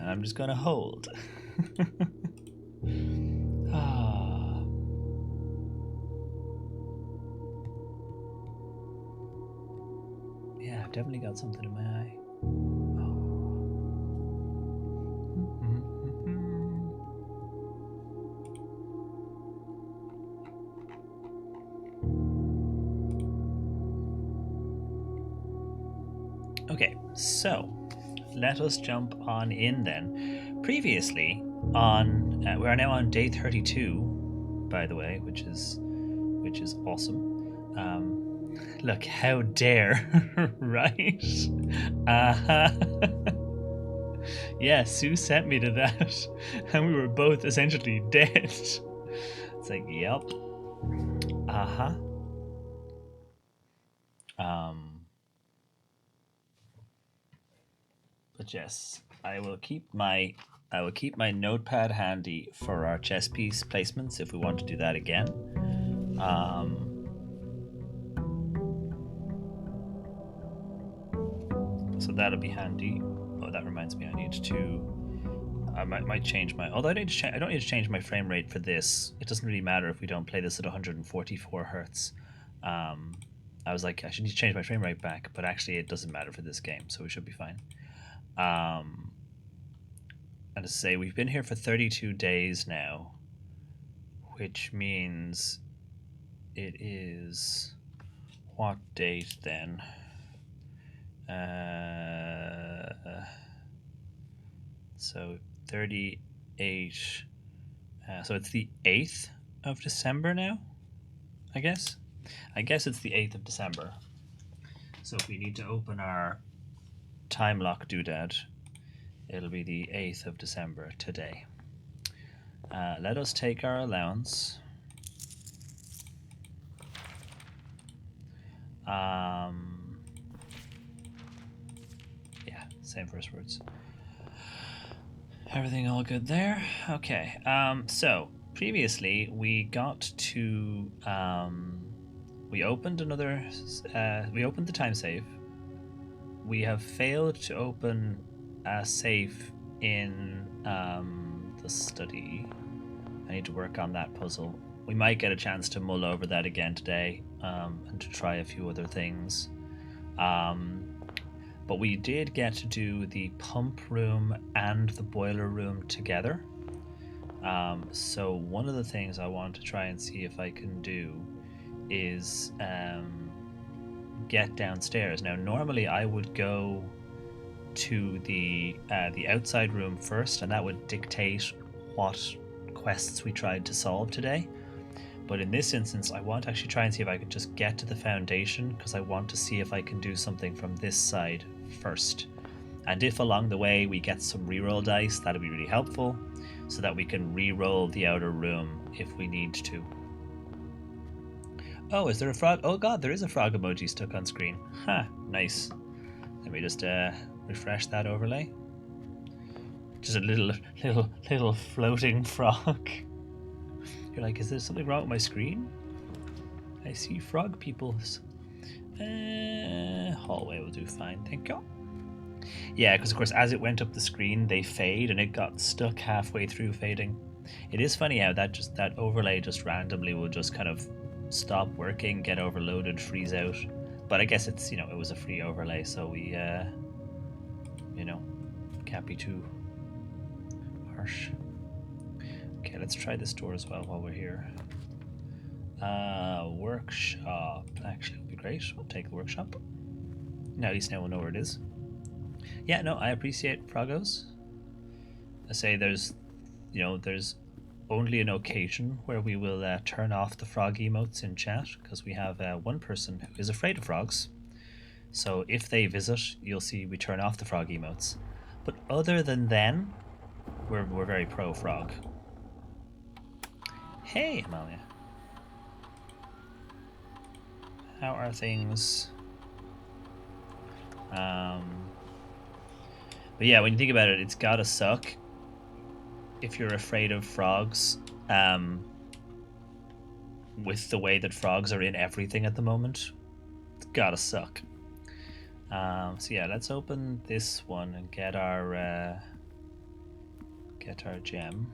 and I'm just gonna hold. Ah. Yeah, I've definitely got something in my eye. Okay, so let us jump on in then. Previously, we are now on day 32, by the way, which is awesome. Look, how dare, right? Uh-huh. Yeah, Sue sent me to that, and we were both essentially dead. It's like, yep. Uh-huh. Um, but yes, I will keep my notepad handy for our chess piece placements if we want to do that again. So that'll be handy. Oh, that reminds me, I might change my. Although I don't need to change my frame rate for this. It doesn't really matter if we don't play this at 144 hertz. Um, I was like, I should need to change my frame rate back, but actually, it doesn't matter for this game, so we should be fine. And to say, we've been here for 32 days now, which means it is what date then? So 38. So it's the 8th of December now, I guess. I guess it's the 8th of December. So if we need to open our time lock doodad, it'll be the 8th of December today. Let us take our allowance. Yeah, same first words. Everything all good there? Okay. So previously we got to we opened we opened the time save. We have failed to open a safe in the study. I need to work on that puzzle. We might get a chance to mull over that again today and to try a few other things. But we did get to do the pump room and the boiler room together. So one of the things I want to try and see if I can do is get downstairs. Now, normally I would go to the outside room first, and that would dictate what quests we tried to solve today. But in this instance, I want to actually try and see if I can just get to the foundation, because I want to see if I can do something from this side first. And if along the way we get some reroll dice, that'll be really helpful, so that we can re-roll the outer room if we need to. Oh, is there a frog? Oh god, there is a frog emoji stuck on screen. Huh, nice. Let me just refresh that overlay. Just a little floating frog. You're like, is there something wrong with my screen? I see frog peoples. Hallway will do fine, thank you. Yeah, because of course as it went up the screen, they fade, and it got stuck halfway through fading. It is funny how that overlay just randomly will just kind of stop working, get overloaded, freeze out. But I guess it's, it was a free overlay, so we can't be too harsh. Okay, let's try this door as well while we're here. Workshop. Actually, would be great. We'll take the workshop. Now, at least now we'll know where it is. Yeah, no, I appreciate Frogos. I say there's only an occasion where we will turn off the frog emotes in chat, because we have one person who is afraid of frogs. So if they visit, you'll see we turn off the frog emotes. But other than then, we're very pro frog. Hey, Amalia. How are things? But yeah, when you think about it, it's gotta suck if you're afraid of frogs. With the way that frogs are in everything at the moment, it's gotta suck. So yeah, let's open this one and get our get our gem.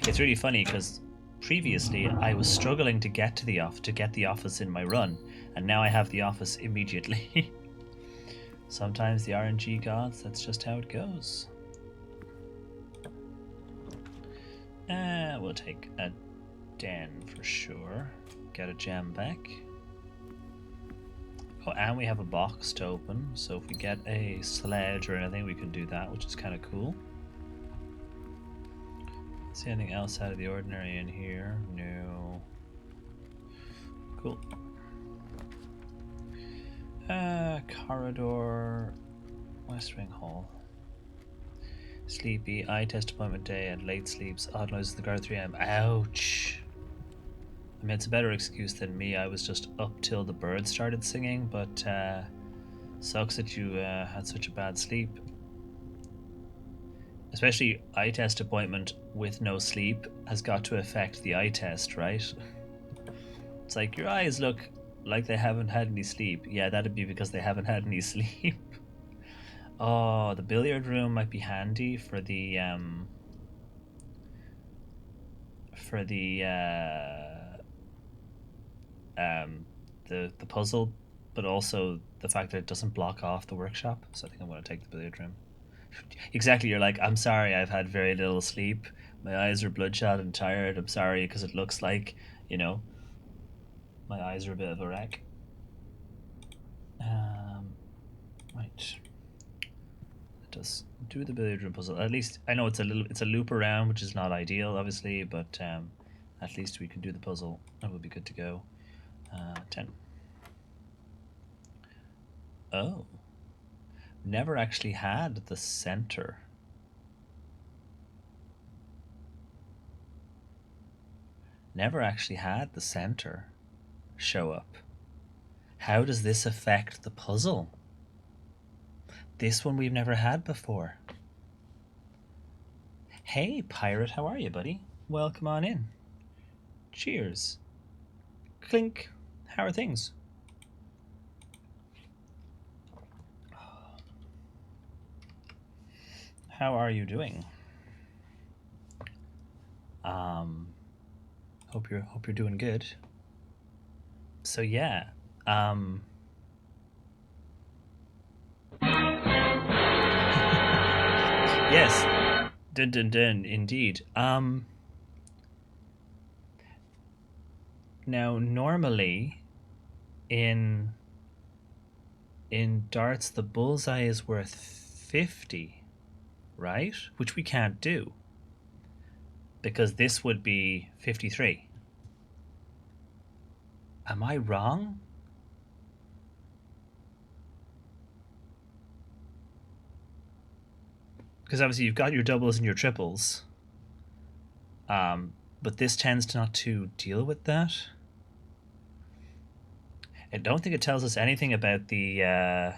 It's really funny because previously I was struggling to get to the office in my run, and now I have the office immediately. Sometimes the RNG gods, that's just how it goes. We'll take a den for sure. Get a gem back. Oh, and we have a box to open, so if we get a sledge or anything, we can do that, which is kind of cool. See anything else out of the ordinary in here? No. Cool. Corridor, West Ring Hall. Sleepy, eye test appointment day, and late sleeps, odd noises in the guard 3am. Ouch! I mean, it's a better excuse than me. I was just up till the birds started singing, but sucks that you had such a bad sleep. Especially eye test appointment with no sleep has got to affect the eye test, right? It's like, your eyes look like they haven't had any sleep. Yeah, that'd be because they haven't had any sleep. Oh, the billiard room might be handy for the the puzzle, but also the fact that it doesn't block off the workshop. So I think I'm going to take the billiard room. Exactly, you're like, I'm sorry, I've had very little sleep. My eyes are bloodshot and tired. I'm sorry because it looks like, you know, my eyes are a bit of a wreck. Right. Does do the billiard room puzzle. At least I know it's a loop around, which is not ideal, obviously, but at least we can do the puzzle and we'll be good to go. 10. Oh, never actually had the center. Never actually had the center show up. How does this affect the puzzle? This one we've never had before. Hey, pirate, how are you, buddy? Welcome on in. Cheers. Clink. How are things? How are you doing? Hope you're doing good. So yeah, yes, dun dun dun, indeed. Now normally in darts the bullseye is worth 50, right? Which we can't do because this would be 53. Am I wrong? Because obviously you've got your doubles and your triples, but this tends to not to deal with that. I don't think it tells us anything about the. It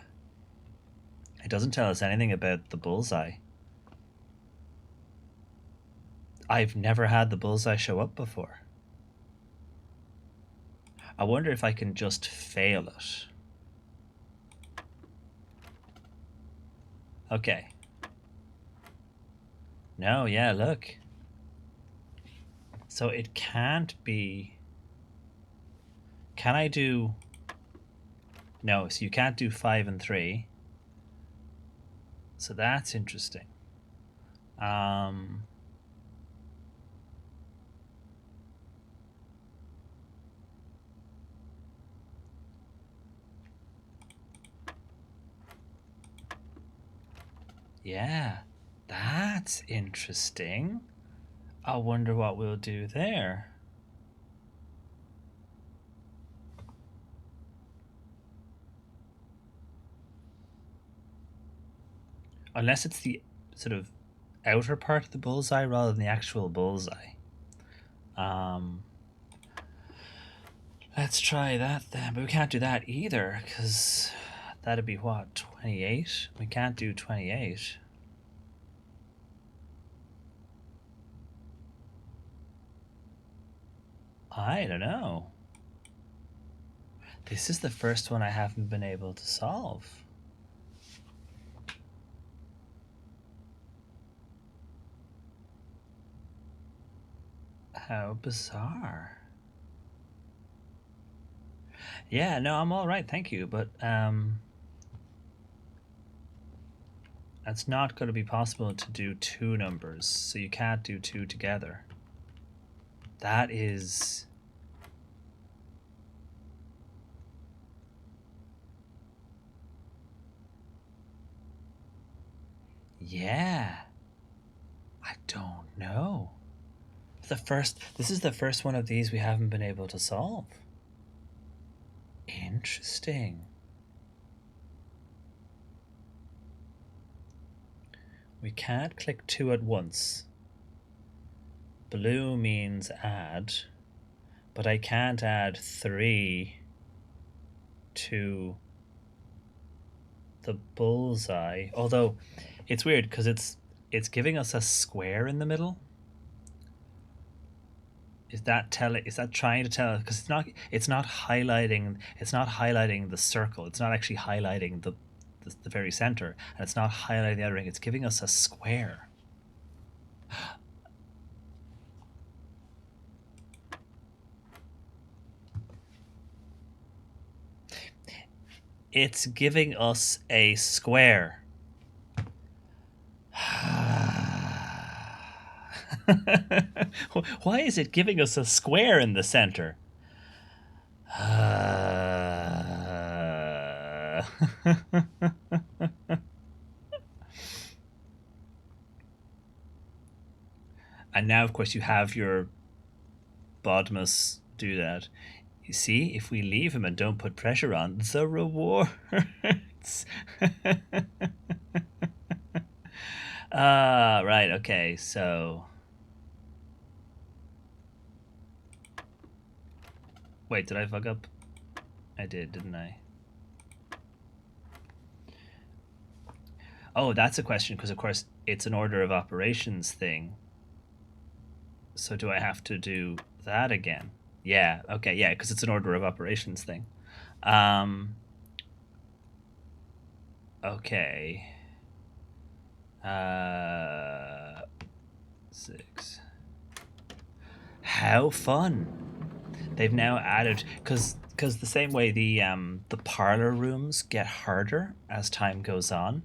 doesn't tell us anything about the bullseye. I've never had the bullseye show up before. I wonder if I can just fail it. Okay. No, yeah, look. So it can't be... Can I do... No, so you can't do 5 and 3. So that's interesting. Yeah, that's interesting. I wonder what we'll do there. Unless it's the sort of outer part of the bullseye rather than the actual bullseye. Let's try that then, but we can't do that either because that'd be what, 28? We can't do 28. I don't know. This is the first one I haven't been able to solve. How bizarre. Yeah, no, I'm all right, thank you. But it's not going to be possible to do two numbers, so you can't do two together. That is... Yeah. I don't know. This is the first one of these we haven't been able to solve. Interesting. We can't click two at once. Blue means add, but I can't add 3 to the bullseye. Although it's weird because it's giving us a square in the middle. Is that trying to tell? Because it's not highlighting the circle. It's not actually highlighting the very center, and it's not highlighting the other ring. It's giving us a square. It's giving us a square. Why is it giving us a square in the center? And now, of course, you have your Bodmus do that. You see, if we leave him and don't put pressure on, the rewards. Right, okay, so... Wait, did I fuck up? I did, didn't I? Oh, that's a question, because of course it's an order of operations thing. So do I have to do that again? Yeah, okay, yeah, because it's an order of operations thing. Okay. 6. How fun! They've now added because the same way the parlor rooms get harder as time goes on.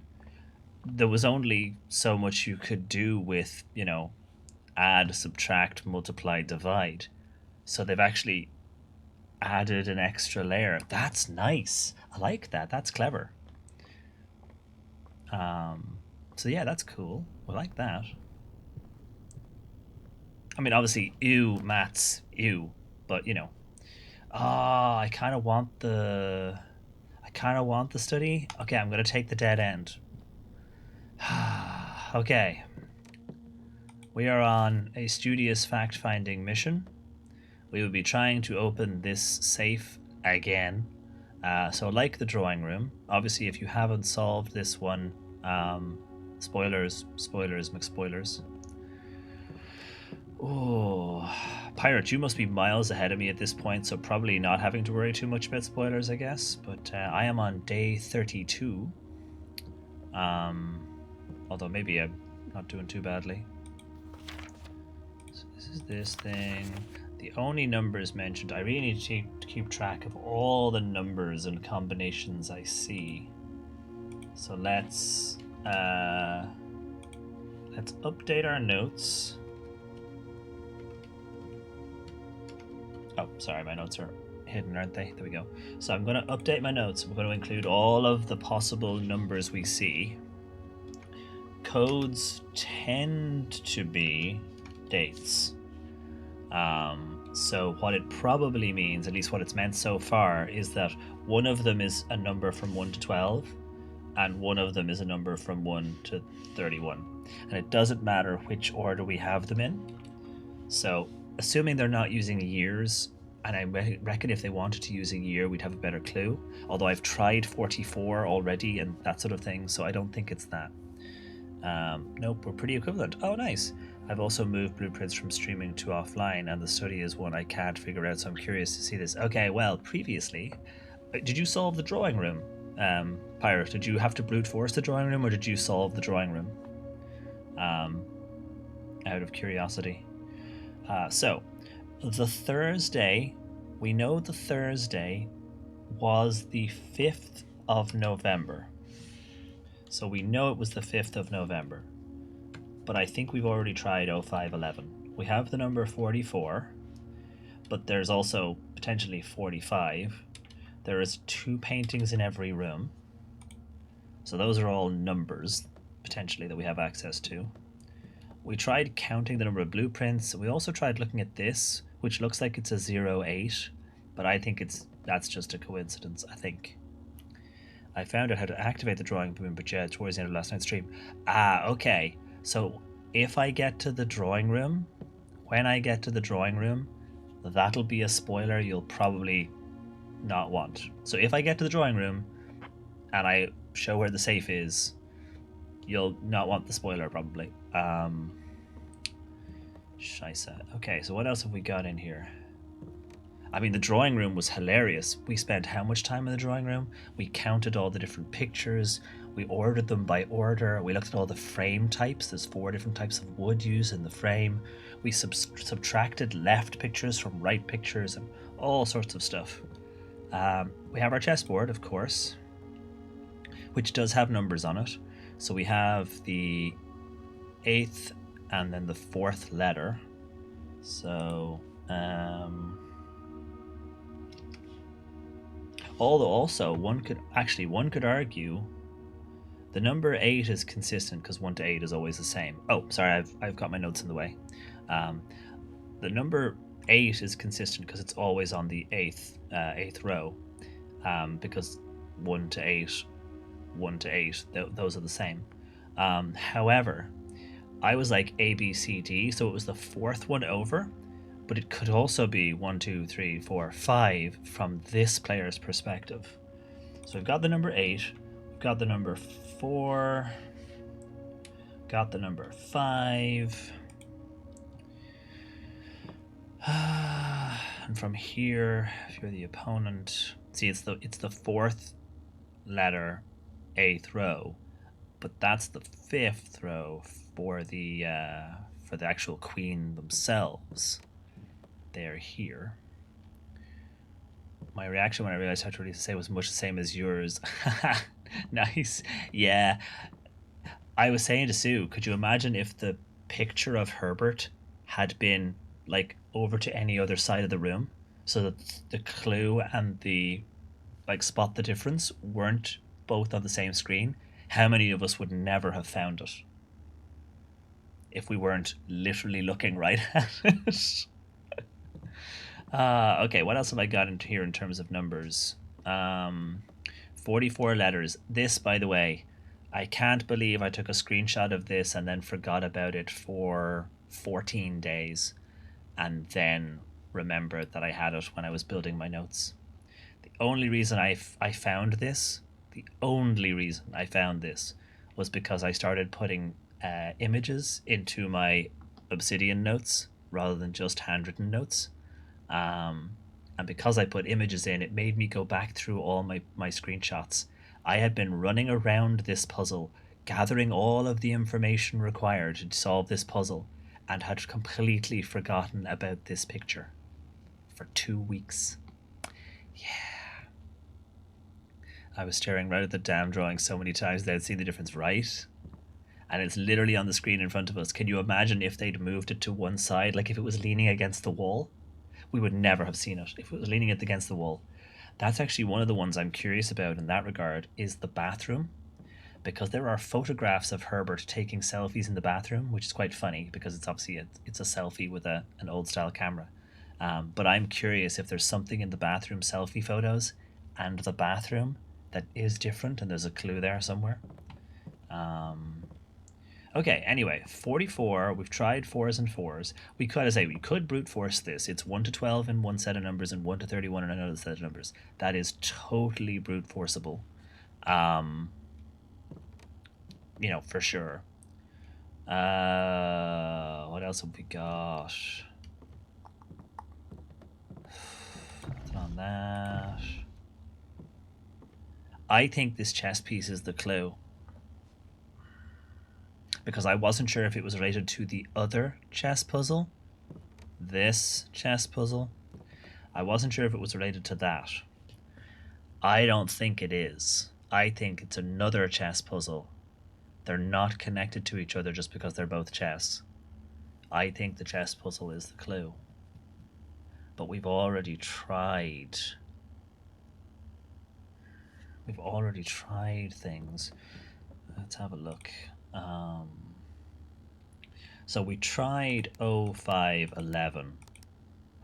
There was only so much you could do with add, subtract, multiply, divide. So they've actually added an extra layer. That's nice. I like that. That's clever. So yeah, that's cool. I like that. I mean, obviously, ew, maths, ew, but I kind of want the. I kind of want the study. Okay, I'm gonna take the dead end. Okay. We are on a studious fact-finding mission. We will be trying to open this safe again. So, like the drawing room, obviously, if you haven't solved this one, spoilers, McSpoilers. Oh, Pirate, you must be miles ahead of me at this point, so probably not having to worry too much about spoilers, I guess. But I am on day 32. Although maybe I'm not doing too badly. So this is this thing. The only numbers mentioned, I really need to keep track of all the numbers and combinations I see. So let's update our notes. Oh, sorry, my notes are hidden, aren't they? There we go. So I'm going to update my notes. I'm going to include all of the possible numbers we see. Codes tend to be dates. So what it probably means, at least what it's meant so far, is that one of them is a number from 1 to 12, and one of them is a number from 1 to 31. And it doesn't matter which order we have them in. So assuming they're not using years, and I reckon if they wanted to use a year, we'd have a better clue. Although I've tried 44 already and that sort of thing, so I don't think it's that. Nope, we're pretty equivalent. Oh, nice. I've also moved blueprints from streaming to offline, and the study is one I can't figure out, so I'm curious to see this. Okay, well, previously, did you solve the drawing room, Pirate? Did you have to brute force the drawing room, or did you solve the drawing room? Out of curiosity. So, The Thursday, we know the Thursday was the 5th of November. So we know it was the 5th of November. But I think we've already tried 0511. We have the number 44, but there's also potentially 45. There is 2 paintings in every room. So those are all numbers, potentially, that we have access to. We tried counting the number of blueprints. We also tried looking at this, which looks like it's a 08, but I think that's just a coincidence, I think. I found out how to activate the drawing boom, but yeah, towards the end of last night's stream. Okay. So if I get to the drawing room, when I get to the drawing room, that'll be a spoiler you'll probably not want. So if I get to the drawing room and I show where the safe is, you'll not want the spoiler probably. Scheisse. Okay, so what else have we got in here? I mean, the drawing room was hilarious. We spent how much time in the drawing room? We counted all the different pictures. We ordered them by order. We looked at all the frame types. There's 4 different types of wood used in the frame. We subtracted left pictures from right pictures and all sorts of stuff. We have our chessboard, of course, which does have numbers on it. So we have the 8th and then the 4th letter. So, although also one could argue the number 8 is consistent because 1 to 8 is always the same. Oh, sorry, I've got my notes in the way. The number 8 is consistent because it's always on the eighth row, because 1 to 8, those are the same. However, I was like A, B, C, D, so it was the 4th one over, but it could also be 1, 2, 3, 4, 5 from this player's perspective. So we've got the number 8, we've got the number 4, got the number 5. And from here, if you're the opponent, see it's the 4th letter, 8th row, but that's the 5th row for the actual queen themselves. They're here. My reaction when I realized how to really say was much the same as yours. Nice. Yeah. I was saying to Sue, could you imagine if the picture of Herbert had been like over to any other side of the room, so that the clue and the like spot the difference weren't both on the same screen? How many of us would never have found it if we weren't literally looking right at it? Okay, what else have I got into here in terms of numbers? 44 letters. This, by the way, I can't believe I took a screenshot of this and then forgot about it for 14 days and then remembered that I had it when I was building my notes. The only reason I found this was because I started putting images into my Obsidian notes rather than just handwritten notes. And because I put images in, it made me go back through all my screenshots. I had been running around this puzzle, gathering all of the information required to solve this puzzle, and had completely forgotten about this picture for 2 weeks. Yeah. I was staring right at the damn drawing so many times that I'd seen the difference, right? And it's literally on the screen in front of us. Can you imagine if they'd moved it to one side, like if it was leaning against the wall? We would never have seen it if it was leaning it against the wall. That's actually one of the ones I'm curious about in that regard, is the bathroom, because there are photographs of Herbert taking selfies in the bathroom, which is quite funny because it's obviously it's a selfie with an old style camera. But I'm curious if there's something in the bathroom selfie photos and the bathroom that is different, and there's a clue there somewhere. Okay, anyway, 44. We've tried 4s and 4s. We could brute force this. It's 1 to 12 in one set of numbers and 1 to 31 in another set of numbers. That is totally brute forceable. For sure. What else have we got? Nothing on that. I think this chess piece is the clue, because I wasn't sure if it was related to the other chess puzzle this chess puzzle, I wasn't sure if it was related to that. I don't think it is. I think it's another chess puzzle. They're not connected to each other just because they're both chess. I think the chess puzzle is the clue. But we've already tried. We've already tried things. Let's have a look. So we tried 0511,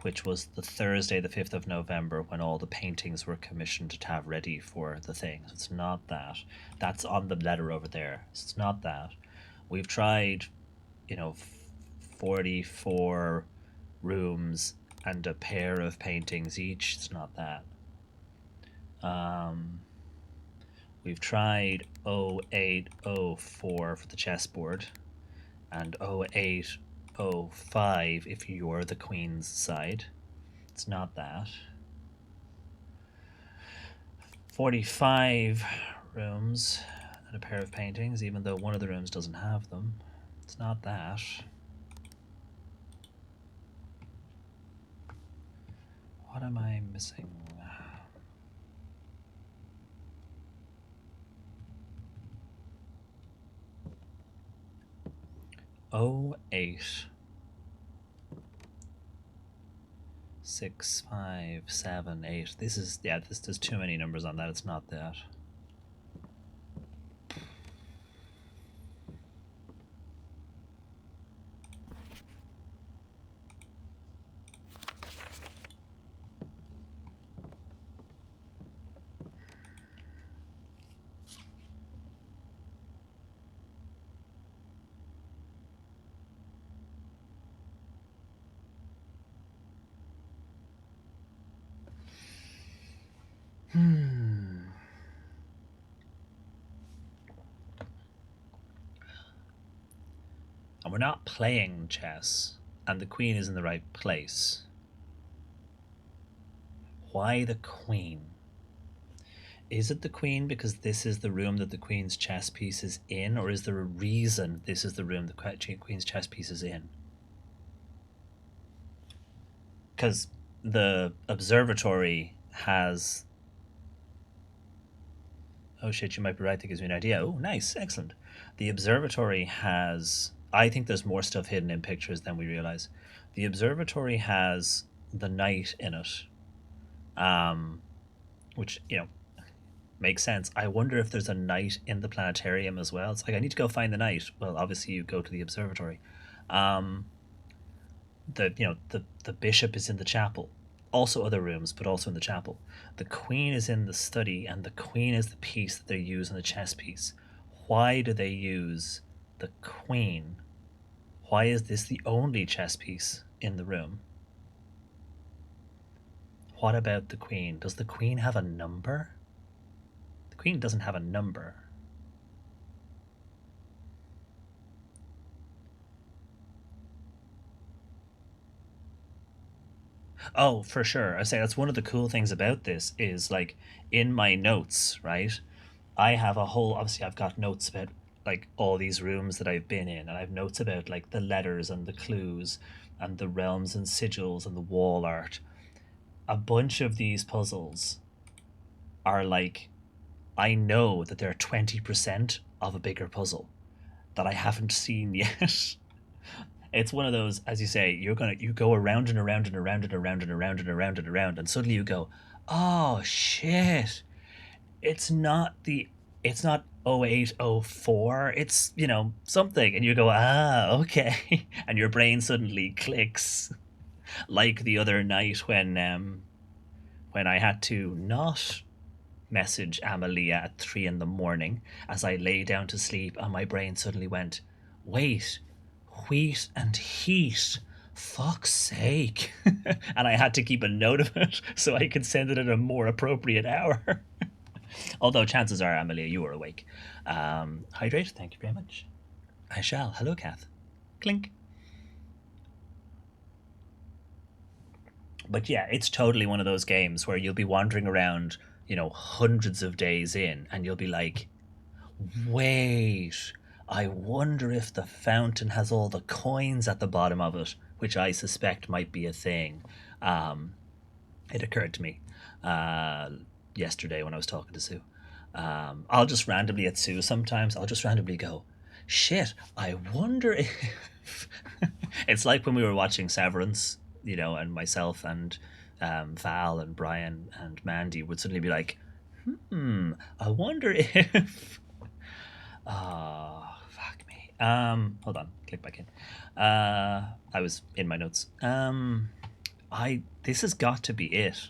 which was the Thursday, the 5th of November, when all the paintings were commissioned to have ready for the thing. So it's not that. That's on the letter over there. So it's not that. We've tried, 44 rooms and a pair of paintings each. It's not that. We've tried 0804 for the chessboard and 0805 if you're the queen's side. It's not that. 45 rooms and a pair of paintings, even though one of the rooms doesn't have them. It's not that. What am I missing? 08 6 5 7 8. There's too many numbers on that. It's not that. And we're not playing chess, and the queen is in the right place. Why the queen? Is it the queen because this is the room that the queen's chess piece is in, or is there a reason this is the room the queen's chess piece is in? Because the observatory has... Oh shit, you might be right, that gives me an idea. Oh, nice, excellent. The observatory has... I think there's more stuff hidden in pictures than we realize. The observatory has the knight in it, which, makes sense. I wonder if there's a knight in the planetarium as well. It's like, I need to go find the knight. Well, obviously you go to the observatory. The bishop is in the chapel. Also other rooms, but also in the chapel. The queen is in the study, and the queen is the piece that they use in the chess piece. Why do they use the queen? Why is this the only chess piece in the room? What about the queen? Does the queen have a number? The queen doesn't have a number. Oh, for sure. I say that's one of the cool things about this is, like, in my notes, right? I have a whole, obviously I've got notes about like all these rooms that I've been in, and I've notes about like the letters and the clues and the realms and sigils and the wall art. A bunch of these puzzles are like, I know that they're 20% of a bigger puzzle that I haven't seen yet. It's one of those, as you say, you go around and around and around and around and around and around and around, and suddenly you go, oh shit, it's not 0804, it's something, and you go, okay. And your brain suddenly clicks, like the other night when I had to not message Amelia at 3 in the morning as I lay down to sleep, and my brain suddenly went, wait, wheat and heat, fuck's sake. And I had to keep a note of it so I could send it at a more appropriate hour. Although chances are, Amelia, you are awake. Hydrate, thank you very much. I shall. Hello, Kath. Clink. But yeah, it's totally one of those games where you'll be wandering around, hundreds of days in, and you'll be like, wait, I wonder if the fountain has all the coins at the bottom of it. which I suspect might be a thing. Um, it occurred to me uh, yesterday when I was talking to Sue. I'll just randomly at Sue sometimes. I'll just randomly go, "Shit! I wonder if." It's like when we were watching Severance, and myself and Val and Brian and Mandy would suddenly be like, I wonder if. Oh, fuck me. Hold on. Click back in. I was in my notes. This has got to be it.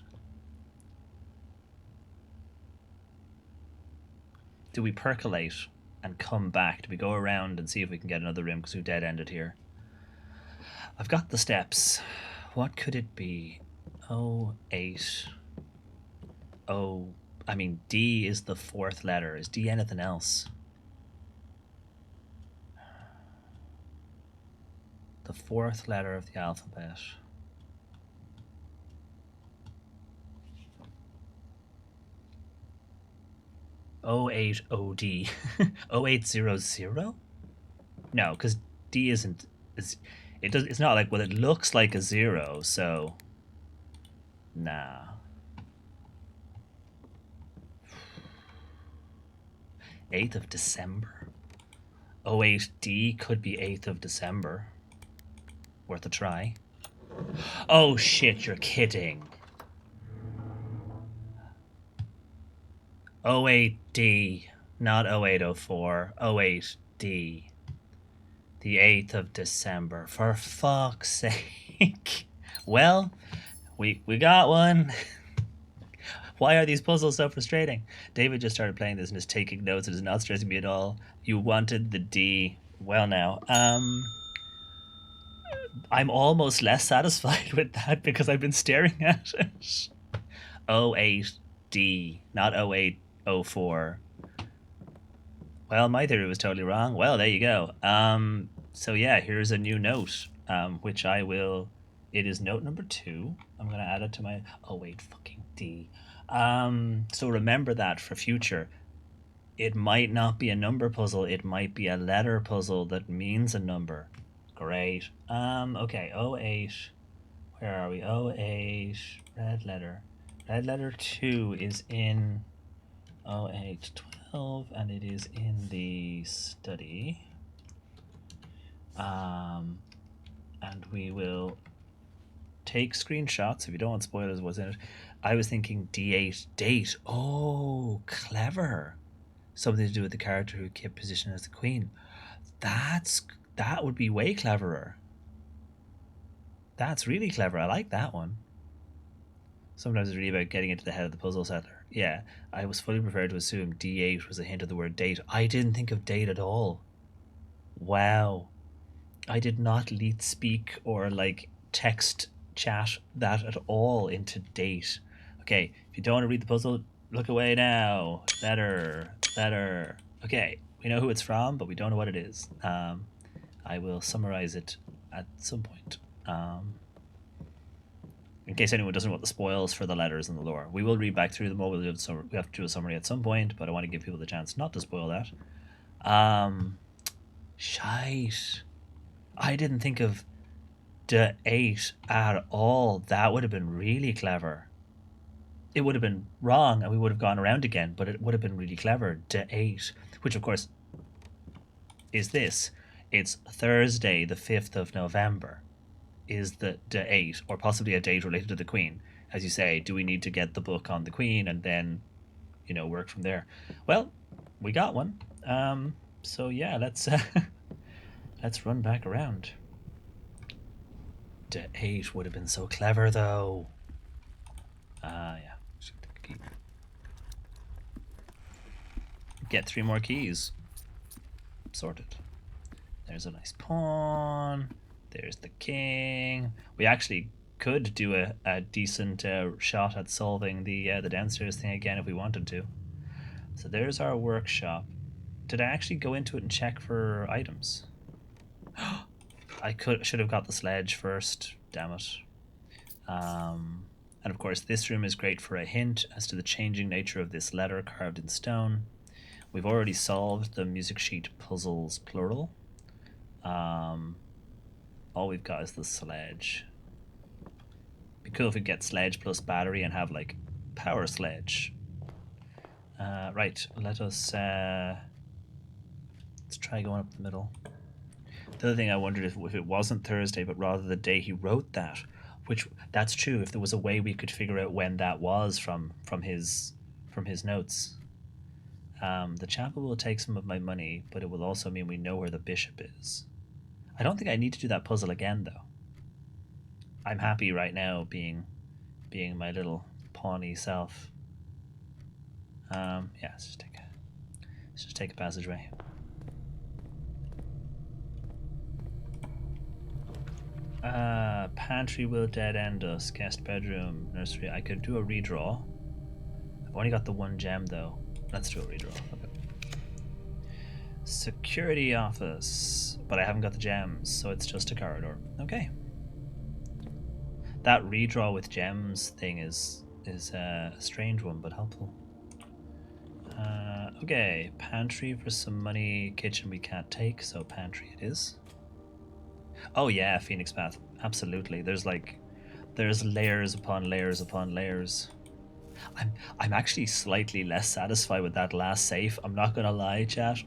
Do we percolate and come back? Do we go around and see if we can get another room because we've dead ended here? I've got the steps. What could it be? Oh, 8. Oh, I mean, D is the fourth letter. Is D anything else? The fourth letter of the alphabet. O8OD. 0800? No, because D isn't. It's not like, well, it looks like a 0, so. Nah. 8th of December. 08D could be 8th of December. Worth a try. Oh shit, you're kidding. 08D, not 0804. 08D. The 8th of December. For fuck's sake. Well, we got one. Why are these puzzles so frustrating? David just started playing this and is taking notes. It is not stressing me at all. You wanted the D. Well, now, I'm almost less satisfied with that because I've been staring at it. 08D, not 0804. Well, my theory was totally wrong. Well, there you go. So yeah, here's a new note, which I will. It is note number 2. I'm gonna add it to my. Oh wait, fucking D. So remember that for future. It might not be a number puzzle. It might be a letter puzzle that means a number. Great. Okay. 08. Where are we? 08. Red letter. Red letter 2 is in 0812, and it is in the study. And we will take screenshots if you don't want spoilers of what's in it. I was thinking D8 date. Oh, clever. Something to do with the character who kept position as the queen. That would be way cleverer. That's really clever. I like that one. Sometimes it's really about getting into the head of the puzzle settler. Yeah, I was fully prepared to assume D8 was a hint of the word date. I didn't think of date at all. Wow. I did not lead speak or like text chat that at all into date. Okay, if you don't want to read the puzzle, look away now. Letter. Okay, we know who it's from, but we don't know what it is. I will summarize it at some point. In case anyone doesn't want the spoils for the letters and the lore. We will read back through them all. We have to do a summary at some point, but I want to give people the chance not to spoil that. Shite. I didn't think of D8 at all. That would have been really clever. It would have been wrong and we would have gone around again, but it would have been really clever. D8, which of course is this. It's Thursday, the 5th of November, is the D8, or possibly a date related to the Queen. As you say, do we need to get the book on the Queen and then, work from there? Well, we got one. So yeah, let's let's run back around. D8 would have been so clever, though. Yeah. Get 3 more keys. Sorted. There's a nice pawn. There's the king. We actually could do a decent shot at solving the downstairs thing again if we wanted to. So there's our workshop. Did I actually go into it and check for items? I should have got the sledge first. Damn it. And of course, this room is great for a hint as to the changing nature of this letter carved in stone. We've already solved the music sheet puzzles plural. all we've got is the sledge. Be cool if we get sledge plus battery and have like power sledge. Right, let's try going up the middle. The other thing I wondered if it wasn't Thursday, but rather the day he wrote that, which that's true. If there was a way we could figure out when that was from his notes. The chapel will take some of my money, but it will also mean we know where the bishop is. I don't think I need to do that puzzle again, though. I'm happy right now being my little pawny self. Yeah, let's just take a passageway. Pantry will dead end us. Guest bedroom, nursery. I could do a redraw. I've only got the one gem though. Let's do a redraw. Okay. Security office, but I haven't got the gems, so it's just a corridor. Okay. That redraw with gems thing is a strange one, but helpful. Okay, pantry for some money. Kitchen we can't take, so pantry it is. Oh yeah, Phoenix Path. Absolutely. There's layers upon layers upon layers. I'm actually slightly less satisfied with that last safe. I'm not gonna lie, chat.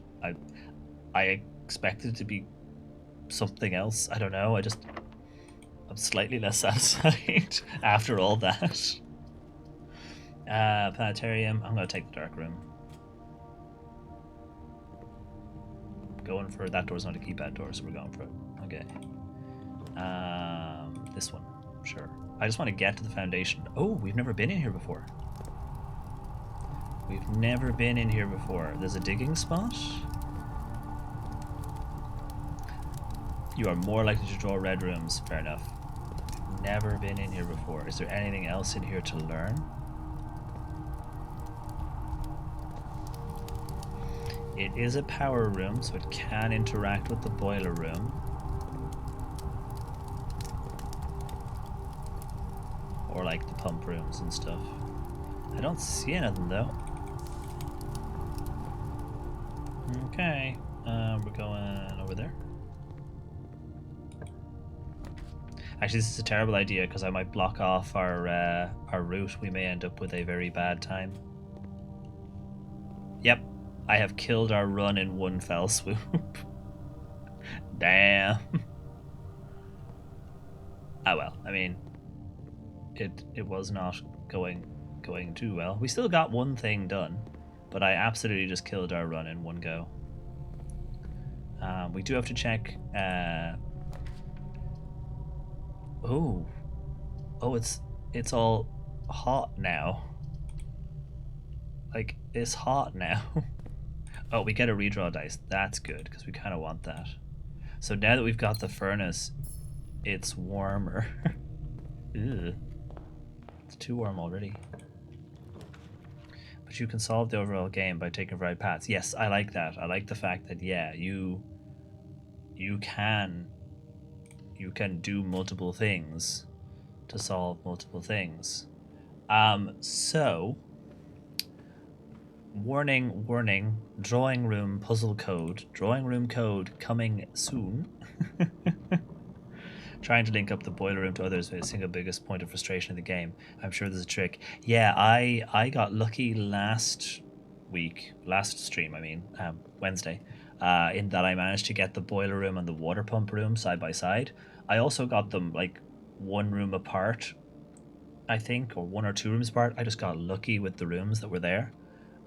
I expected it to be something else. I don't know. I'm slightly less satisfied after all that. Planetarium. I'm gonna take the dark room. Going for that door's not a keypad door, so we're going for it. Okay. This one, sure. I just want to get to the foundation. Oh, we've never been in here before. We've never been in here before. There's a digging spot. You are more likely to draw red rooms. Fair enough. Never been in here before. Is there anything else in here to learn? It is a power room, so it can interact with the boiler room. Or like the pump rooms and stuff. I don't see anything though. Okay, we're going over there. Actually, this is a terrible idea because I might block off our route. We may end up with a very bad time. Yep, I have killed our run in one fell swoop. Damn. Oh well, I mean, it was not going too well. We still got one thing done, but I absolutely just killed our run in one go. We do have to check. Oh, it's all hot now. Like, it's hot now. Oh, we get a redraw dice. That's good, because we kind of want that. So now that we've got the furnace, it's warmer. Ew. It's too warm already. But you can solve the overall game by taking varied paths. Yes, I like that. I like the fact that, yeah, you can do multiple things to solve multiple things. So warning, drawing room puzzle code. Drawing room code coming soon. Trying to link up the boiler room to others with the single biggest point of frustration in the game. I'm sure there's a trick. Yeah, I got lucky last stream, I mean, Wednesday, in that I managed to get the boiler room and the water pump room side by side. I also got them like one room apart, I think, or one or two rooms apart. I just got lucky with the rooms that were there.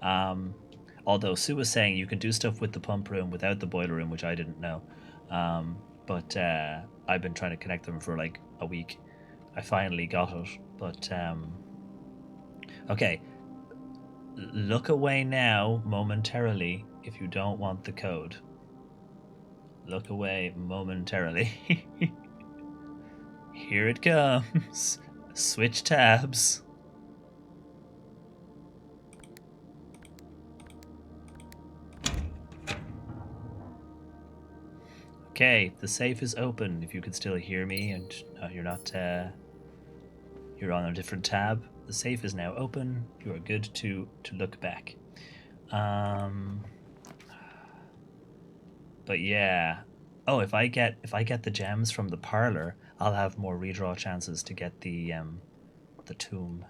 Although Sue was saying you can do stuff with the pump room without the boiler room, which I didn't know. But I've been trying to connect them for like a week. I finally got it, but okay. Look away now momentarily if you don't want the code. Look away momentarily. Here it comes. Switch tabs. Okay, the safe is open. If you can still hear me and you're not, you're on a different tab. The safe is now open. You are good to look back. But yeah, Oh, if I get the gems from the parlor, I'll have more redraw chances to get the tomb.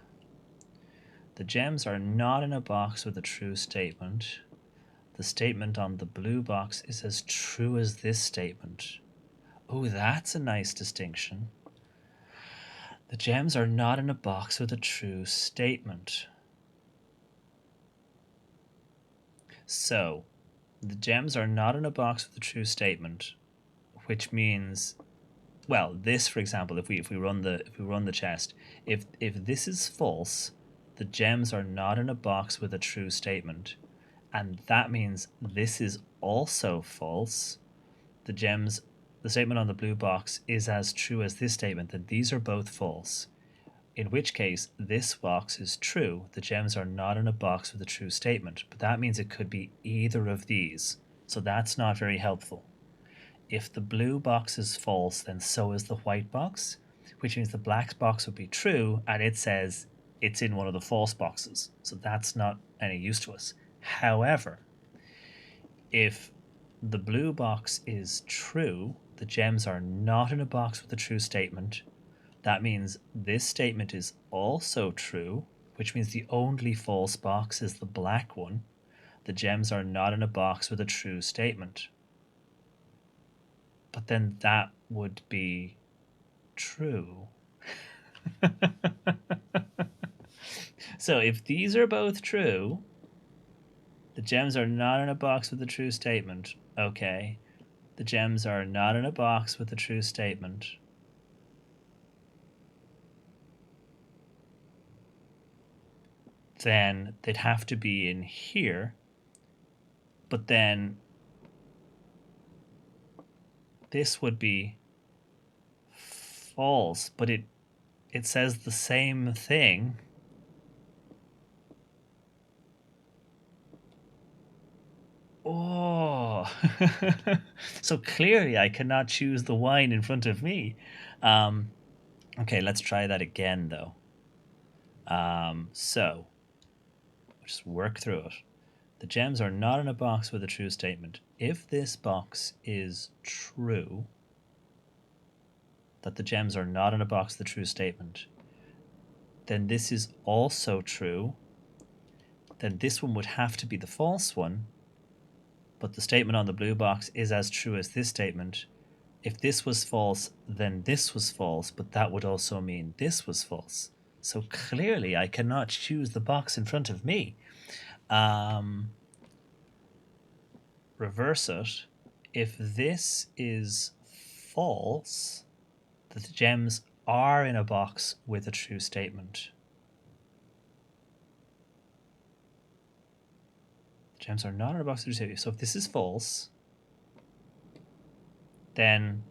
The gems are not in a box with a true statement. The statement on the blue box is as true as this statement. Oh, that's a nice distinction. The gems are not in a box with a true statement. So, the gems are not in a box with a true statement, which means, well, this, for example, if we run the chest, if this is false, the gems are not in a box with a true statement, and that means this is also false. The statement on the blue box is as true as this statement, that these are both false. In which case, this box is true. The gems are not in a box with a true statement, but that means it could be either of these. So that's not very helpful. If the blue box is false, then so is the white box, which means the black box would be true, and it says it's in one of the false boxes. So that's not any use to us. However, if the blue box is true, the gems are not in a box with a true statement. That means this statement is also true, which means the only false box is the black one. The gems are not in a box with a true statement. But then that would be true. So if these are both true, the gems are not in a box with a true statement. Okay. The gems are not in a box with a true statement. Then they'd have to be in here. But then this would be false, but it says the same thing. Oh, so clearly I cannot choose the wine in front of me. Okay, let's try that again though. So just work through it. The gems are not in a box with a true statement. If this box is true, that the gems are not in a box with a true statement, then this is also true. Then this one would have to be the false one, but the statement on the blue box is as true as this statement. If this was false, then this was false, but that would also mean this was false. So clearly I cannot choose the box in front of me. Reverse it. If this is false, the gems are in a box with a true statement. The gems are not in a box with a true statement. So if this is false, then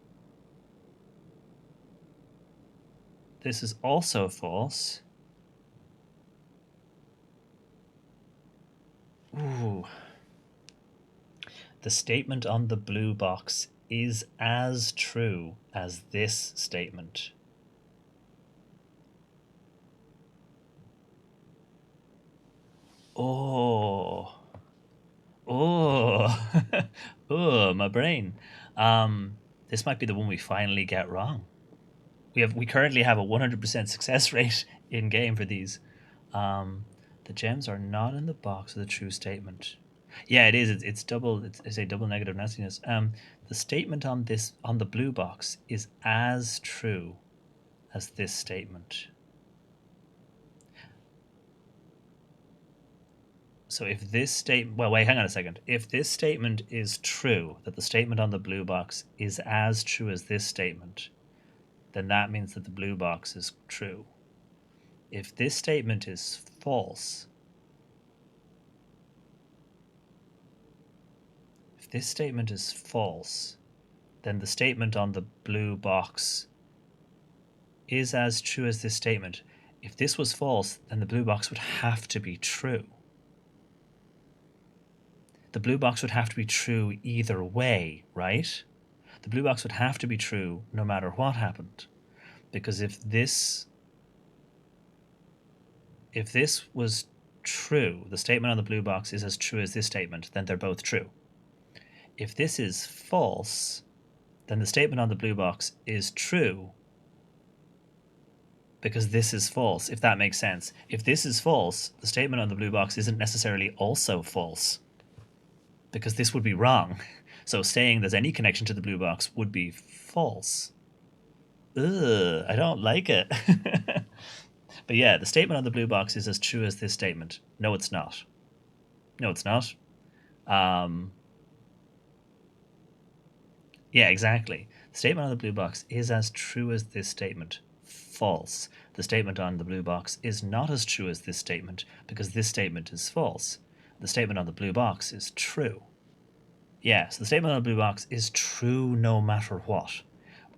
this is also false. Ooh. The statement on the blue box is as true as this statement. Oh. Oh. Oh, my brain. This might be the one we finally get wrong. We currently have a 100% success rate in game for these. The gems are not in the box with a true statement. Yeah, it is. It's double. It's a double negative nastiness. The statement on the blue box is as true as this statement. So if this statement, well, wait, hang on a second. If this statement is true, that the statement on the blue box is as true as this statement, then that means that the blue box is true. If this statement is false, then the statement on the blue box is as true as this statement. If this was false, then the blue box would have to be true. The blue box would have to be true either way, right? The blue box would have to be true no matter what happened. Because if this was true, the statement on the blue box is as true as this statement, then they're both true. If this is false, then the statement on the blue box is true because this is false, if that makes sense. If this is false, the statement on the blue box isn't necessarily also false because this would be wrong. So saying there's any connection to the blue box would be false. Ugh, I don't like it. But yeah, the statement on the blue box is as true as this statement. No, it's not. No, it's not. Yeah, exactly. The statement on the blue box is as true as this statement. False. The statement on the blue box is not as true as this statement because this statement is false. The statement on the blue box is true. Yeah, so the statement on the blue box is true no matter what.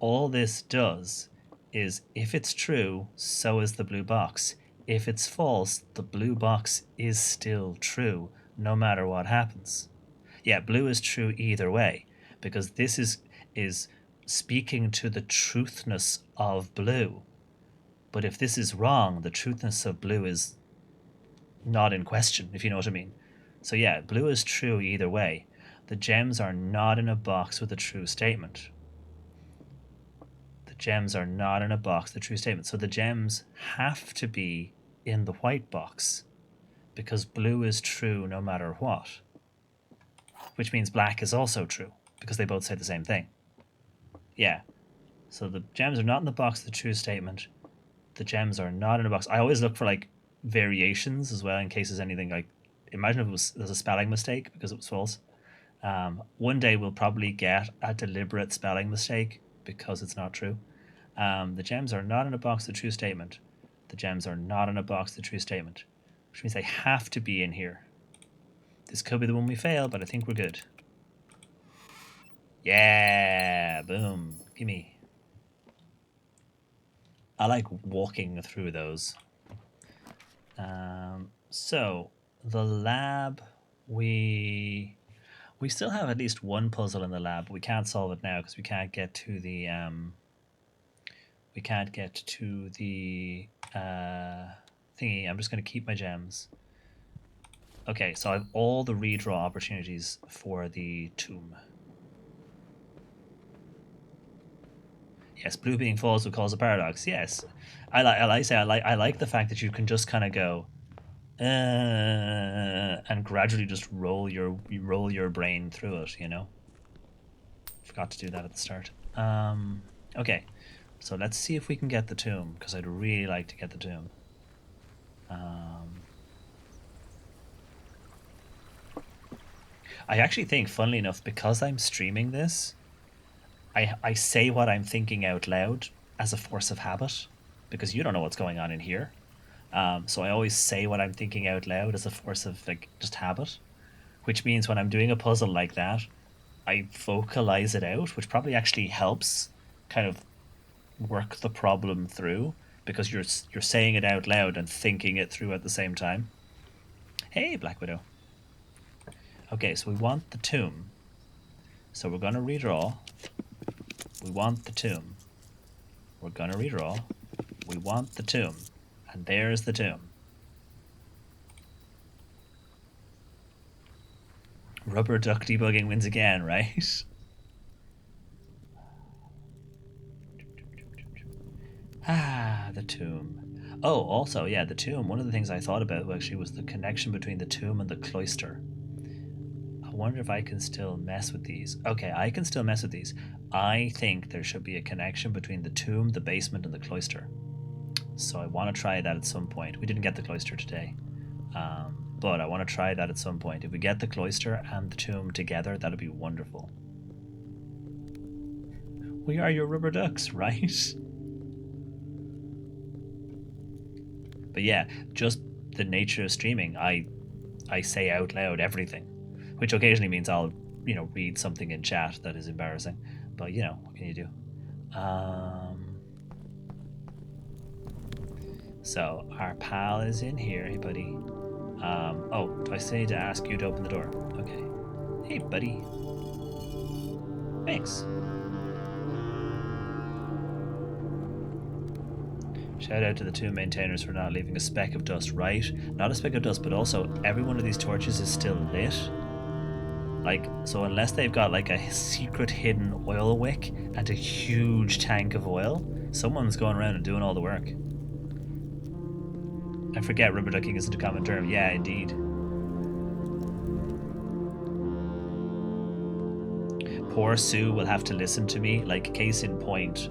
All this does is if it's true, so is the blue box. If it's false, the blue box is still true no matter what happens. Yeah, blue is true either way because this is speaking to the truthness of blue. But if this is wrong, the truthness of blue is not in question, if you know what I mean. So yeah, blue is true either way. The gems are not in a box with a true statement. The gems are not in a box with a true statement. So the gems have to be in the white box because blue is true no matter what. Which means black is also true because they both say the same thing. Yeah. So the gems are not in the box with the true statement. The gems are not in a box. I always look for like variations as well in case there's anything like, imagine if there's a spelling mistake because it was false. One day we'll probably get a deliberate spelling mistake because it's not true. The gems are not in a box with the true statement. The gems are not in a box with the true statement, which means they have to be in here. This could be the one we fail, but I think we're good. Yeah, boom, gimme. I like walking through those. So the lab, we still have at least one puzzle in the lab. We can't solve it now because we can't get to the thingy. I'm just going to keep my gems. Okay, so I have all the redraw opportunities for the tomb. Yes, blue being false would cause a paradox. Yes, I like the fact that you can just kind of go, and gradually just roll your brain through it. You know. Forgot to do that at the start. Okay, so let's see if we can get the tomb because I'd really like to get the tomb. I actually think, funnily enough, because I'm streaming this, I say what I'm thinking out loud as a force of habit, because you don't know what's going on in here. So I always say what I'm thinking out loud as a force of like just habit, which means when I'm doing a puzzle like that, I vocalize it out, which probably actually helps kind of work the problem through because you're saying it out loud and thinking it through at the same time. Hey, Black Widow. Okay, so we want the tomb. So we're going to redraw. We want the tomb. We're going to redraw. We want the tomb. And there's the tomb. Rubber duck debugging wins again, right? The tomb. Oh, also, yeah, the tomb. One of the things I thought about actually was the connection between the tomb and the cloister. I wonder if I can still mess with these. Okay, I can still mess with these. I think there should be a connection between the tomb, the basement, and the cloister. So I want to try that at some point. We didn't get the cloister today. But I want to try that at some point. If we get the cloister and the tomb together, that'd be wonderful. We are your rubber ducks, right? But yeah, just the nature of streaming, I say out loud everything, which occasionally means I'll, read something in chat that is embarrassing. But, what can you do? So our pal is in here. Hey, buddy. Oh, do I say to ask you to open the door? Okay. Hey, buddy. Thanks. Shout out to the tomb maintainers for not leaving a speck of dust, right? Not a speck of dust, but also every one of these torches is still lit. Like, so unless they've got like a secret hidden oil wick and a huge tank of oil, someone's going around and doing all the work. I forget rubber ducking isn't a common term. Yeah, indeed. Poor Sue will have to listen to me. Like, case in point,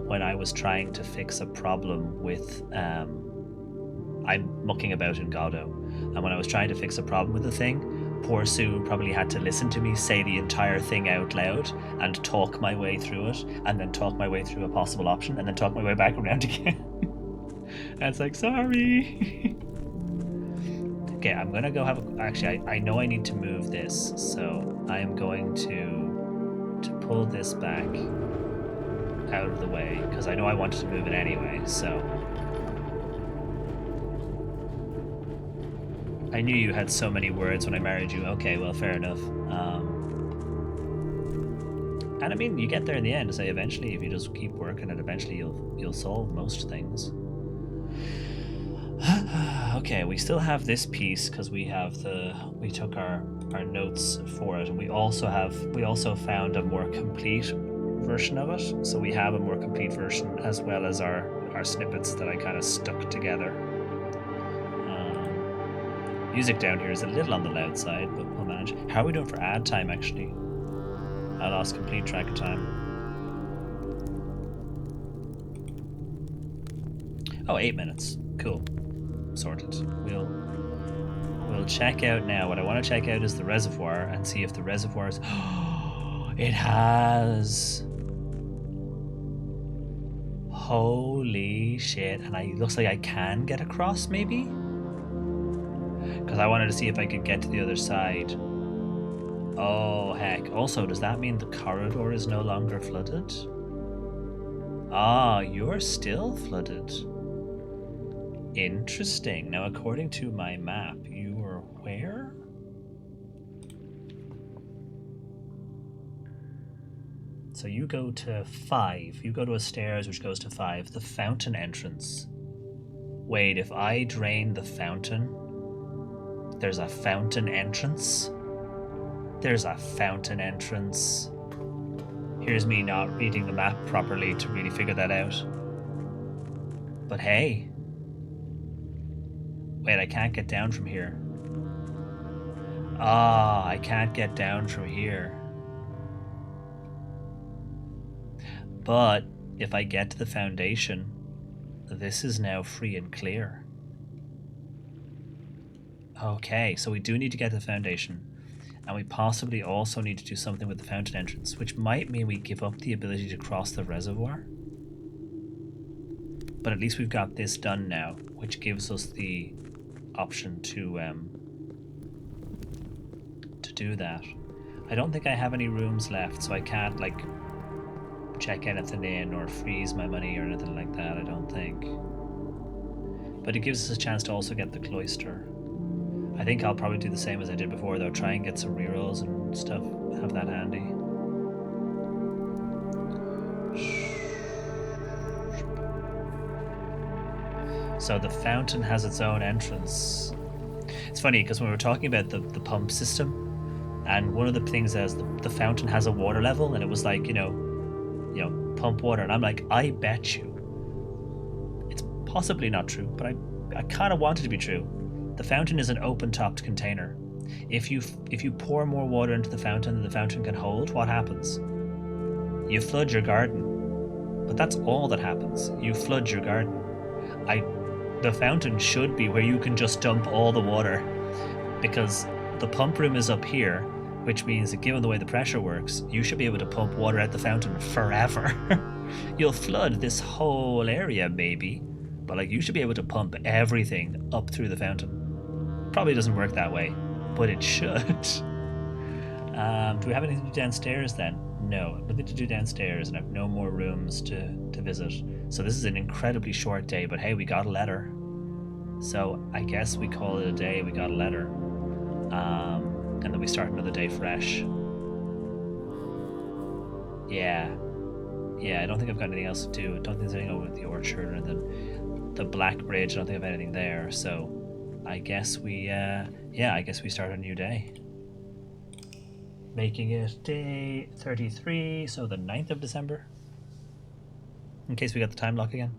when I was trying to fix a problem with I'm mucking about in Godot, and when I was trying to fix a problem with the thing, poor Sue probably had to listen to me say the entire thing out loud and talk my way through it, and then talk my way through a possible option, and then talk my way back around again. And it's like, sorry. Okay, I'm gonna go have actually, I know I need to move this, so I am going to pull this back out of the way, because I know I wanted to move it anyway, so... I knew you had so many words when I married you. Okay, well, fair enough. And I mean, you get there in the end. Say, eventually, if you just keep working it, eventually you'll solve most things. Okay, we still have this piece because we took our notes for it, and we also found a more complete version of it. So we have a more complete version as well as our snippets that I kind of stuck together. Music down here is a little on the loud side, but we'll manage. How are we doing for ad time, actually? I lost complete track of time. Oh, 8 minutes. Cool. Sorted. We'll check out now. What I want to check out is the reservoir and see if the reservoir's... It has... Holy shit. And it looks like I can get across, maybe? Because I wanted to see if I could get to the other side. Oh, heck. Also, does that mean the corridor is no longer flooded? Ah, you're still flooded. Interesting. Now, according to my map, you are where? So you go to 5. You go to a stairs which goes to 5. The fountain entrance. Wait, if I drain the fountain... There's a fountain entrance? There's a fountain entrance. Here's me not reading the map properly to really figure that out. But hey. Wait, I can't get down from here. Ah, I can't get down from here. But if I get to the foundation, this is now free and clear. Okay, so we do need to get to the foundation, and we possibly also need to do something with the fountain entrance, which might mean we give up the ability to cross the reservoir. But at least we've got this done now, which gives us the option to do that. I don't think I have any rooms left, so I can't like check anything in or freeze my money or anything like that, I don't think. But it gives us a chance to also get the cloister. I think I'll probably do the same as I did before, though. Try and get some rerolls and stuff. Have that handy. So the fountain has its own entrance. It's funny because when we were talking about the pump system, and one of the things is the fountain has a water level, and it was like, you know, pump water, and I'm like, I bet you. It's possibly not true, but I kind of want it to be true. The fountain is an open-topped container. If you pour more water into the fountain than the fountain can hold, what happens? You flood your garden. But that's all that happens. You flood your garden. The fountain should be where you can just dump all the water, because the pump room is up here, which means that given the way the pressure works, you should be able to pump water at the fountain forever. You'll flood this whole area, maybe, but like you should be able to pump everything up through the fountain. Probably doesn't work that way, but it should. Do we have anything to do downstairs then? No, nothing to do downstairs, and I have no more rooms to visit. So this is an incredibly short day, but hey, we got a letter. So I guess we call it a day. We got a letter. And then we start another day fresh. Yeah, I don't think I've got anything else to do. I don't think there's anything over at the orchard or the Black Bridge. I don't think I've anything there. So I guess we, I guess we start a new day. making it day 33, so the 9th of December. In case we got the time lock again.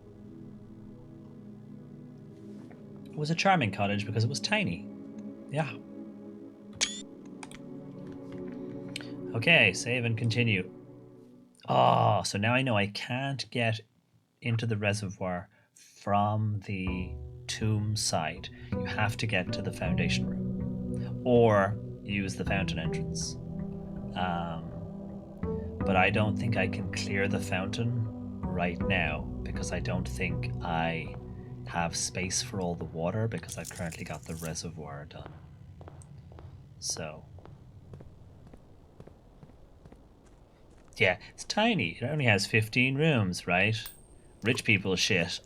It was a charming cottage because it was tiny. Yeah. Okay, save and continue. Oh, so now I know I can't get into the reservoir from the tomb side. You have to get to the foundation room or use the fountain entrance. But I don't think I can clear the fountain right now because I don't think I have space for all the water because I've currently got the reservoir done. So yeah, it's tiny. It only has 15 rooms, right? Rich people shit.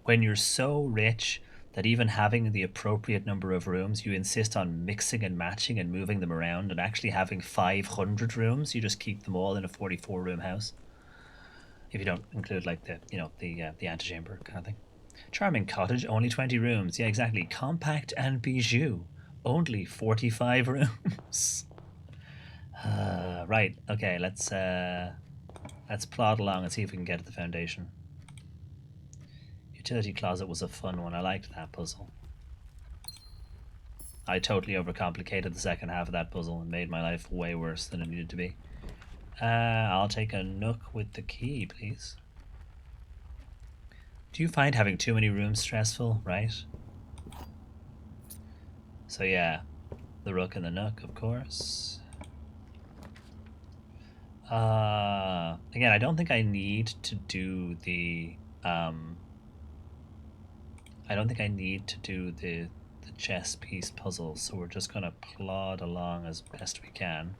When you're so rich that even having the appropriate number of rooms, you insist on mixing and matching and moving them around, and actually having 500 rooms, you just keep them all in a 44-room house. If you don't include like the antechamber kind of thing. Charming cottage, only 20 rooms. Yeah, exactly. Compact and bijou, only 45 rooms. Right. Okay. Let's plod along and see if we can get to the foundation. Utility closet was a fun one. I liked that puzzle. I totally overcomplicated the second half of that puzzle and made my life way worse than it needed to be. I'll take a nook with the key, please. Do you find having too many rooms stressful, right? So yeah, the rook and the nook, of course. Again, I don't think I need to do the chess piece puzzle, so we're just gonna plod along as best we can.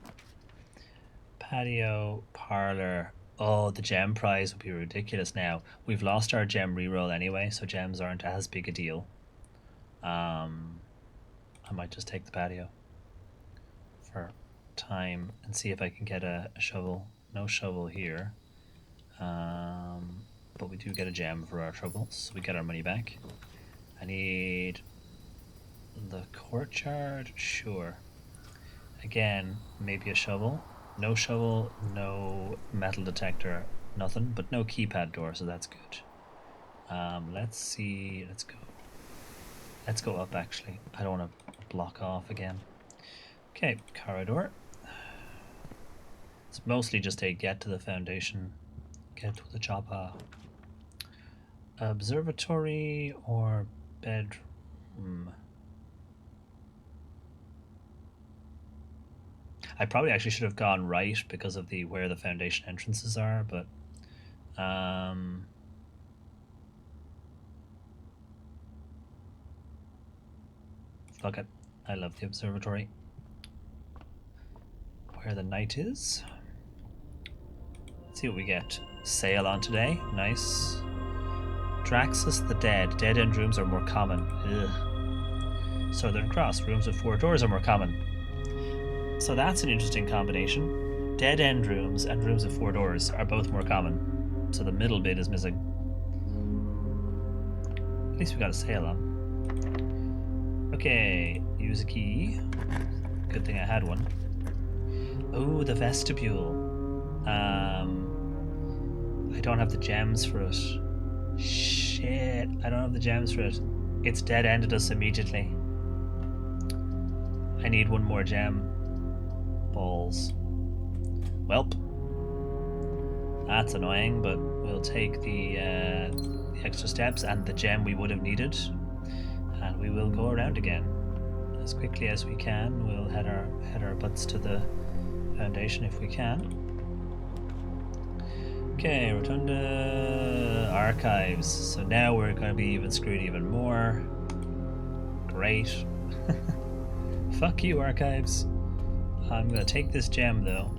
Patio, parlor. Oh, the gem prize would be ridiculous now. We've lost our gem reroll anyway, so gems aren't as big a deal. I might just take the patio for time and see if I can get a shovel. No shovel here. But we do get a gem for our troubles, so we get our money back. I need the courtyard, sure. Again, maybe a shovel. No shovel, no metal detector, nothing, but no keypad door, so that's good. Let's see, let's go up actually. I don't want to block off again. Okay, corridor. It's mostly just a get to the foundation, get to the chopper. Observatory or bedroom? I probably actually should have gone right because of where the foundation entrances are, but fuck it. I love the observatory. Where the night is. Let's see what we get. Sail on today. Nice. Draxus the Dead. Dead end rooms are more common. Ugh. Southern Cross. Rooms with 4 doors are more common. So that's an interesting combination. Dead end rooms and rooms with 4 doors are both more common. So the middle bit is missing. At least we got a sail on. Okay, use a key. Good thing I had one. Oh, the vestibule. I don't have the gems for it. Shit, I don't have the gems for it. It's dead-ended us immediately. I need one more gem. Balls. Welp. That's annoying, but we'll take the extra steps and the gem we would have needed, and we will go around again as quickly as we can. We'll head our butts to the foundation if we can. Okay, Rotunda archives. So now we're going to be even screwed even more. Great. Fuck you, archives. I'm going to take this gem though.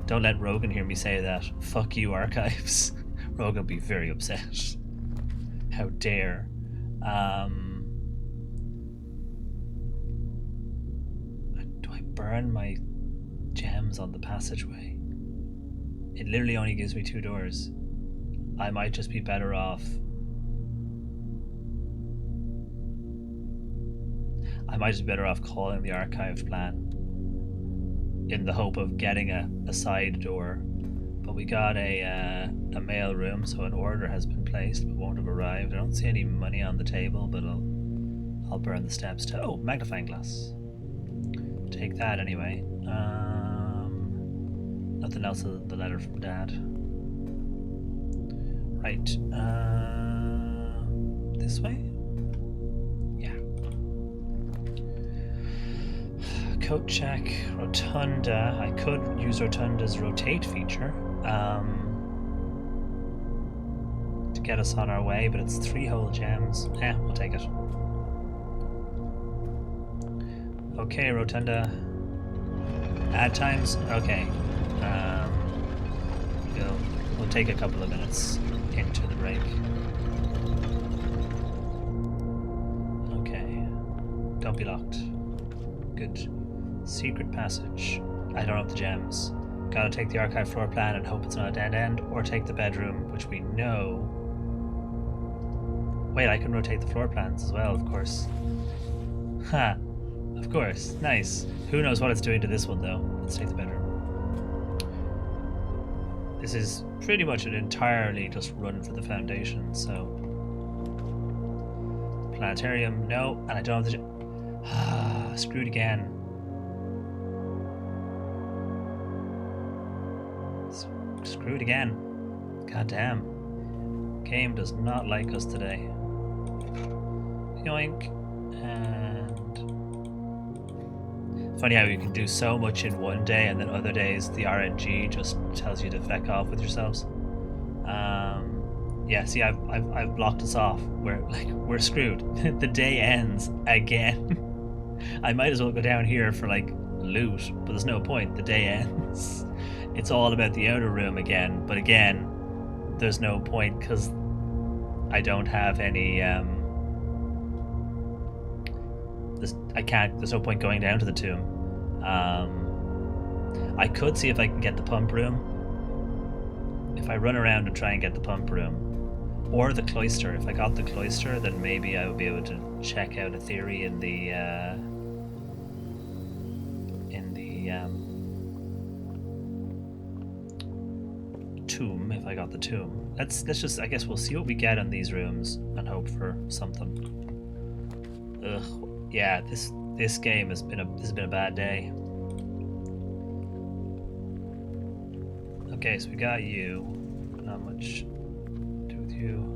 Don't let Rogan hear me say that. Fuck you, archives. Rogan will be very upset. How dare. Do I burn my gems on the passageway? It literally only gives me 2 doors. I might just be better off. I might just be better off calling the archived plan. in the hope of getting a side door. But we got a mail room, so an order has been placed but won't have arrived. I don't see any money on the table, but I'll burn the steps to. Oh, magnifying glass. Take that anyway. Nothing else other than the letter from Dad. Right. This way? Yeah. Coat check. Rotunda. I could use Rotunda's rotate feature to get us on our way, but it's 3 whole gems. We'll take it. Okay, Rotunda. Add times? Okay. We'll take a couple of minutes into the break. Okay. Don't be locked. Good. Secret passage. I don't have the gems. Gotta take the archive floor plan and hope it's not a dead end, or take the bedroom, which we know. Wait, I can rotate the floor plans as well, of course. Ha! Of course. Nice. Who knows what it's doing to this one, though. Let's take the bedroom. This is pretty much an entirely just run for the Foundation, so... Planetarium, no. And I don't have the... Screwed again. Screwed again. God damn. Game does not like us today. Yoink. And... Funny how you can do so much in one day, and then other days the RNG just tells you to feck off with yourselves. Yeah, see, I've blocked us off. We're screwed. The day ends again. I might as well go down here for loot, but there's no point. The day ends. It's all about the outer room again, but again, there's no point because I don't have any. There's no point going down to the tomb. I could see if I can get the pump room. If I run around and try and get the pump room. Or the cloister. If I got the cloister, then maybe I would be able to check out a theory in the tomb, if I got the tomb. Let's just, I guess we'll see what we get in these rooms and hope for something. Ugh. Yeah, this game has been a bad day. Okay, so we got you. Not much to do with you.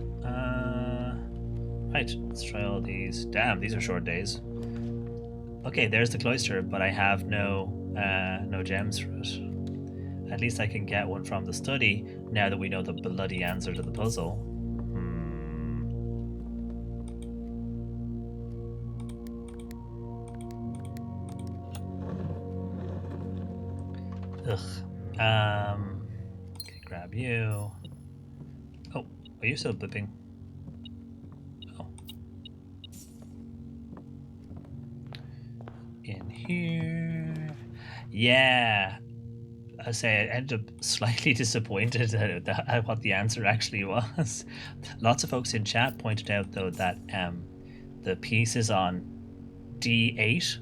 Right, let's try all these. Damn, these are short days. Okay, there's the cloister, but I have no gems for it. At least I can get one from the study now that we know the bloody answer to the puzzle. Ugh. Okay, grab you. Oh, are you still blipping? Oh. In here. Yeah. I say I ended up slightly disappointed at what the answer actually was. Lots of folks in chat pointed out though that the piece is on D8,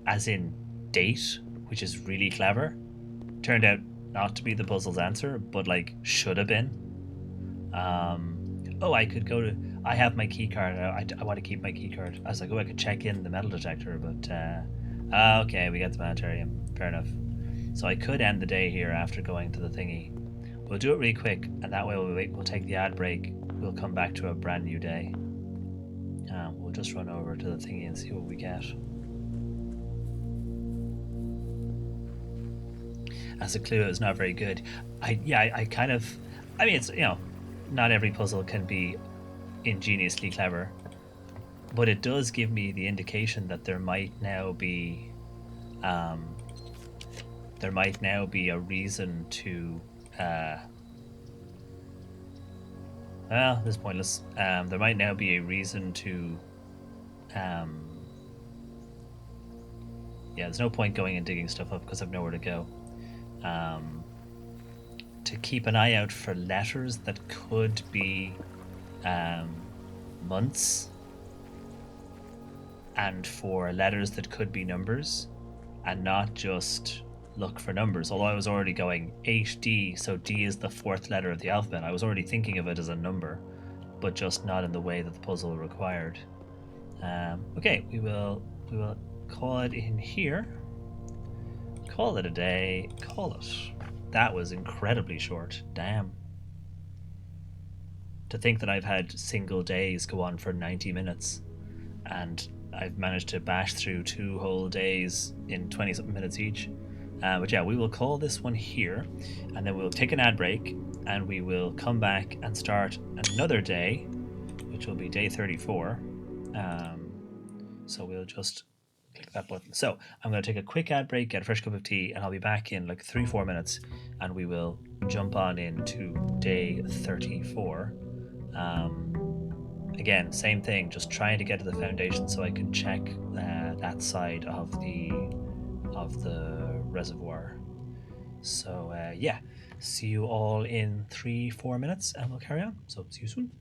as in date, which is really clever. Turned out not to be the puzzle's answer, but should have been. Oh, I could go to. I have my key card. I want to keep my key card. I was like, oh, I could check in the metal detector, but okay, we got the planetarium. Fair enough. So I could end the day here after going to the thingy. We'll do it really quick, and that way we'll take the ad break. We'll come back to a brand new day. We'll just run over to the thingy and see what we get. As a clue, it was not very good. I kind of... I mean, it's, not every puzzle can be ingeniously clever, but it does give me the indication that there might now be a reason to well, this is pointless. There might now be a reason to yeah, there's no point going and digging stuff up because I've nowhere to go. To keep an eye out for letters that could be months, and for letters that could be numbers, and not just look for numbers. Although I was already going 8D, so D is the fourth letter of the alphabet. I was already thinking of it as a number, but just not in the way that the puzzle required. Okay, we will call it in here. Call it a day. Call it. That was incredibly short. Damn. To think that I've had single days go on for 90 minutes and I've managed to bash through 2 whole days in 20 something minutes each. But yeah, we will call this one here, and then we'll take an ad break, and we will come back and start another day, which will be day 34. So we'll just click that button. So I'm going to take a quick ad break, get a fresh cup of tea, and I'll be back in like 3-4 minutes, and we will jump on into day 34. Again, same thing, just trying to get to the foundation so I can check that side of the reservoir. So yeah, see you all in 3-4 minutes, and we'll carry on. So see you soon.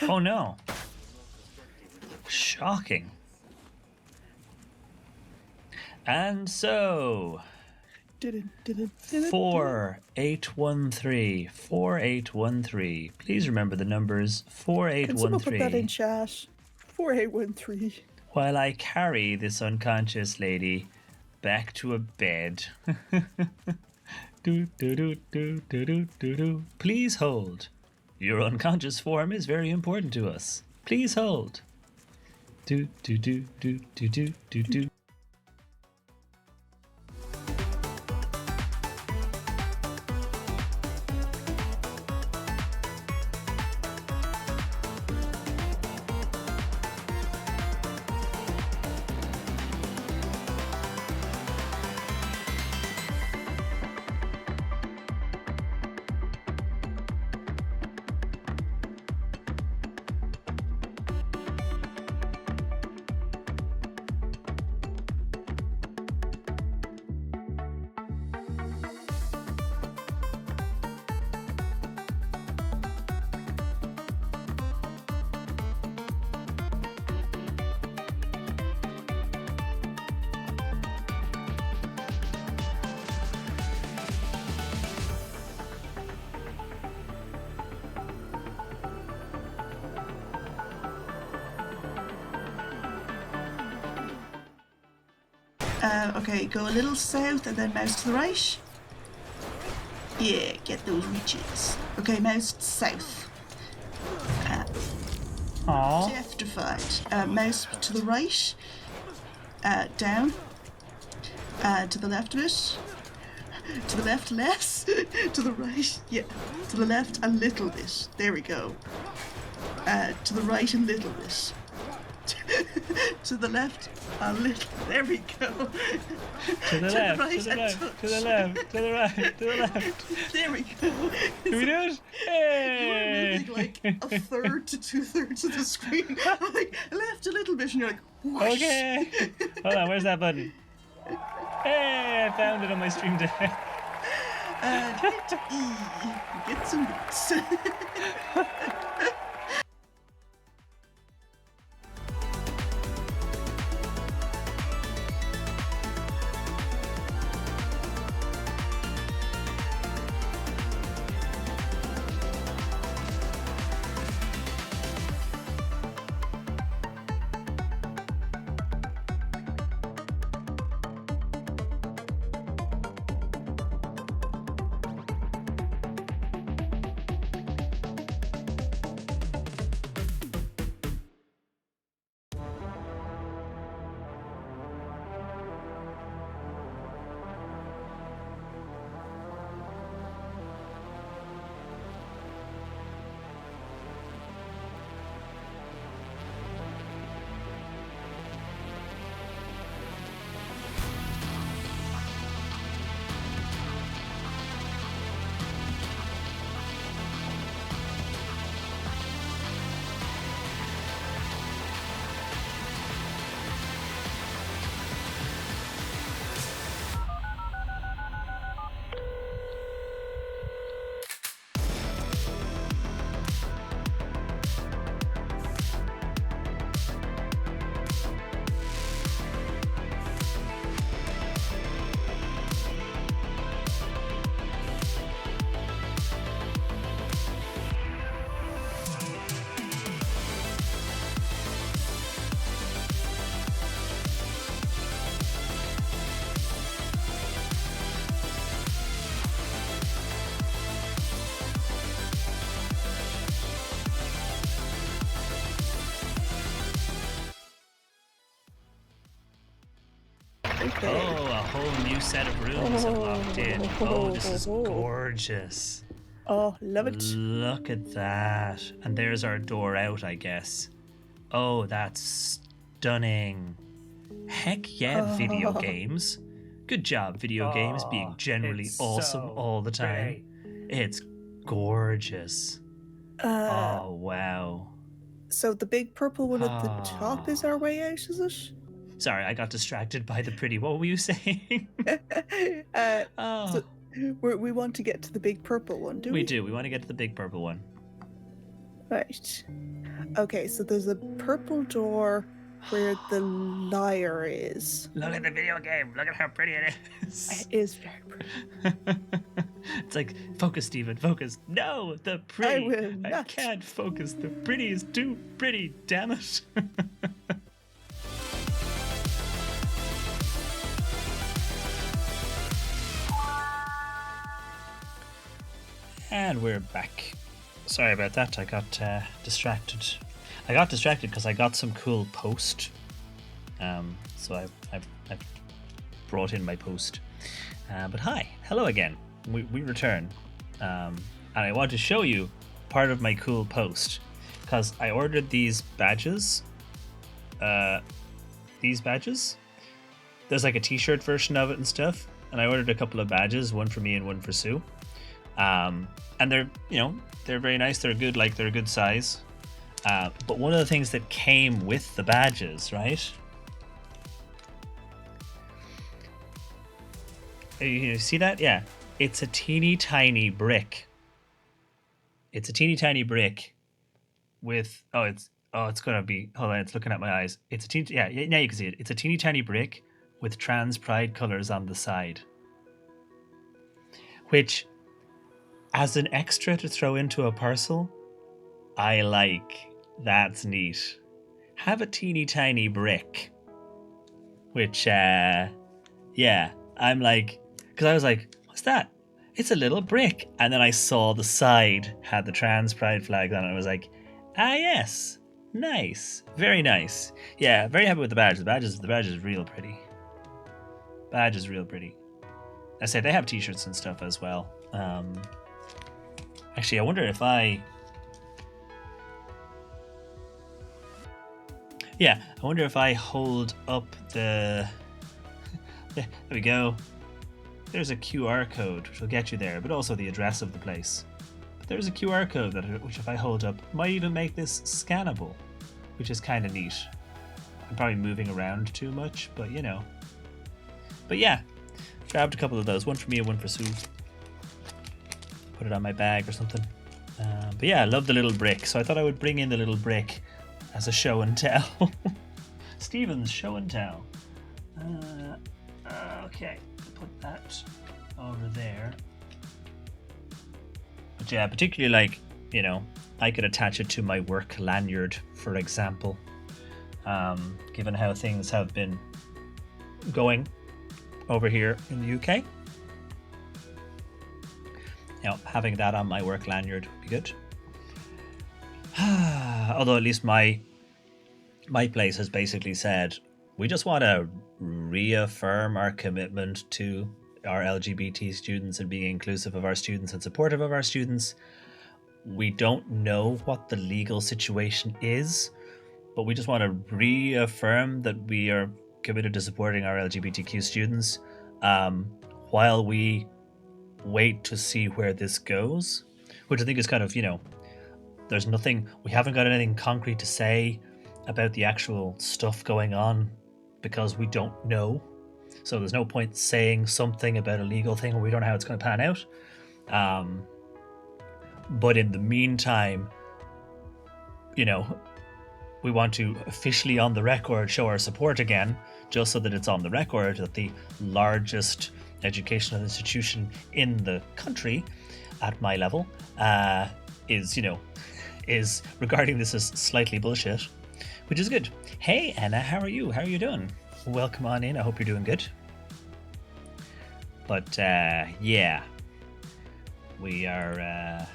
Oh no. Shocking. And so 4813 4813. Please remember the numbers 4813. Can someone put that in chat? 4813. While I carry this unconscious lady back to a bed. Do do do do do do do do. Please hold. Your unconscious form is very important to us. Please hold. Do do do do do do do do. Okay, go a little south and then mouse to the right. Yeah, get those reaches. Okay, mouse south. Left to fight. Mouse to the right. Down. To the left of it. To the left less. To the right, yeah. To the left a little bit. There we go. To the right a little bit. To the left a little. There we go. To the left, right to the left, to the left, to the right, to the left. There we go. Can we do it? Hey! You're moving like a third to 2/3 of the screen. Like left a little bit, and you're like, whoosh. Okay. Hold on, where's that button? Hey, I found it on my stream deck. Hit E. Get some boots. Okay. Oh, a whole new set of rooms have locked in. Oh, this is Oh, gorgeous. love it. Look at that. And there's our door out, I guess. Oh, that's stunning. Heck yeah, video Oh, games. Good job, video games, being Oh, generally it's awesome so all the time. pretty. It's gorgeous. uh, Oh, wow. so the big purple one at the top is our Ah. way out, is it? Sorry, I got distracted by the pretty. What were you saying? uh, Oh, so we want to get to the big purple one, do we? we do. We want to get to the big purple one. Right. Okay, so there's a purple door where the lyre is. Look at the video game. Look at how pretty it It is. is very pretty. It's like, focus, Steven, focus. No, the pretty. will I not. can't focus. The pretty is too pretty, damn it. And we're back. Sorry about that. I got distracted. I got distracted because I got some cool post. So I've brought in my post. But hi, hello again. We return. And I want to show you part of my cool post because I ordered these badges. There's like a t-shirt version of it and stuff. And I ordered a couple of badges, one for me and one for Sue. And they're, they're very nice. They're good, like they're a good size. But one of the things that came with the badges, right? You see that? Yeah. It's a teeny tiny brick. It's a teeny tiny brick with, it's gonna be, hold on, it's looking at my eyes. It's a teeny, yeah, now you can see it. It's a teeny tiny brick with trans pride colors on the side. Which, as an extra to throw into a parcel, I like. That's neat. Have a teeny tiny brick. Which, yeah, I'm like, because I was like, what's that? It's a little brick. And then I saw the side had the trans pride flag on it. I was like, ah, yes, nice, very nice. Yeah, very happy with the badge. The badge is real pretty. Badge is real pretty. I said they have t-shirts and stuff as well. Actually, I wonder if I hold up the... There we go. There's a QR code which will get you there, but also the address of the place. But there's a QR code which if I hold up might even make this scannable, which is kind of neat. I'm probably moving around too much, but But yeah, grabbed a couple of those. One for me and one for Sue. Put it on my bag or something. But yeah, I love the little brick, so I thought I would bring in the little brick as a show and tell. Steven's show and tell. Okay, put that over there. But yeah, particularly I could attach it to my work lanyard, for example. Given how things have been going over here in the UK. Having that on my work lanyard would be good. Although at least my place has basically said, we just want to reaffirm our commitment to our LGBT students and being inclusive of our students and supportive of our students. We don't know what the legal situation is, but we just want to reaffirm that we are committed to supporting our LGBTQ students while we wait to see where this goes, which I think is kind of, there's nothing, we haven't got anything concrete to say about the actual stuff going on because we don't know. So there's no point saying something about a legal thing when we don't know how it's going to pan out. But in the meantime, we want to officially on the record show our support again, just so that it's on the record that the largest educational institution in the country at my level is regarding this as slightly bullshit, which is good. Hey Anna, how are you? How are you doing? Welcome on in. I hope you're doing good. But yeah, we are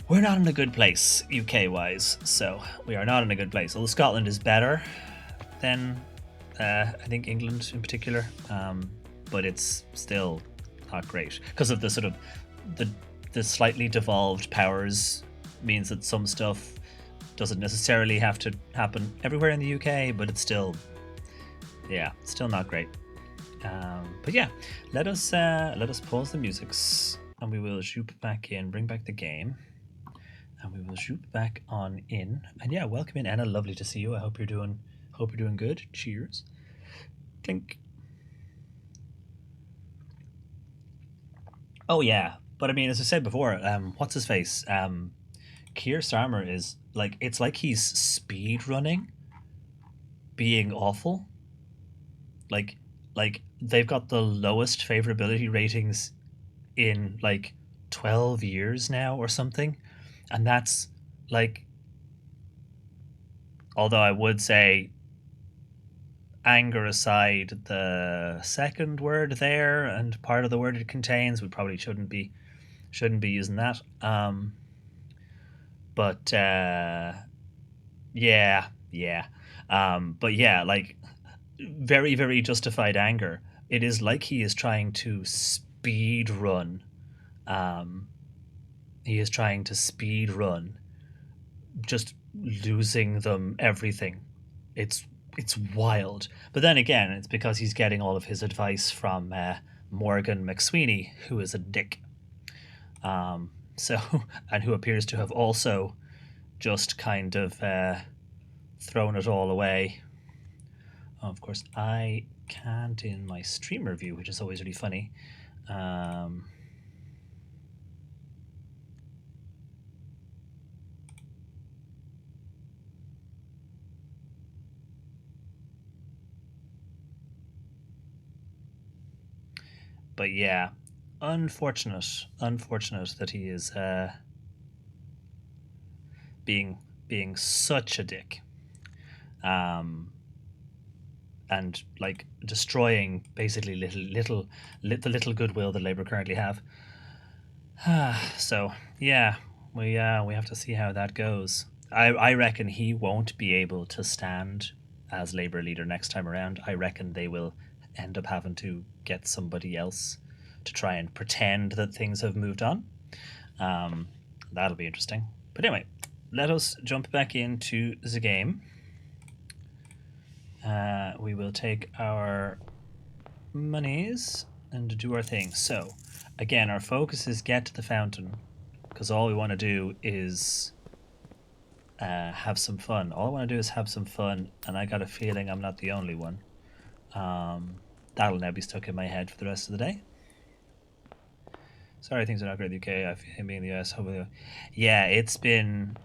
we're not in a good place UK wise, so we are not in a good place. Although Scotland is better than I think England in particular, but it's still not great because of the sort of the the slightly devolved powers means that some stuff doesn't necessarily have to happen everywhere in the UK, but it's still, yeah, still not great. But yeah, let us pause the musics, and we will shoot back in, bring back the game, and we will shoot back on in. And yeah, welcome in, Anna. Lovely to see you. I hope you're doing good. Cheers. Clink. Oh yeah, but I mean, as I said before, what's his face? Keir Starmer is like, it's like he's speed running, being awful. Like, like they've got the lowest favorability ratings in like 12 years now or something, and that's like, although I would say, anger aside, the second word there and part of the word it contains, we probably shouldn't be using that. But yeah, yeah. But yeah, like, very, very justified anger. It is like he is trying to speed run. Um, he is trying to speed run, just losing them everything. It's it's wild. But then again, it's because he's getting all of his advice from Morgan McSweeney, who is a dick. So, and who appears to have also just kind of thrown it all away. Of course, I can't in my streamer view, which is always really funny. Um, but yeah, unfortunate that he is being being such a dick. Um, and like destroying basically the little goodwill that Labour currently have. So yeah, we have to see how that goes. I reckon he won't be able to stand as Labour leader next time around. I reckon they will end up having to get somebody else to try and pretend that things have moved on. Um, that'll be interesting. But anyway, let us jump back into the game. We will take our monies and do our thing. So, again, our focus is get to the fountain, because all we want to do is have some fun. All I want to do is have some fun, and I got a feeling I'm not the only one. That'll now be stuck in my head for the rest of the day. Sorry, things are not great in the UK. I feel him being in the US. Hopefully, yeah, it's been.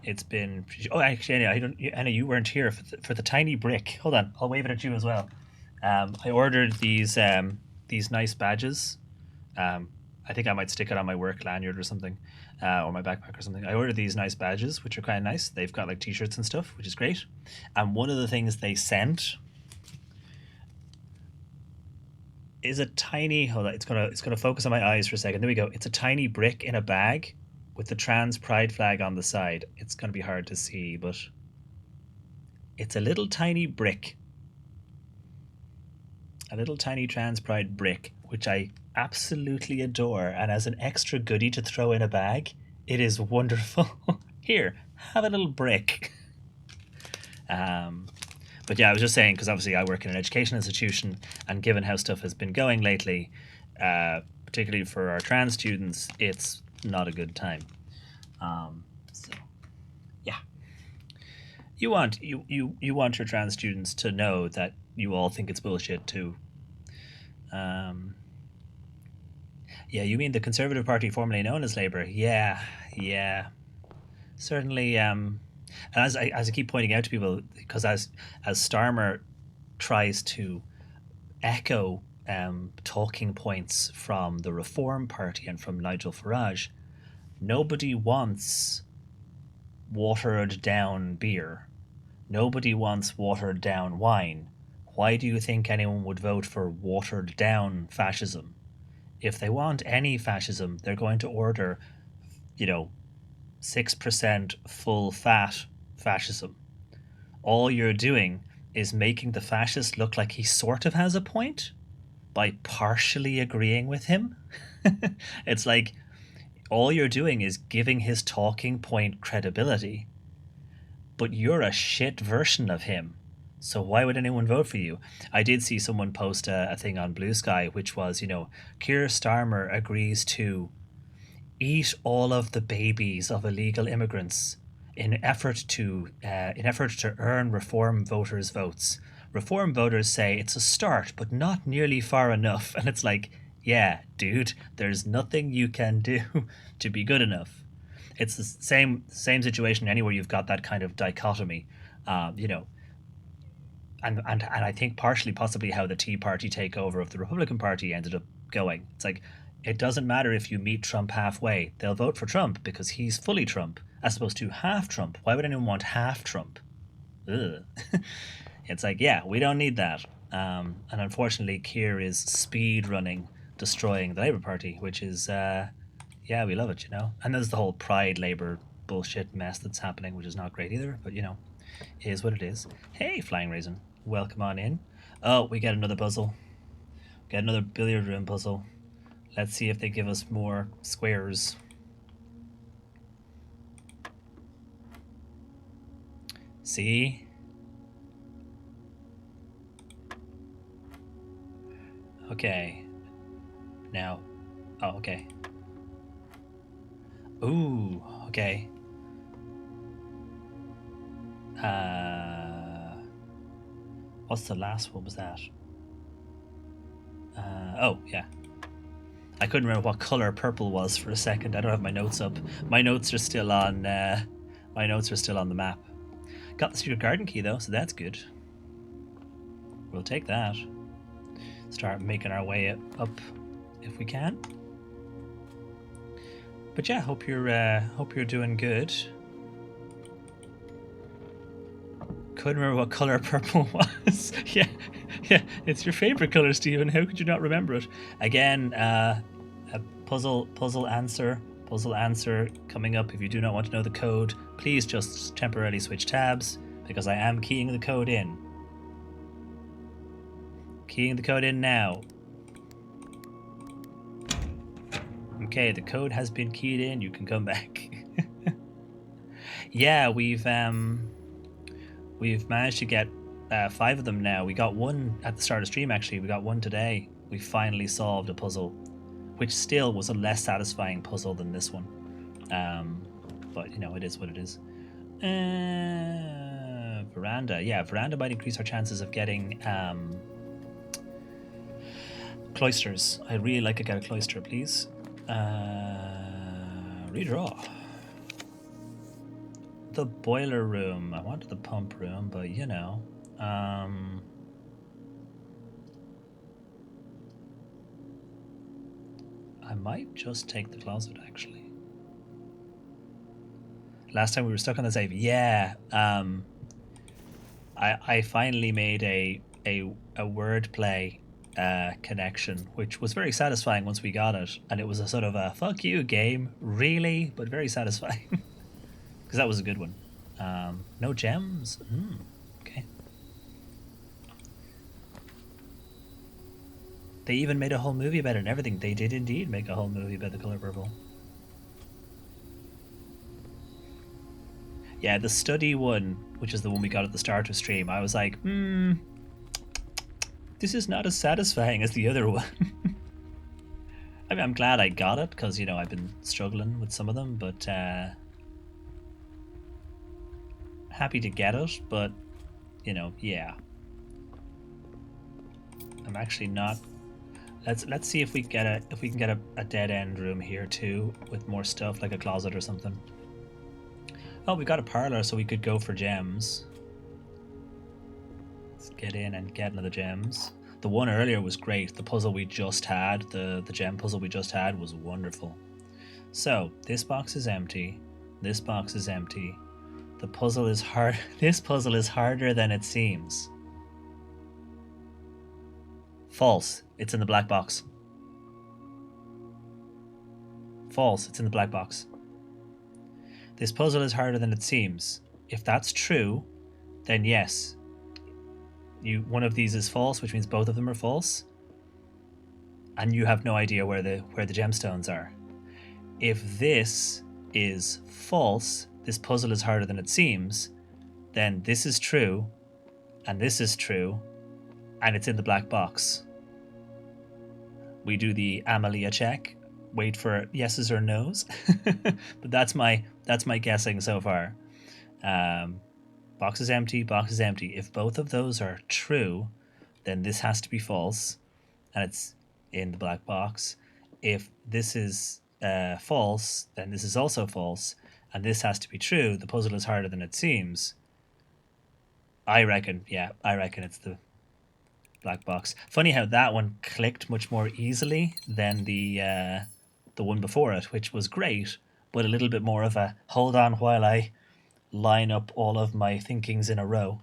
Oh, actually, Anna, Anna, you weren't here for the tiny brick. Hold on, I'll wave it at you as well. I ordered these nice badges. I think I might stick it on my work lanyard or something, or my backpack or something. I ordered these nice badges, which are kind of nice. They've got like t-shirts and stuff, which is great. And one of the things they sent is a tiny. Hold on, it's gonna focus on my eyes for a second. There we go. It's a tiny brick in a bag with the trans pride flag on the side. It's gonna be hard to see, but it's a little tiny brick, a little tiny trans pride brick, which I absolutely adore. And as an extra goodie to throw in a bag, it is wonderful. Here, have a little brick. But yeah, I was just saying, because obviously I work in an education institution, and given how stuff has been going lately, particularly for our trans students, it's not a good time. So yeah, you want your trans students to know that you all think it's bullshit too. Yeah, you mean the Conservative Party, formerly known as Labour? Yeah, yeah, certainly. And as I keep pointing out to people, because as Starmer tries to echo talking points from the Reform Party and from Nigel Farage, nobody wants watered down beer. Nobody wants watered down wine. Why do you think anyone would vote for watered down fascism? If they want any fascism, they're going to order, 6% full fat fascism. All you're doing is making the fascist look like he sort of has a point by partially agreeing with him. It's like all you're doing is giving his talking point credibility, but you're a shit version of him. So why would anyone vote for you? I did see someone post a thing on Blue Sky, which was, Keir Starmer agrees to eat all of the babies of illegal immigrants in effort to earn Reform voters' votes. Reform voters say it's a start, but not nearly far enough. And it's like, yeah, dude, there's nothing you can do to be good enough. It's the same situation anywhere you've got that kind of dichotomy, and I think partially possibly how the Tea Party takeover of the Republican Party ended up going. It's like it doesn't matter if you meet Trump halfway; they'll vote for Trump because he's fully Trump, as opposed to half Trump. Why would anyone want half Trump? Ugh. It's like, yeah, we don't need that. And unfortunately, Keir is speed running, destroying the Labour Party, which is, yeah, we love it, And there's the whole Pride Labour bullshit mess that's happening, which is not great either, but, it is what it is. Hey, Flying Raisin, welcome on in. Oh, we get another puzzle. Get another billiard room puzzle. Let's see if they give us more squares. See? Okay. Now. Oh, okay. Ooh, okay. What's the last one? Was that? Oh, yeah. I couldn't remember what color purple was for a second. I don't have my notes up. My notes are still on. My notes are still on the map. Got the secret garden key though, so that's good. We'll take that. Start making our way up if we can. But yeah, hope you're doing good. Couldn't remember what color purple was. yeah, it's your favorite color, Stephen. How could you not remember it? Again, a puzzle answer coming up. If you do not want to know the code, please just temporarily switch tabs because I am keying the code in. Keying the code in now. Okay, the code has been keyed in. You can come back. Yeah, we've managed to get 5 of them now. We got one at the start of stream, actually. We got one today. We finally solved a puzzle, which still was a less satisfying puzzle than this one. But, it is what it is. Veranda. Yeah, veranda might increase our chances of getting cloisters. I'd really like to get a cloister, please. Redraw. The boiler room. I wanted the pump room, but I might just take the closet, actually. Last time we were stuck on the save. Yeah. I finally made a wordplay connection, which was very satisfying once we got it, and it was a sort of a fuck you game, really, but very satisfying. Because that was a good one. No gems? Okay. They even made a whole movie about it and everything. They did indeed make a whole movie about the color purple. Yeah, the study one, which is the one we got at the start of stream, I was like, this is not as satisfying as the other one. I mean, I'm glad I got it, because, I've been struggling with some of them, but happy to get it, but, yeah. I'm actually not... Let's see if we can get a dead end room here too, with more stuff, like a closet or something. Oh, we got a parlor, so we could go for gems. Let's get in and get another gems. The one earlier was great. The puzzle we just had, the gem puzzle we just had, was wonderful. So this box is empty. This box is empty. The puzzle is hard. This puzzle is harder than it seems. False. It's in the black box. False. It's in the black box. This puzzle is harder than it seems. If that's true, then yes. one of these is false, which means both of them are false, and you have no idea where the gemstones are. If this is false, this puzzle is harder than it seems, then this is true, and this is true, and it's in the black box. We do the Amalia check, wait for yeses or nos, but that's my guessing so far. Box is empty, box is empty. If both of those are true, then this has to be false, and it's in the black box. If this is false, then this is also false, and this has to be true. The puzzle is harder than it seems. I reckon it's the black box. Funny how that one clicked much more easily than the one before it, which was great, but a little bit more of a hold on while I line up all of my thinkings in a row.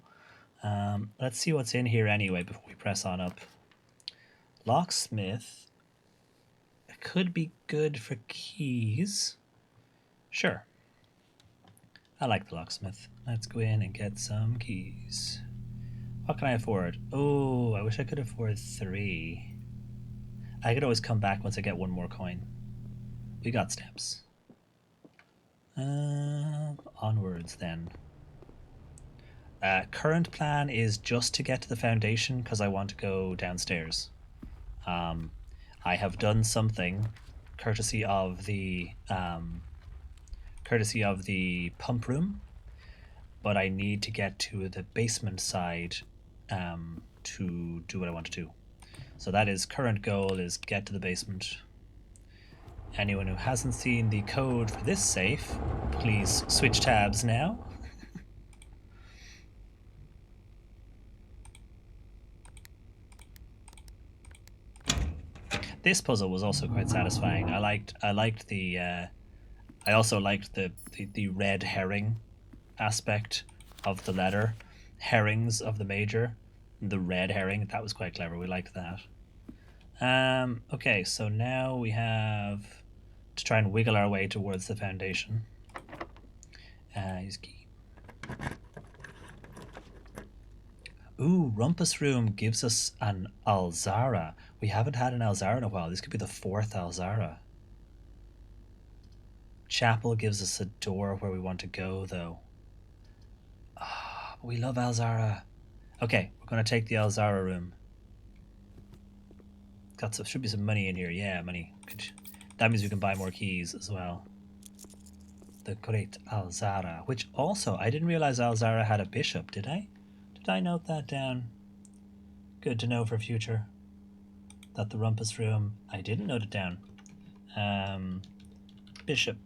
Let's see what's in here anyway before we press on up. Locksmith. It could be good for keys. Sure. I like the locksmith. Let's go in and get some keys. What can I afford? Oh, I wish I could afford 3. I could always come back once I get one more coin. We got steps. Onwards then. Current plan is just to get to the foundation because I want to go downstairs. I have done something courtesy of the pump room, but I need to get to the basement side to do what I want to do. So that is current goal, is get to the basement. Anyone who hasn't seen the code for this safe, please switch tabs now. This puzzle was also quite satisfying. I also liked the red herring aspect of the letter. Herrings of the major. The red herring. That was quite clever. We liked that. Okay, so now we have to try and wiggle our way towards the foundation. Use key. Ooh, Rumpus Room gives us an Alzara. We haven't had an Alzara in a while. This could be the 4th Alzara. Chapel gives us a door where we want to go, though. But we love Alzara. Okay, we're going to take the Alzara room. Should be some money in here. Yeah, money. That means we can buy more keys as well. The Great Alzara, which also, I didn't realize Alzara had a bishop, did I? Did I note that down? Good to know for future. That the Rumpus Room, I didn't note it down. Bishop.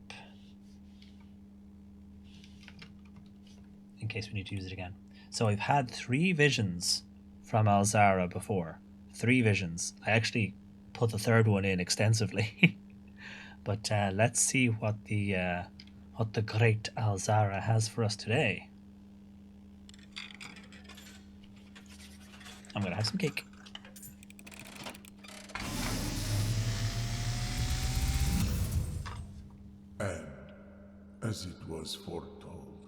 In case we need to use it again. So I've had 3 visions from Alzara before. 3 visions. I actually put the 3rd one in extensively. But let's see what the Great Alzara has for us today. I'm gonna have some cake. And as it was foretold,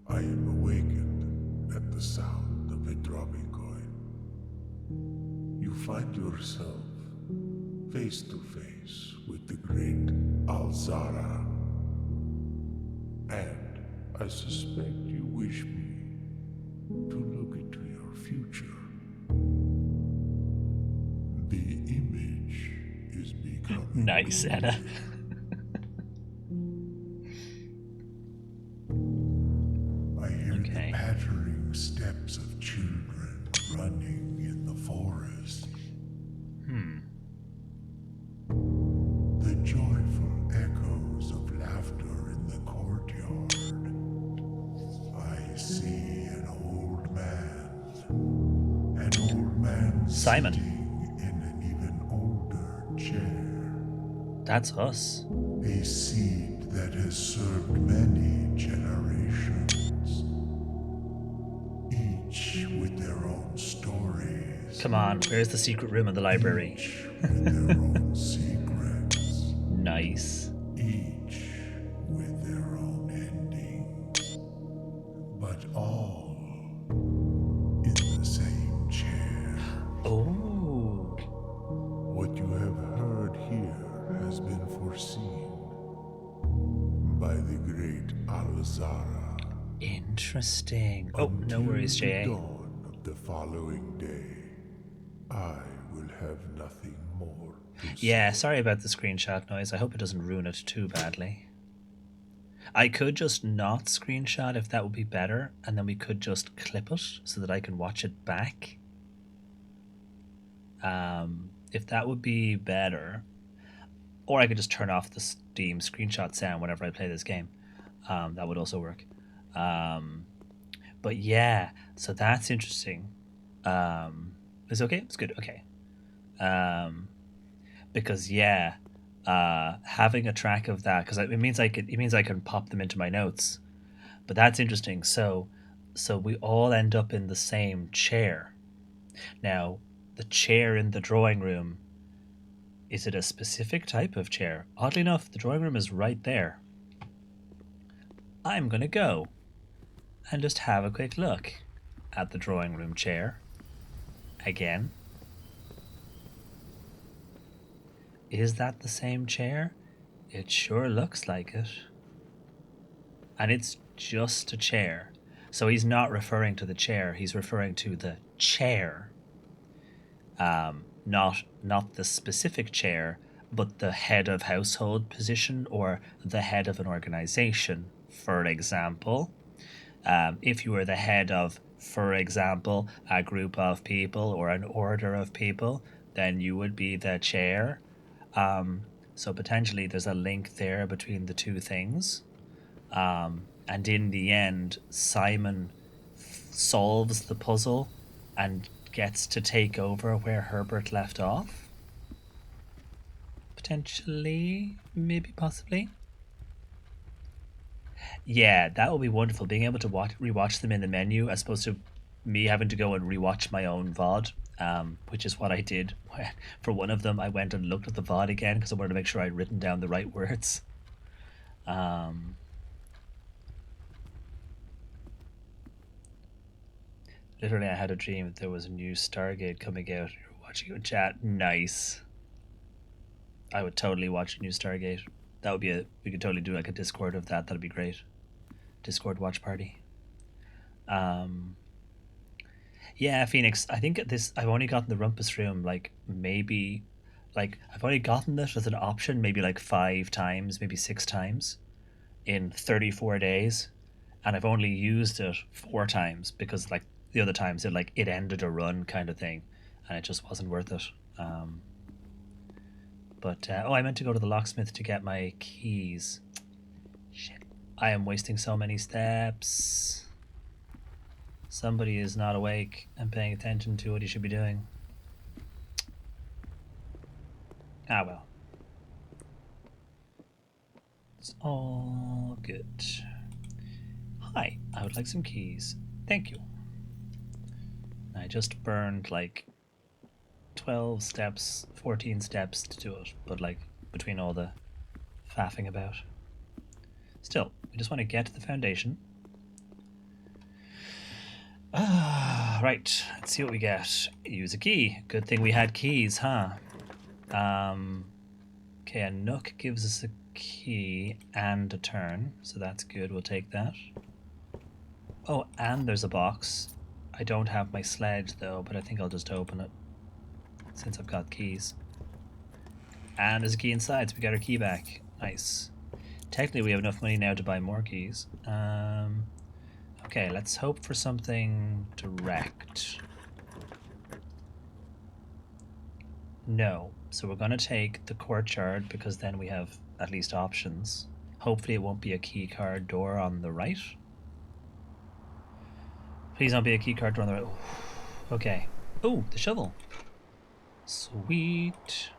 I am awakened at the sound of a dropping coin. You find yourself face to face with the great Alzara. And I suspect you wish me to look into your future. The image is becoming Nice, Anna. I hear the pattering steps of children running in the forest. The joyful echoes of laughter in the courtyard. I see an old man Simon. sitting in an even older chair. That's us. A seed that has served many generations, each with their own stories. Come on, where's the secret room in the library? Each with their own secrets. Nice. Each with their own endings. But all in the has been foreseen by the great Alzara. Interesting. Oh, no worries, Until the JA. dawn of the following day, I will have nothing more to Yeah, say. sorry about the screenshot noise. I hope it doesn't ruin it too badly. I could just not screenshot if that would be better, and then we could just clip it so that I can watch it back. If that would be better, or I could just turn off the Steam screenshot sound whenever I play this game. That would also work. But yeah, so that's interesting. It's okay. It's good. Okay. Because yeah, having a track of that, because it means I can pop them into my notes. But that's interesting. So we all end up in the same chair. Now, the chair in the drawing room, is it a specific type of chair? Oddly enough, the drawing room is right there. I'm going to go and just have a quick look at the drawing room chair again. Is that the same chair? It sure looks like it. And it's just a chair. So he's not referring to the chair, he's referring to the chair. Not the specific chair, but the head of household position or the head of an organization. For example, if you were the head of, for example, a group of people or an order of people, then you would be the chair. So potentially there's a link there between the two things. And in the end, Simon solves the puzzle and gets to take over where Herbert left off. Potentially, maybe, possibly. Yeah, that would be wonderful. Being able to rewatch them in the menu as opposed to me having to go and rewatch my own VOD, which is what I did. For one of them, I went and looked at the VOD again because I wanted to make sure I'd written down the right words. Literally, I had a dream that there was a new Stargate coming out. You're watching it in chat. Nice. I would totally watch a new Stargate. That would be we could totally do like a Discord of that. That'd be great. Discord watch party. Yeah, Phoenix. I think I've only gotten the Rumpus Room like maybe, like I've only gotten this as an option maybe like 5 times, maybe 6 times, in 34 days, and I've only used it 4 times because like the other times it ended a run kind of thing, and it just wasn't worth it. But I meant to go to the locksmith to get my keys. Shit, I am wasting so many steps. Somebody is not awake and paying attention to what he should be doing. Ah well. It's all good. Hi, I would like some keys. Thank you. I just burned like 12 steps, 14 steps to do it, but like between all the faffing about. Still, we just want to get to the foundation. Right, let's see what we get. Use a key. Good thing we had keys, huh? Okay, a nook gives us a key and a turn, so that's good. We'll take that. Oh, and there's a box. I don't have my sledge though, but I think I'll just open it since I've got keys. And there's a key inside, so we got our key back. Nice. Technically, we have enough money now to buy more keys. Okay, let's hope for something direct. No. So we're going to take the courtyard because then we have at least options. Hopefully it won't be a keycard door on the right. Please don't be a keycard door on the right. Okay. Oh, the shovel. Sweet.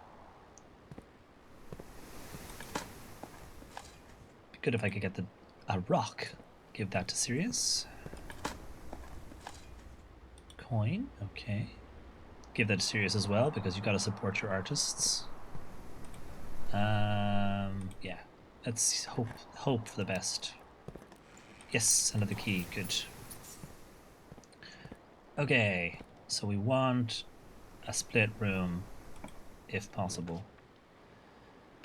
Be good if I could get a rock. Give that to Sirius. Coin. Okay. Give that to Sirius as well because you've got to support your artists. Yeah. Let's hope for the best. Yes, another key. Good. Okay, so we want a split room, if possible.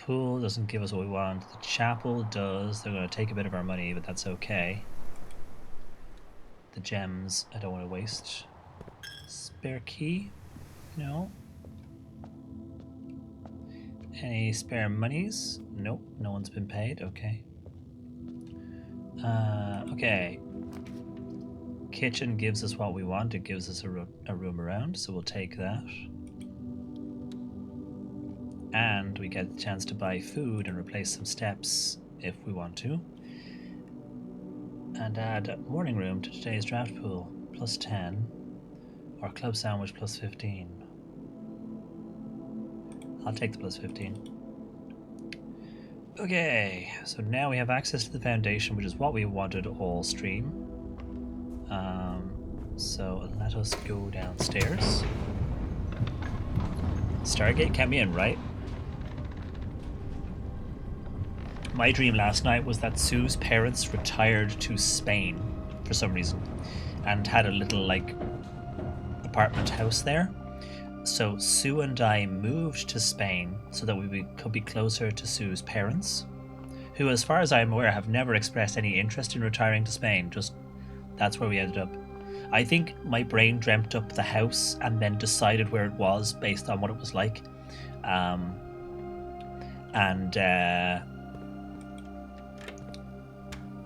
pool doesn't give us what we want. The chapel does. They're going to take a bit of our money, but that's okay. The gems, I don't want to waste. Spare key? No. Any spare monies? Nope, no one's been paid. Okay. Okay. Kitchen gives us what we want. It gives us a room around, so we'll take that. And we get the chance to buy food and replace some steps if we want to. And add morning room to today's draft pool, plus 10. Or club sandwich, plus 15. I'll take the plus 15. Okay, so now we have access to the foundation, which is what we wanted all stream. So let us go downstairs. Stargate can't be in, right? My dream last night was that Sue's parents retired to Spain for some reason and had a little, like, apartment house there. So Sue and I moved to Spain so that we could be closer to Sue's parents, who, as far as I'm aware, have never expressed any interest in retiring to Spain. Just that's where we ended up. I think my brain dreamt up the house and then decided where it was based on what it was like.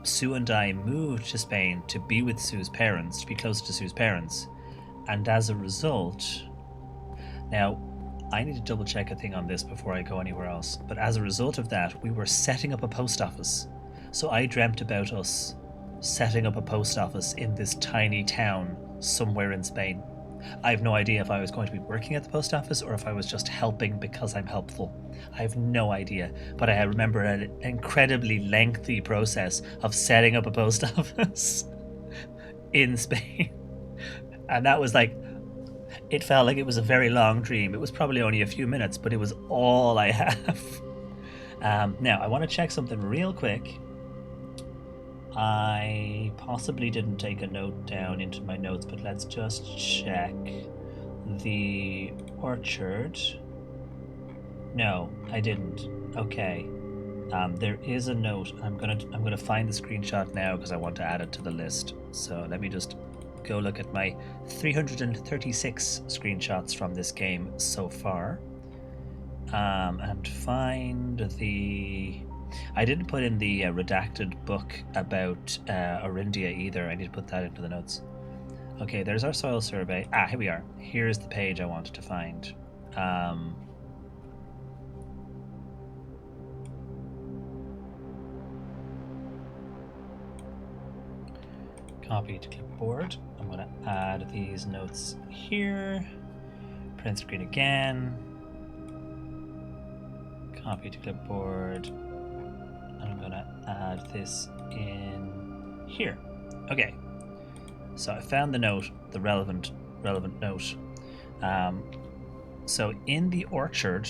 Sue and I moved to Spain to be with Sue's parents, to be close to Sue's parents. And as a result... Now, I need to double check a thing on this before I go anywhere else. But as a result of that, we were setting up a post office. So I dreamt about us setting up a post office in this tiny town somewhere in Spain. I have no idea if I was going to be working at the post office or if I was just helping because I'm helpful. I have no idea, but I remember an incredibly lengthy process of setting up a post office in Spain. And that was like, it felt like it was a very long dream. It was probably only a few minutes, but it was all I have. Now, I want to check something real quick. I possibly didn't take a note down into my notes, but let's just check. The orchard. No, I didn't. Okay. There is a note. I'm gonna find the screenshot now because I want to add it to the list. So let me just go look at my 336 screenshots from this game so far. And find the... I didn't put in the redacted book about Orindia either. I need to put that into the notes. Okay, there's our soil survey. Here we are. Here's the page I wanted to find. Copy to clipboard. I'm going to add these notes here. Print screen again. Copy to clipboard. I'm going to add this in here. Okay. So I found the note, the relevant note. So in the orchard,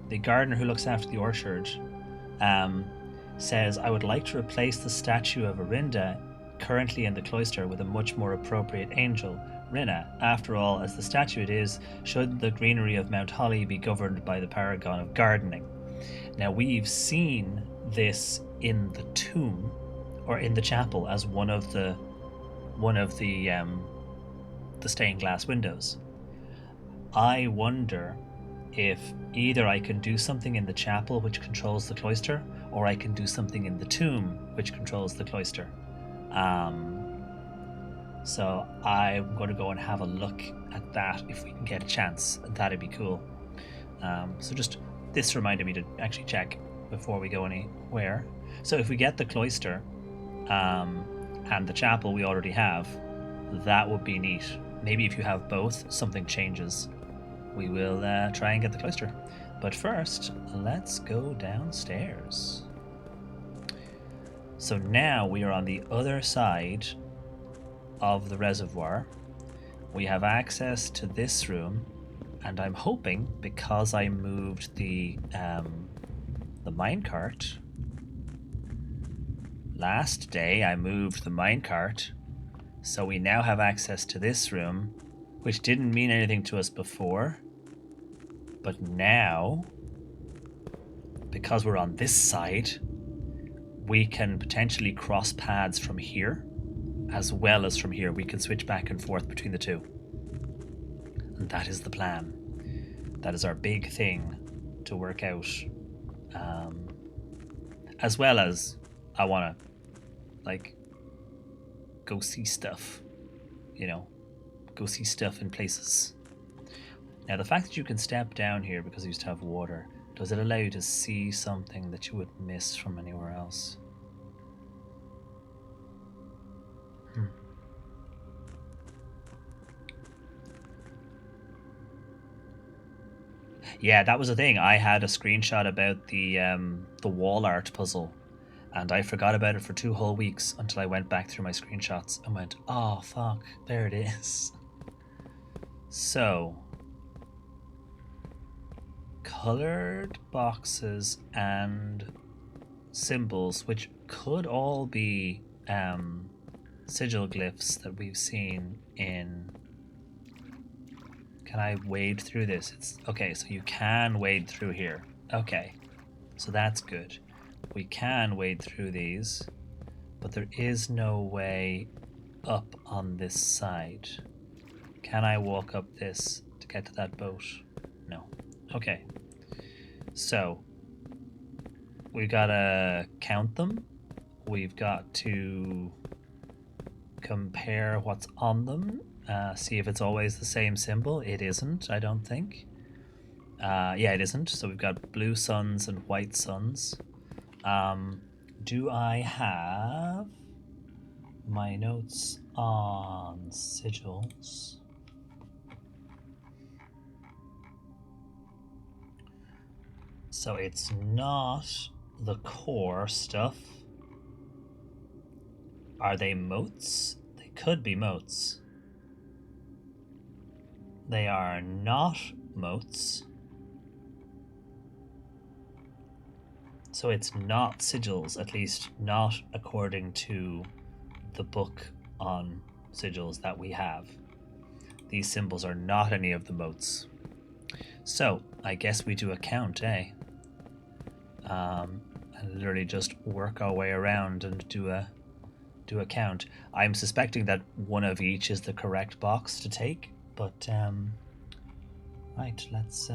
the gardener who looks after the orchard says, I would like to replace the statue of Orinda currently in the cloister with a much more appropriate angel, Rinna. After all, as the statue it is, should the greenery of Mount Holly be governed by the paragon of gardening. Now we've seen this in the tomb, or in the chapel, as one of the stained glass windows. I wonder if either I can do something in the chapel which controls the cloister, or I can do something in the tomb which controls the cloister. So I'm going to go and have a look at that if we can get a chance. That'd be cool. So just this reminded me to actually check before we go anywhere. So if we get the cloister and the chapel we already have, that would be neat. Maybe if you have both, something changes. We will try and get the cloister. But first, let's go downstairs. So now we are on the other side of the reservoir. We have access to this room, and I'm hoping, because I moved the minecart last day, I moved the minecart, so we now have access to this room, which didn't mean anything to us before, but now, because we're on this side, we can potentially cross paths from here as well as from here. We can switch back and forth between the two. And that is the plan. That is our big thing to work out. As well as I want to, like, go see stuff. You know, go see stuff in places. Now, the fact that you can step down here because you used to have water, does it allow you to see something that you would miss from anywhere else? Yeah, that was the thing. I had a screenshot about the wall art puzzle, and I forgot about it for 2 whole weeks until I went back through my screenshots and went, oh fuck, there it is. So, colored boxes and symbols, which could all be sigil glyphs that we've seen in... Can I wade through this? It's okay, so you can wade through here. Okay, so that's good. We can wade through these, but there is no way up on this side. Can I walk up this to get to that boat? No. Okay. So, we gotta count them. We've got to compare what's on them. See if it's always the same symbol. It isn't, I don't think. Yeah, it isn't. So we've got blue suns and white suns. Do I have my notes on sigils? So it's not the core stuff. Are they motes? They could be motes. They are not motes. So it's not sigils, at least not according to the book on sigils that we have. These symbols are not any of the motes. So I guess we do a count, eh? And literally just work our way around and do a count. I'm suspecting that one of each is the correct box to take. But, right, let's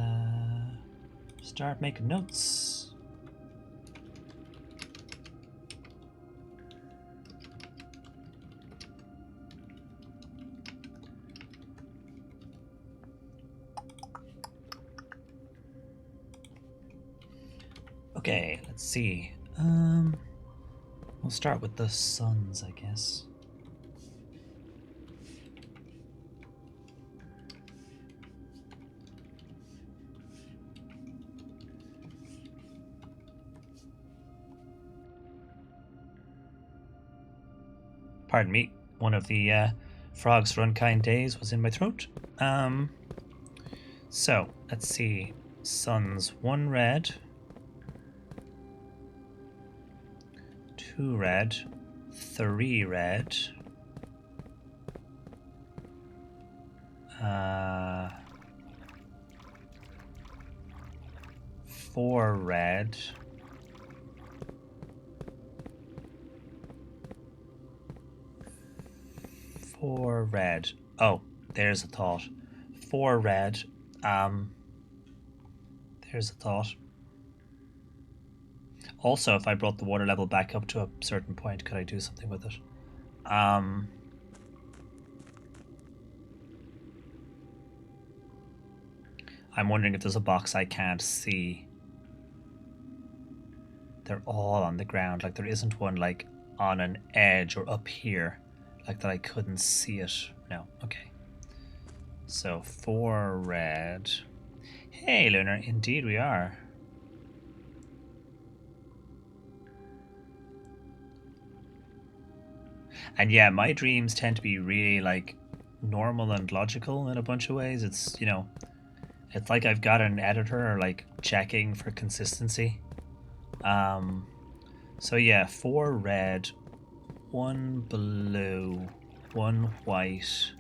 start making notes. Okay, let's see. We'll start with the suns, I guess. Pardon me, one of the Frogs for Unkind Days was in my throat. So, let's see. Suns, 1 red. 2 red. 3 red. 4 red. 4 red. Oh, there's a thought. 4 red. There's a thought. Also, if I brought the water level back up to a certain point, could I do something with it? I'm wondering if there's a box I can't see. They're all on the ground. Like, there isn't one, like, on an edge or up here. Like that I couldn't see it. No, okay. So 4 red. Hey, Lunar, indeed we are. And yeah, my dreams tend to be really like normal and logical in a bunch of ways. It's, you know, it's like I've got an editor like checking for consistency. So yeah, 4 red, 1 blue, 1 white,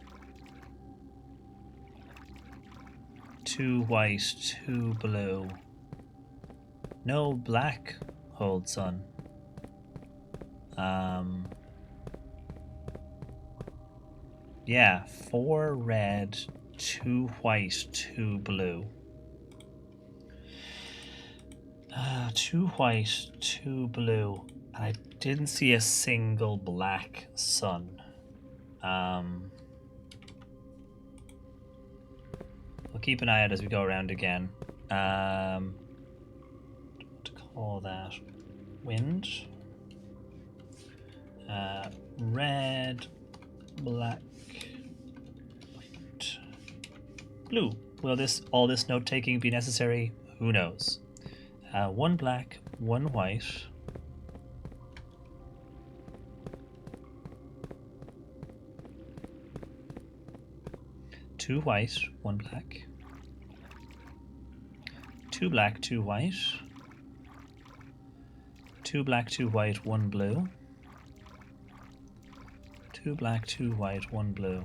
2 white, 2 blue, No black hold sun. Yeah, 4 red, 2 white, 2 blue. 2 white, 2 blue. And I didn't see a single black sun. We'll keep an eye out as we go around again. What to call that? Wind. Red, black, white, blue. Will all this note taking be necessary? Who knows? 1 black, 1 white. 2 white, 1 black. 2 black, 2 white. 2 black, 2 white, 1 blue. 2 black, 2 white, 1 blue.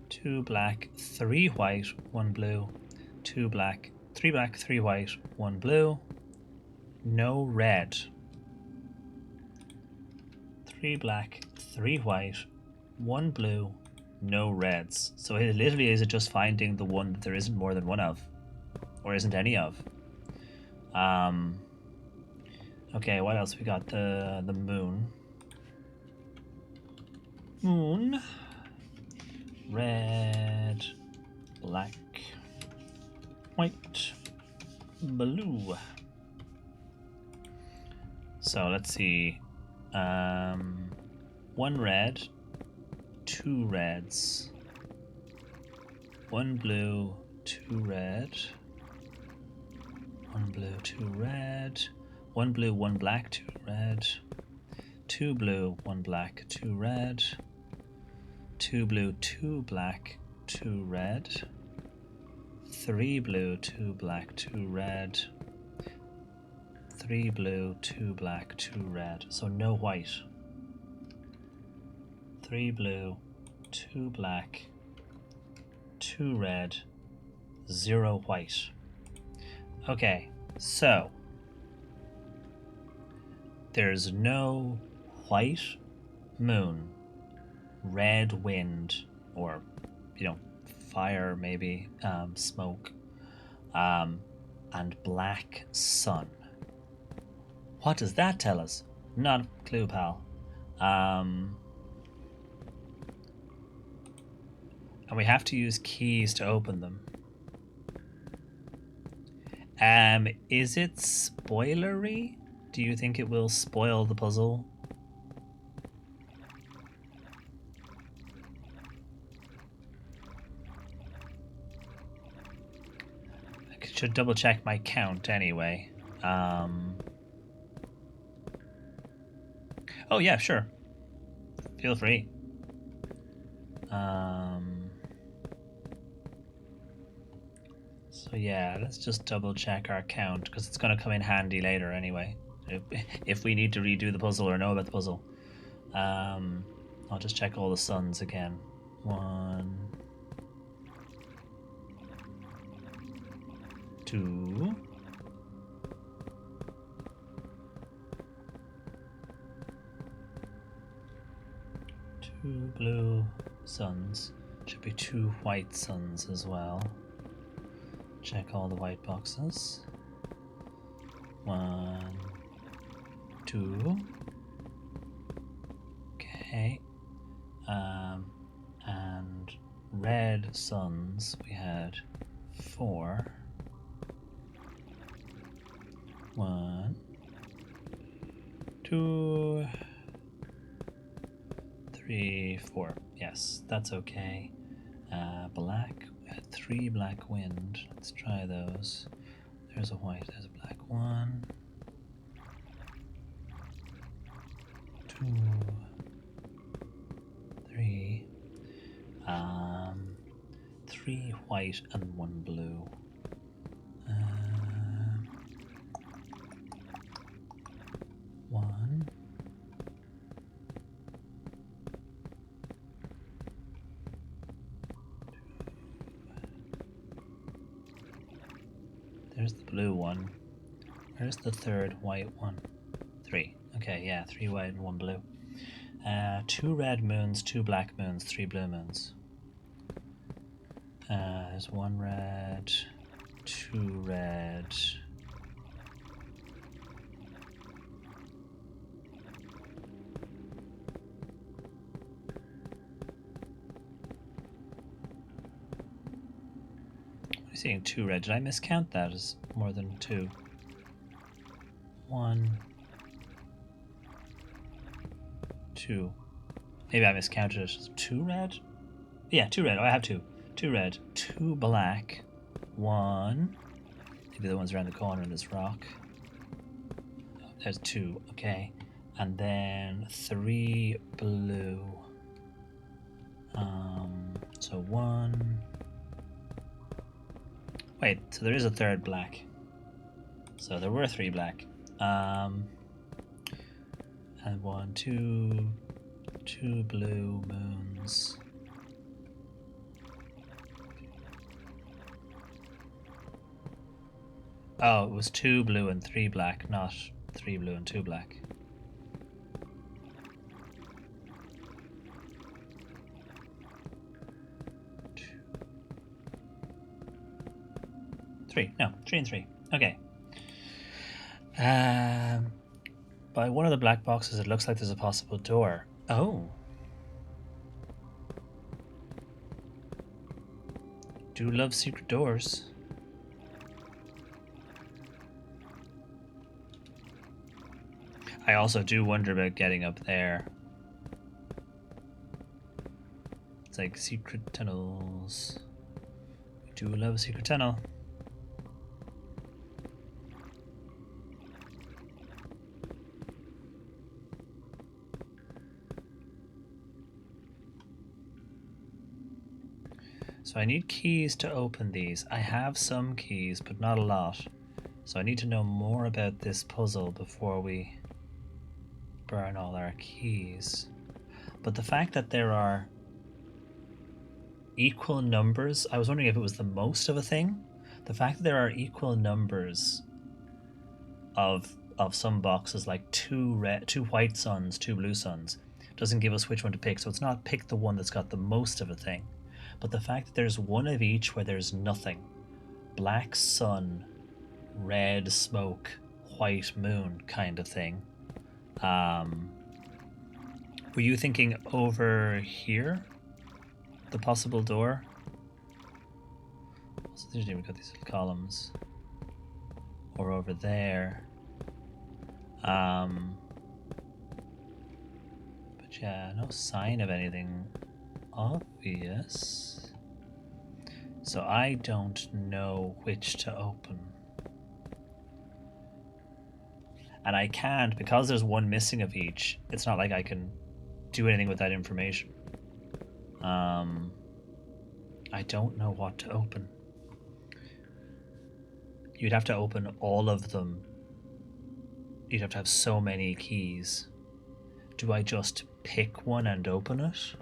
2 black, 3 white, 1 blue. 2 black, 3 black, 3 white, 1 blue. No red. 3 black, 3 white, 1 blue. No reds. So it literally is just finding the one that there isn't more than one of, or isn't any of. Okay, what else we got? The moon. Moon. Red, black, white, blue. So let's see. 1 red, 2 reds, 1 blue, 2 red, 1 blue, 2 red, 1 blue, 1 black, 2 red, 2 blue, 1 black, 2 red, 2 blue, 2 black, 2 red, 3 blue, 2 black, 2 red, 3 blue, 2 black, 2 red. So no white. 3 blue, 2 black, 2 red, 0 white. Okay, so there's no white moon, red wind, or, fire maybe, smoke, and black sun. What does that tell us? Not a clue, pal. And we have to use keys to open them. Is it spoilery? Do you think it will spoil the puzzle? I should double check my count anyway. Oh yeah, sure. Feel free. So yeah, let's just double check our count, because it's going to come in handy later anyway, if we need to redo the puzzle or know about the puzzle. I'll just check all the suns again. 1, 2, 2 blue suns. Should be 2 white suns as well. Check all the white boxes. 1, 2. Okay. And red suns, we had 4. 1, 2, 3, 4. Yes, that's okay. Black, we had 3 black wind. Let's try those. There's a white, there's a black 1, 2, 3. 3 white and 1 blue. 1. there's the blue one. Where's the third white one? 3. Okay, yeah, 3 white and 1 blue. 2 red moons, 2 black moons, 3 blue moons. There's 1 red, 2 red. I'm seeing 2 red. Did I miscount that as more than 2? 1, 2. Maybe I miscounted it as 2 red? Yeah, 2 red. Oh, I have 2. 2 red, 2 black, 1. Maybe the one's around the corner in this rock. Oh, there's 2. Okay. And then 3 blue. So 1. Wait, so there is a third black. So there were 3 black. And 1, 2, 2 blue moons. Oh, it was 2 blue and 3 black, not 3 blue and 2 black. Three and 3. Okay. By one of the black boxes, it looks like there's a possible door. Oh. Do love secret doors. I also do wonder about getting up there. It's like secret tunnels. We do love a secret tunnel. So I need keys to open these. I have some keys, but not a lot. So I need to know more about this puzzle before we burn all our keys. But the fact that there are equal numbers, I was wondering if it was the most of a thing. The fact that there are equal numbers of some boxes, like 2 white suns, 2 blue suns, doesn't give us which one to pick. So it's not pick the one that's got the most of a thing. But the fact that there's one of each where there's nothing. Black sun, red smoke, white moon kind of thing. Were you thinking over here? The possible door? So there's we've got these little columns. Or over there. But yeah, no sign of anything obvious. So I don't know which to open. And I can't, because there's one missing of each, it's not like I can do anything with that information. I don't know what to open. You'd have to open all of them. You'd have to have so many keys. Do I just pick one and open it?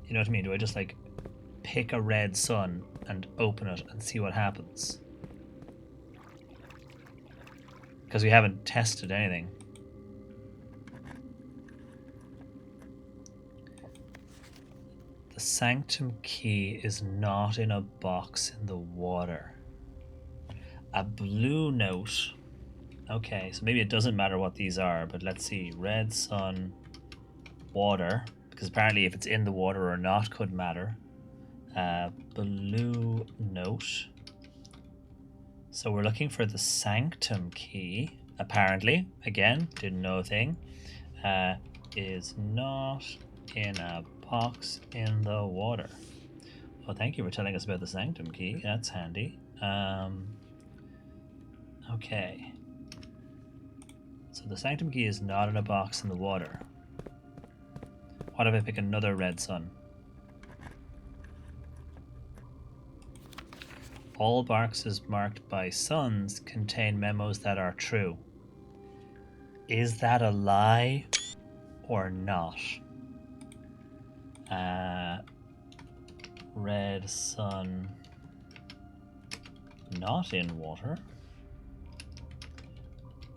You know what I mean? Do I just like pick a red sun and open it and see what happens? Because we haven't tested anything. The sanctum key is not in a box in the water. A blue note. Okay, so maybe it doesn't matter what these are, but let's see. Red sun, water. Because apparently if it's in the water or not could matter. Blue note. So we're looking for the sanctum key. Apparently, again, didn't know a thing. Is not in a box in the water. Well, thank you for telling us about the sanctum key. That's handy. Okay. So the sanctum key is not in a box in the water. What if I pick another red sun? All boxes marked by suns contain memos that are true. Is that a lie or not? Red sun. not in water.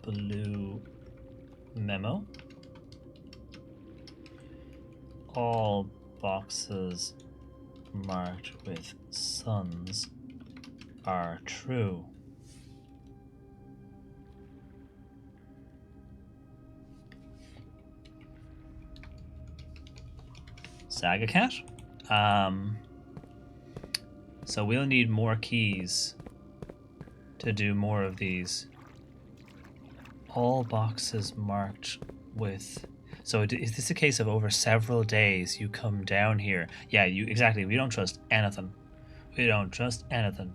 Blue memo. All boxes marked with suns are true. Saga Cat. So we'll need more keys to do more of these. All boxes marked with... So is this a case of over several days you come down here? Yeah, exactly. We don't trust anything. We don't trust anything.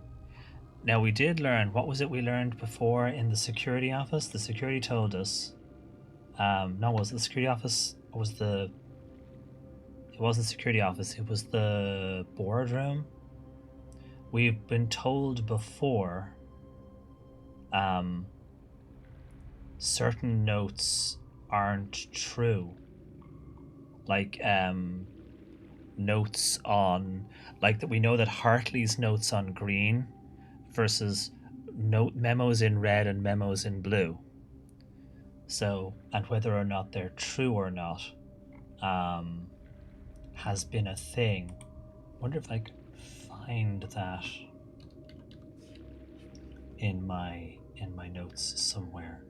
Now, we did learn... What was it we learned before in the security office? The security told us... no, was it the security office? Or was the... It wasn't the security office. It was the boardroom. We've been told before... certain notes aren't true. Like, notes on... Like, that we know that Hartley's notes on green versus memos in red and memos in blue. So, and whether or not they're true or not, has been a thing. Wonder if I could find that in my notes somewhere.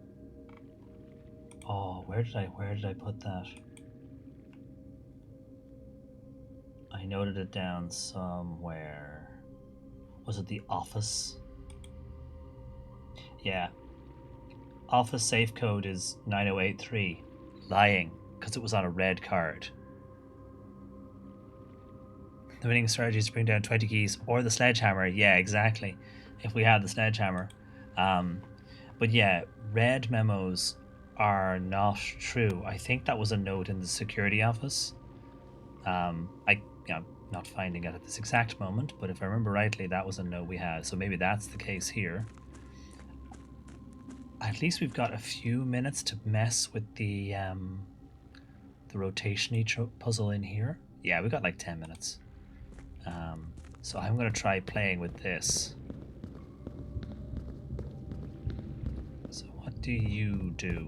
Oh, where did I put that? I noted it down somewhere. Was it the office? Yeah. Office safe code is 9083. Lying, because it was on a red card. The winning strategy is to bring down 20 keys or the sledgehammer. Yeah, exactly. If we had the sledgehammer. But yeah, red memos are not true. I think that was a note in the security office. I'm not finding it at this exact moment, but if I remember rightly, that was a note we had. So maybe that's the case here. At least we've got a few minutes to mess with the rotation-y puzzle in here. Yeah, we've got like 10 minutes. So I'm going to try playing with this. So what do you do?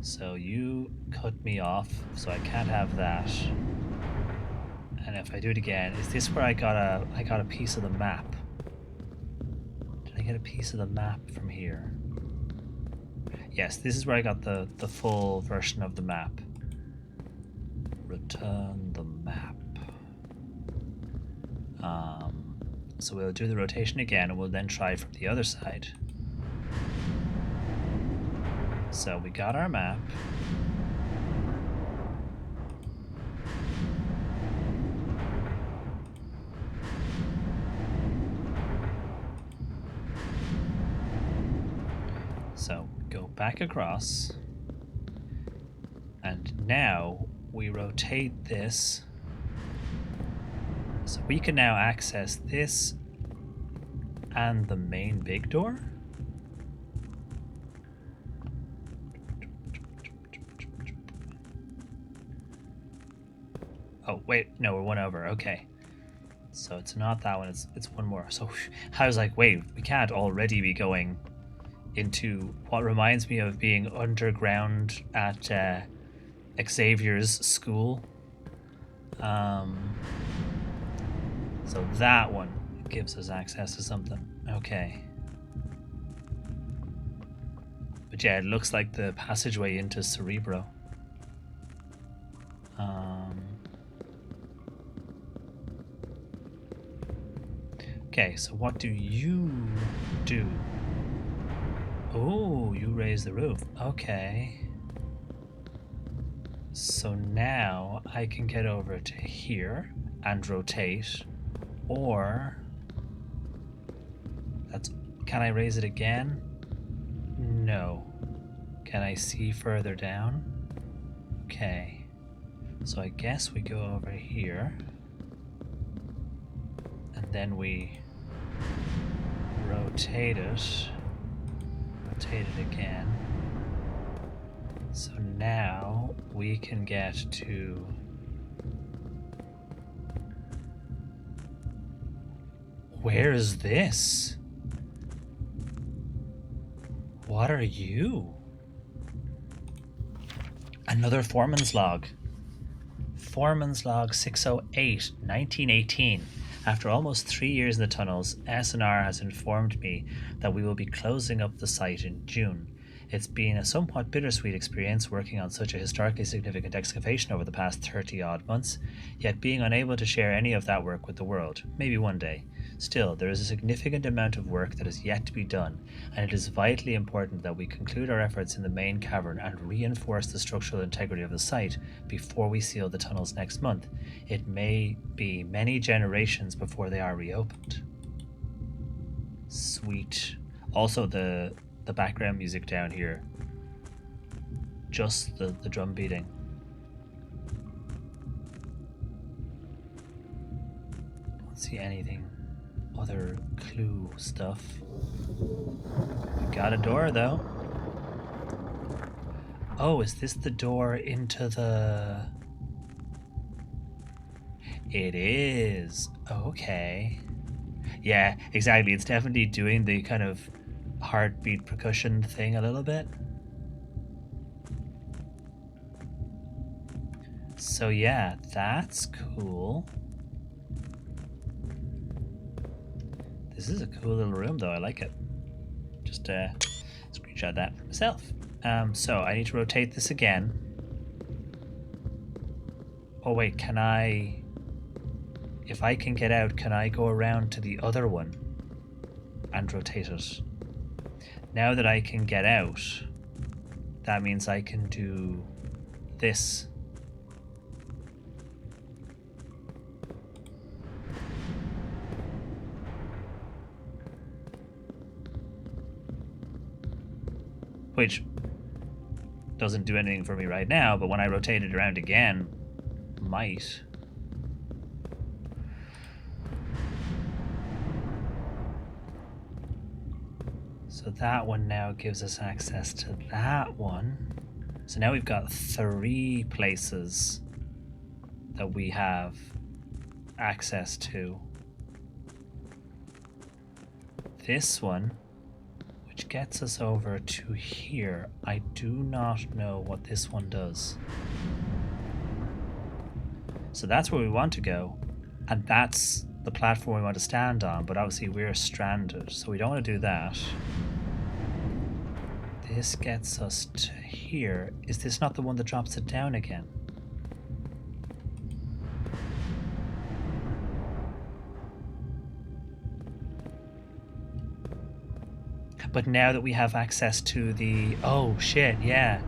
So you cut me off, so I can't have that. And if I do it again, is this where I got a piece of the map? Did I get a piece of the map from here? Yes, this is where I got the full version of the map. Return the map. So we'll do the rotation again, and we'll then try from the other side. So we got our map. So go back across. And now we rotate this. So we can now access this and the main big door. Oh, wait, no, we're one over. Okay. So it's not that one, it's one more. So I was like, wait, we can't already be going into what reminds me of being underground at Xavier's school. So that one gives us access to something. Okay. But yeah, it looks like the passageway into Cerebro. Okay, so what do you do? Oh, you raise the roof. Okay. So now I can get over to here and rotate, or can I raise it again? No. Can I see further down? Okay. So I guess we go over here, and then we rotate it again. So now we can get to Where is this? What are you? Another foreman's log. Foreman's log 608, 1918. After almost 3 years in the tunnels, SNR has informed me that we will be closing up the site in June. It's been a somewhat bittersweet experience working on such a historically significant excavation over the past 30-odd months, yet being unable to share any of that work with the world. Maybe one day. Still, there is a significant amount of work that is yet to be done, and it is vitally important that we conclude our efforts in the main cavern and reinforce the structural integrity of the site before we seal the tunnels next month. It may be many generations before they are reopened. Sweet. Also, the background music down here, just the drum beating. Don't see anything other clue stuff. We got a door though. Oh, is this the door into the... It is. Okay. Yeah, exactly. It's definitely doing the kind of heartbeat percussion thing a little bit. So yeah, that's cool. This is a cool little room though, I like it. Just screenshot that for myself. So I need to rotate this again. Oh wait, can I... If I can get out, can I go around to the other one and rotate it? Now that I can get out, that means I can do this. Which doesn't do anything for me right now, but when I rotate it around again, might. So that one now gives us access to that one. So now we've got 3 places that we have access to. This one, which gets us over to here. I do not know what this one does. So that's where we want to go, and that's the platform we want to stand on, but obviously we're stranded, so we don't want to do that. This gets us to here. Is this not the one that drops it down again? But now that we have access to the... Oh, shit, yeah.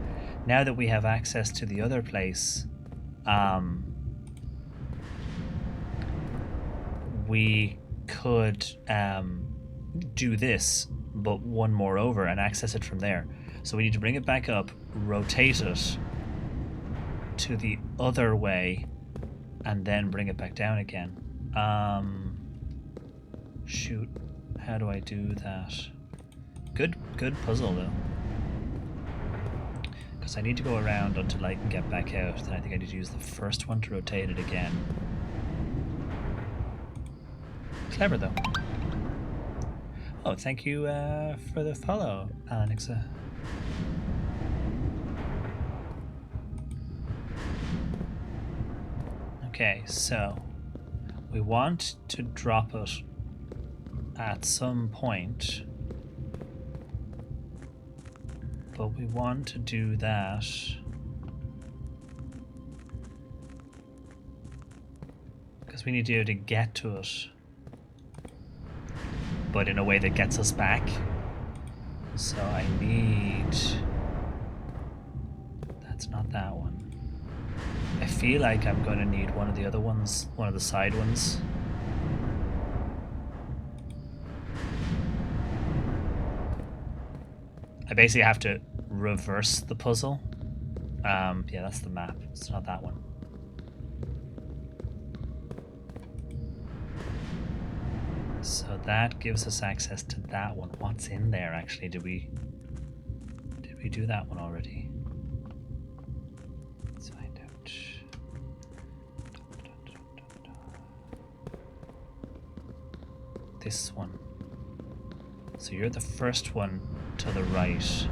Now that we have access to the other place, we could do this, but one more over and access it from there. So we need to bring it back up, rotate it to the other way, and then bring it back down again. Shoot, how do I do that? Good puzzle though. Because I need to go around until I can get back out. Then I think I need to use the first one to rotate it again. Clever though. Oh, thank you for the follow, Alexa. Okay, so we want to drop it at some point, but we want to do that because we need to be able to get to it, but in a way that gets us back. So I need... That's not that one. I feel like I'm going to need one of the other ones, one of the side ones. I basically have to reverse the puzzle. Yeah, that's the map. It's not that one. So that gives us access to that one. What's in there actually? Did we do that one already? Let's find out. this one. So you're the first one to the right.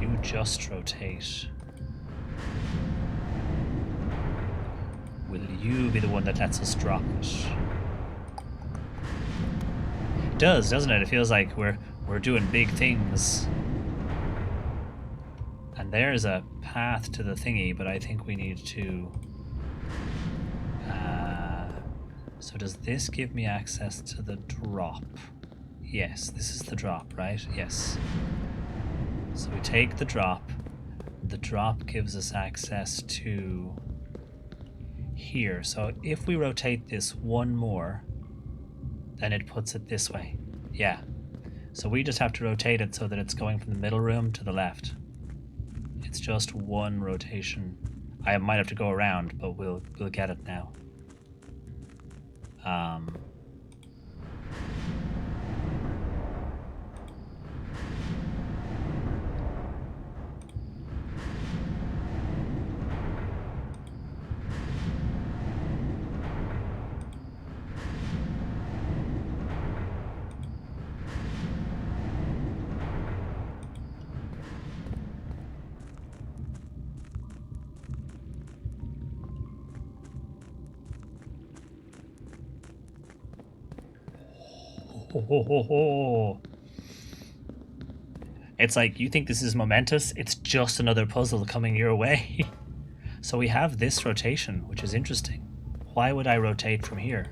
You just rotate. Will you be the one that lets us drop it? It does, doesn't it? It feels like we're doing big things. And there's a path to the thingy, but I think we need to... so does this give me access to the drop? Yes, this is the drop, right? Yes. So we take the drop. The drop gives us access to here. So if we rotate this one more, then it puts it this way. Yeah. So we just have to rotate it so that it's going from the middle room to the left. It's just one rotation. I might have to go around, but we'll get it now. It's like, you think this is momentous? It's just another puzzle coming your way. So we have this rotation, which is interesting. Why would I rotate from here?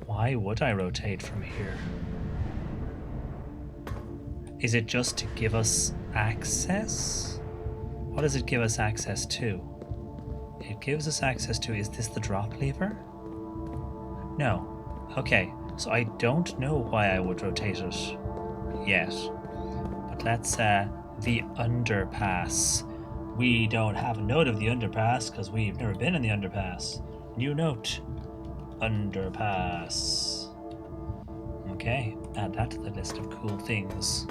Why would I rotate from here? Is it just to give us access? What does it give us access to? It gives us access to, is this the drop lever? No. Okay, so I don't know why I would rotate it yet. But let's, the underpass. We don't have a note of the underpass because we've never been in the underpass. New note. Underpass. Okay, add that to the list of cool things.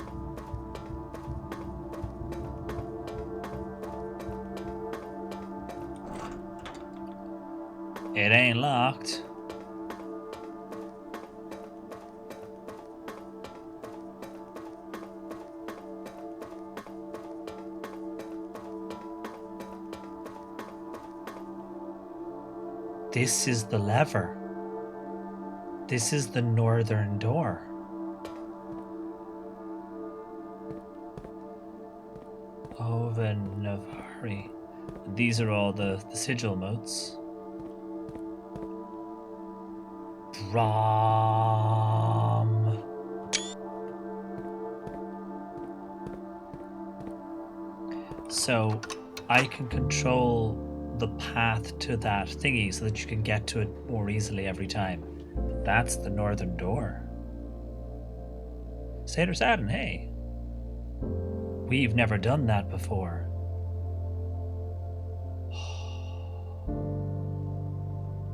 It ain't locked. This is the lever. This is the northern door. Oven Navari. These are all the sigil motes. Drum. So I can control the path to that thingy so that you can get to it more easily every time. That's the northern door. Seder Sadin, hey. We've never done that before.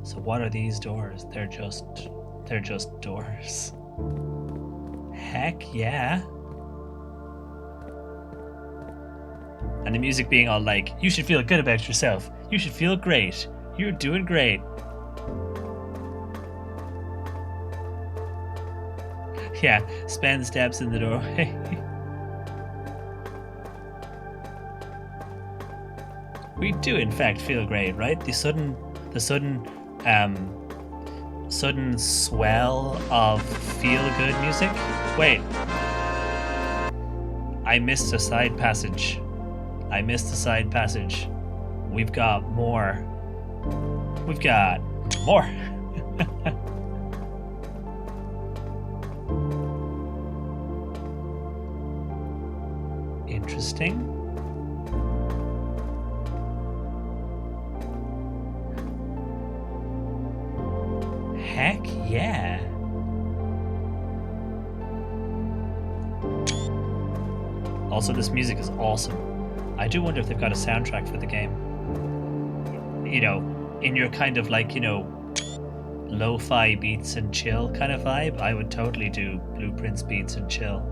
So what are these doors? They're just doors. Heck yeah. And the music being all like, you should feel good about yourself. You should feel great. You're doing great. Yeah, Spen steps in the doorway. We do in fact feel great, right? The sudden swell of feel-good music. Wait. I missed a side passage. We've got more. Interesting. Heck yeah. Also, this music is awesome. I do wonder if they've got a soundtrack for the game. You know, in your kind of like, you know, lo-fi beats and chill kind of vibe, I would totally do Blueprints beats and chill.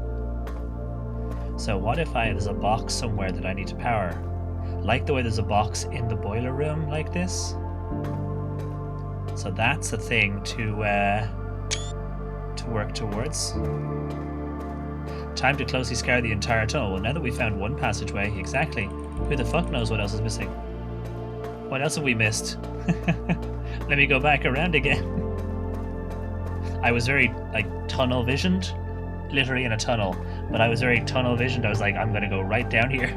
So what if there's a box somewhere that I need to power? Like the way there's a box in the boiler room like this? So So that's a thing to work towards. Time to closely scour the entire tunnel. Well, now that we found one passageway, exactly. Who the fuck knows what else is missing? What else have we missed? Let me go back around again. I was very, like, tunnel visioned. Literally in a tunnel. But I was very tunnel visioned. I was like, I'm gonna go right down here.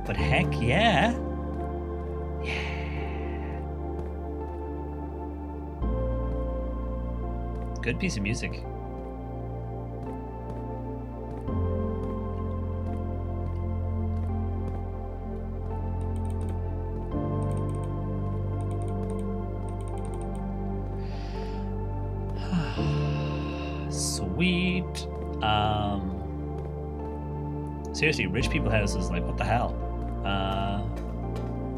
But heck yeah. Good piece of music. Sweet. Seriously, rich people houses, like, what the hell?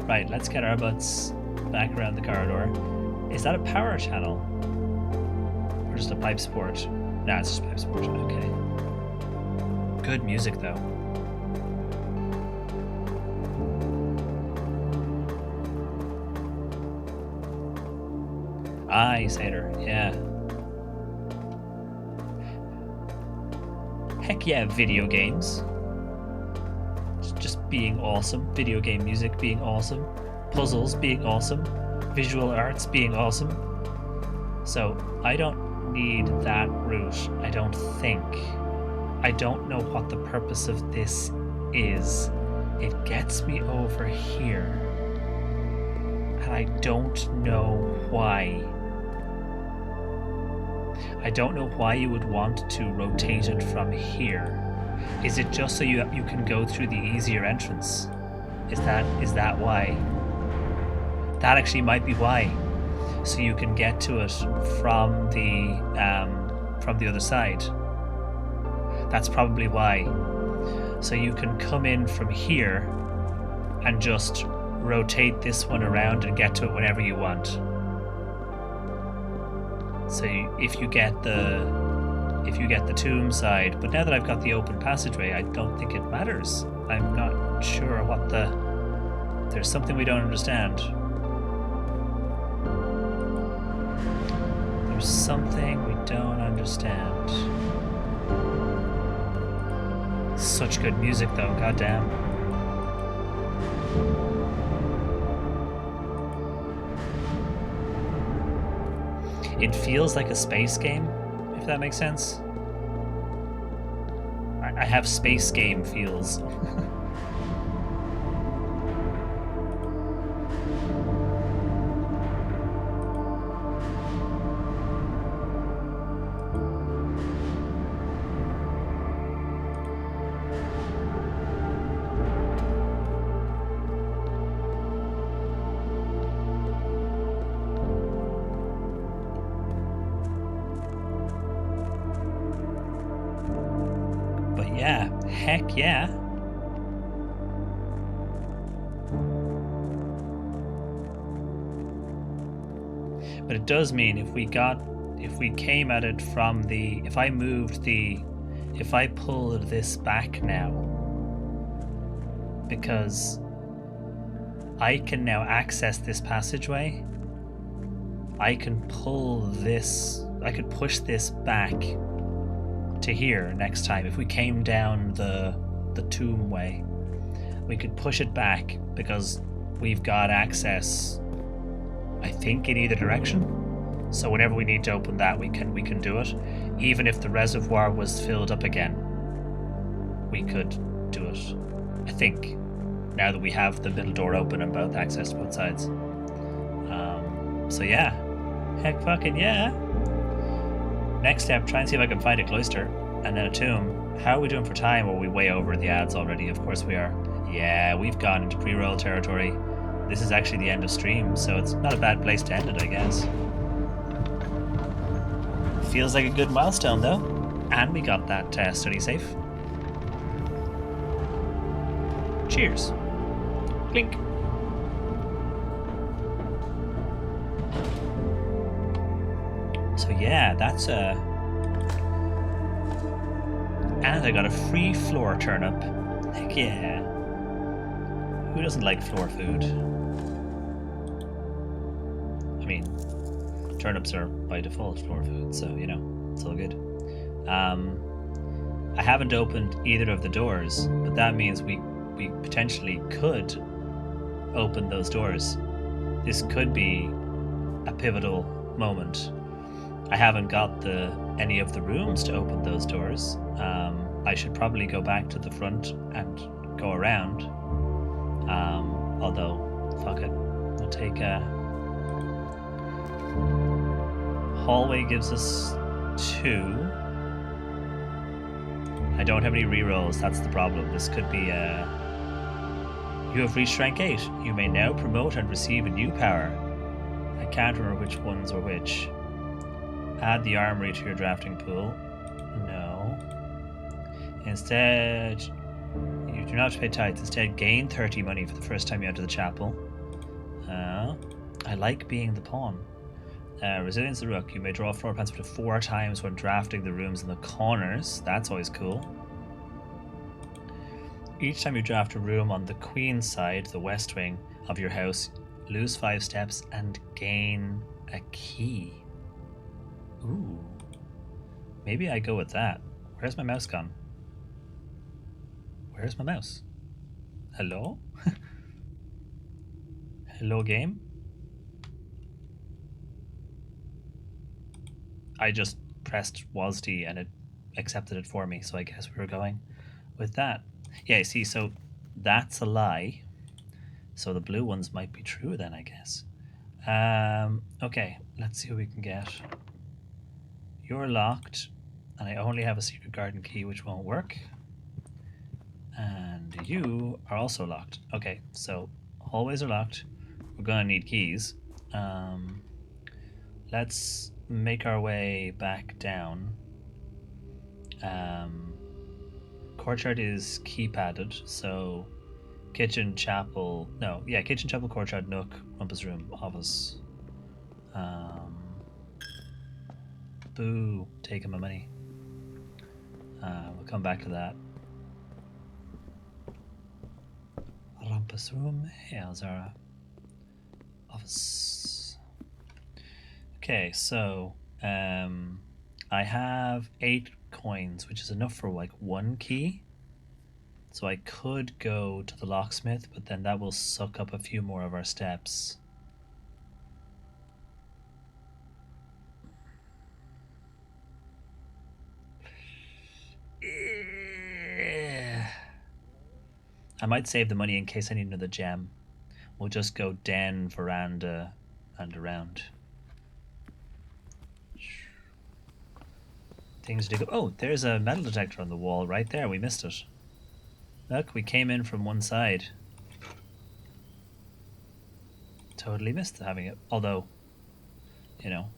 Right, let's get our butts back around the corridor. Is that a power channel? Or just a pipe sport? Nah, it's just pipe sport. Okay. Good music, though. Aye, Satyr. Yeah. Heck yeah, video games. Just being awesome. Video game music being awesome. Puzzles being awesome. Visual arts being awesome. So, I don't need that route, I don't think. I don't know what the purpose of this is. It gets me over here. And I don't know why. I don't know why you would want to rotate it from here. Is it just so you can go through the easier entrance? Is that why? That actually might be why. So you can get to it from the other side. That's probably why. So you can come in from here and just rotate this one around and get to it whenever you want. So if you get the tomb side, but now that I've got the open passageway, I don't think it matters. I'm not sure what there's something we don't understand. There's something we don't understand. Such good music though, goddamn. It feels like a space game, if that makes sense. I have space game feels. Yeah, heck yeah. But it does mean if we came at it from if I pulled this back now, because I can now access this passageway, I can push this back to here next time. If we came down the tomb way, we could push it back because we've got access, I think, in either direction. So whenever we need to open that, we can do it. Even if the reservoir was filled up again, we could do it, I think, now that we have the middle door open and both access to both sides. So yeah, heck fucking yeah. Next step, try and see if I can find a cloister and then a tomb. How are we doing for time? Are we way over the ads already? Of course we are. Yeah, we've gone into pre-roll territory. This is actually the end of stream, so it's not a bad place to end it, I guess. Feels like a good milestone though. And we got that study safe. Cheers. Clink. So yeah, that's and I got a free floor turnip. Heck yeah. Who doesn't like floor food? mean, turnips are by default floor food, so you know, it's all good. I haven't opened either of the doors, but that means we potentially could open those doors. This could be a pivotal moment. I haven't got any of the rooms to open those doors. I should probably go back to the front and go around. Although, fuck it. We'll take hallway gives us 2. I don't have any rerolls, that's the problem. This could be you have reached rank 8. You may now promote and receive a new power. I can't remember which ones are which. Add the armory to your drafting pool. No. Instead, you do not have to pay tithes. Instead, gain 30 money for the first time you enter the chapel. I like being the pawn. Resilience the Rook. You may draw floor plans up to 4 times when drafting the rooms in the corners. That's always cool. Each time you draft a room on the Queen's side, the west wing of your house, lose 5 steps and gain a key. Ooh. Maybe I go with that. Where's my mouse gone? Where's my mouse? Hello? Hello, game? I just pressed WASD and it accepted it for me, so I guess we were going with that. Yeah, see, so that's a lie. So the blue ones might be true then, I guess. Okay, let's see what we can get. You're locked, and I only have a secret garden key, which won't work. And you are also locked. Okay, so hallways are locked. We're gonna need keys. Let's make our way back down. Courtyard is keypadded, so kitchen, chapel, kitchen, chapel, courtyard, nook, rumpus room, office. Boo, taking my money. We'll come back to that. Rumpus room, how's our office? Okay, so I have 8 coins, which is enough for like 1 key. So I could go to the locksmith, but then that will suck up a few more of our steps. I might save the money in case I need another gem. We'll just go den, veranda, and around. Things to go. Oh, there's a metal detector on the wall right there. We missed it. Look, we came in from one side. Totally missed having it. Although, you know,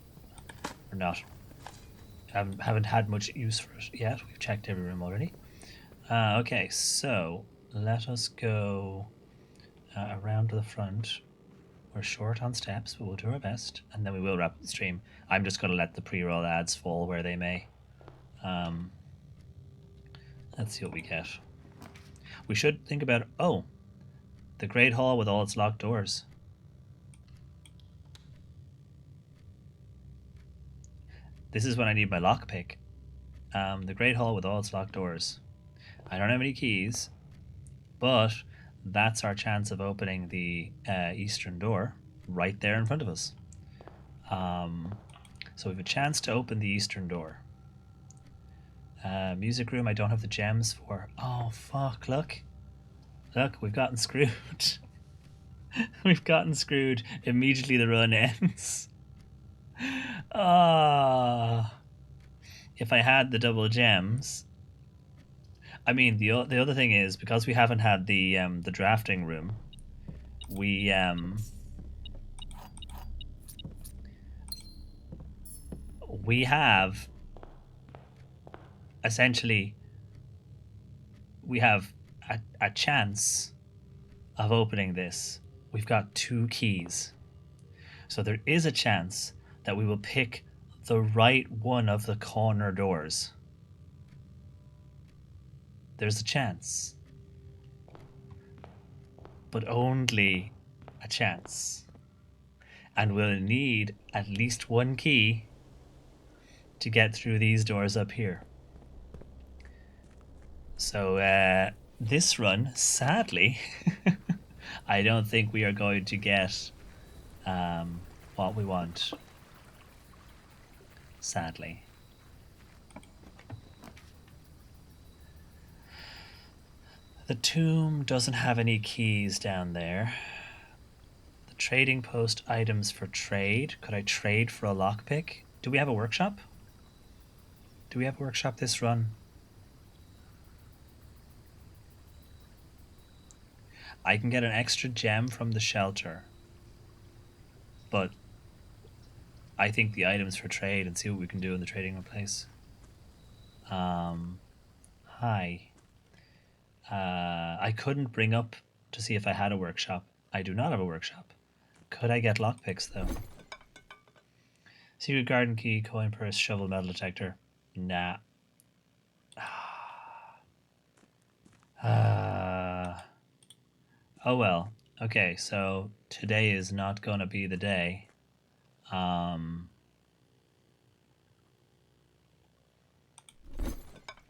we're not. Haven't had much use for it yet. We've checked every room already. Okay, so let us go around to the front. We're short on steps, but we'll do our best, and then we will wrap up the stream. I'm just going to let the pre-roll ads fall where they may. Let's see what we get. We should think about, the Great Hall with all its locked doors. This is when I need my lockpick. The Great Hall with all its locked doors. I don't have any keys, but that's our chance of opening the eastern door right there in front of us. So we have a chance to open the eastern door. Music room, I don't have the gems for. Oh, fuck, look. Look, we've gotten screwed. We've gotten screwed. Immediately the run ends. If I had the double gems. I mean, the other thing is, because we haven't had the drafting room, we have essentially we have a chance of opening this. We've got 2 keys, so there is a chance that we will pick the right one of the corner doors. There's a chance, but only a chance. And we'll need at least one key to get through these doors up here. So this run, sadly, I don't think we are going to get what we want. Sadly. The tomb doesn't have any keys down there. The trading post items for trade. Could I trade for a lockpick? Do we have a workshop? Do we have a workshop this run? I can get an extra gem from the shelter. But I think the items for trade and see what we can do in the trading place. Hi. I couldn't bring up to see if I had a workshop. I do not have a workshop. Could I get lockpicks though? Secret garden key, coin purse, shovel, metal detector. Nah. Oh well. Okay, so today is not gonna be the day.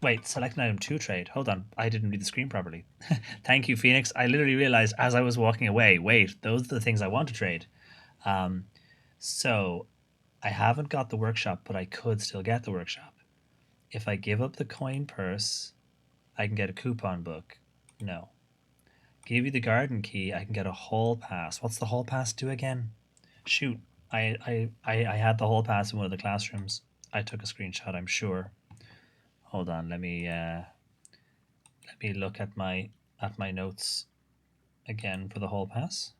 Wait, select an item to trade. Hold on, I didn't read the screen properly. Thank you, Phoenix. I literally realized as I was walking away, wait, those are the things I want to trade. So I haven't got the workshop, but I could still get the workshop. If I give up the coin purse, I can get a coupon book. No. Give you the garden key, I can get a hall pass. What's the hall pass do again? Shoot, I had the hall pass in one of the classrooms. I took a screenshot, I'm sure. Hold on, let me look at my notes again for the hall pass.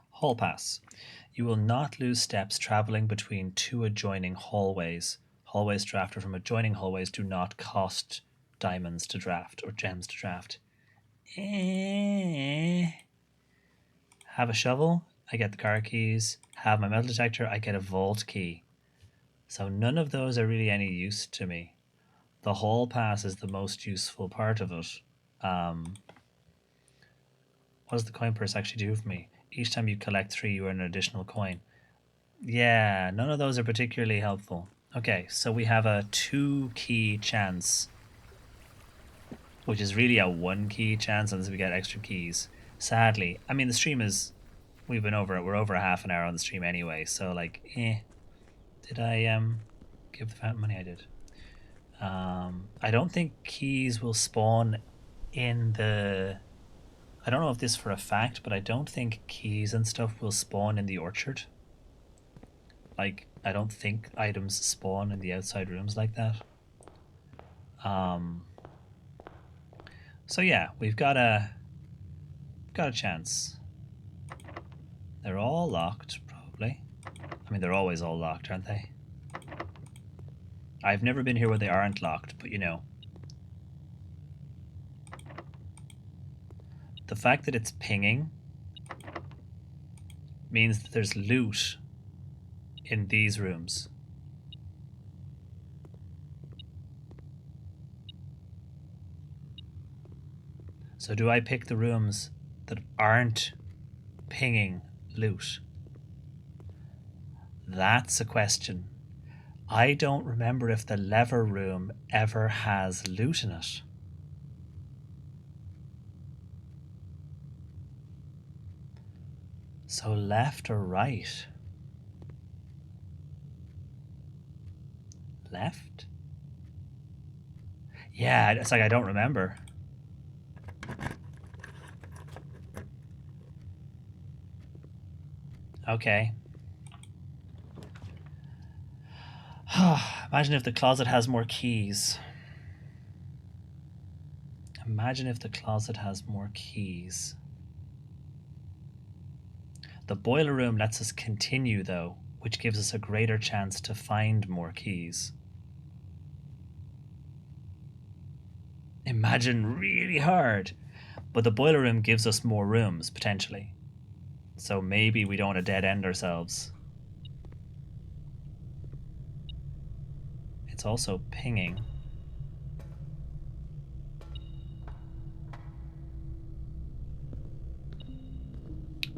Hall pass. You will not lose steps traveling between two adjoining hallways. Hallways drafted from adjoining hallways do not cost diamonds to draft or gems to draft. Have a shovel, I get the car keys. Have my metal detector, I get a vault key. So none of those are really any use to me. The hall pass is the most useful part of it. What does the coin purse actually do for me? Each time you collect 3, you earn an additional coin. Yeah, none of those are particularly helpful. Okay, so we have a 2 key chance, which is really a 1 key chance unless we get extra keys. Sadly, I mean the stream is, we're over a half an hour on the stream anyway, so like, did I give the fountain money? I did. I don't think keys will spawn in the, I don't know if this for a fact, but I don't think keys and stuff will spawn in the orchard. Like, I don't think items spawn in the outside rooms like that. So yeah, we've got a chance. They're all locked, probably. I mean, they're always all locked, aren't they? I've never been here where they aren't locked, but you know. The fact that it's pinging means that there's loot in these rooms. So do I pick the rooms that aren't pinging loot? That's a question. I don't remember if the lever room ever has loot in it. So left or right? Left? Yeah, it's like I don't remember. Okay. Imagine if the closet has more keys. Imagine if the closet has more keys. The boiler room lets us continue, though, which gives us a greater chance to find more keys. Imagine really hard. But the boiler room gives us more rooms, potentially. So maybe we don't want to dead end ourselves. It's also pinging.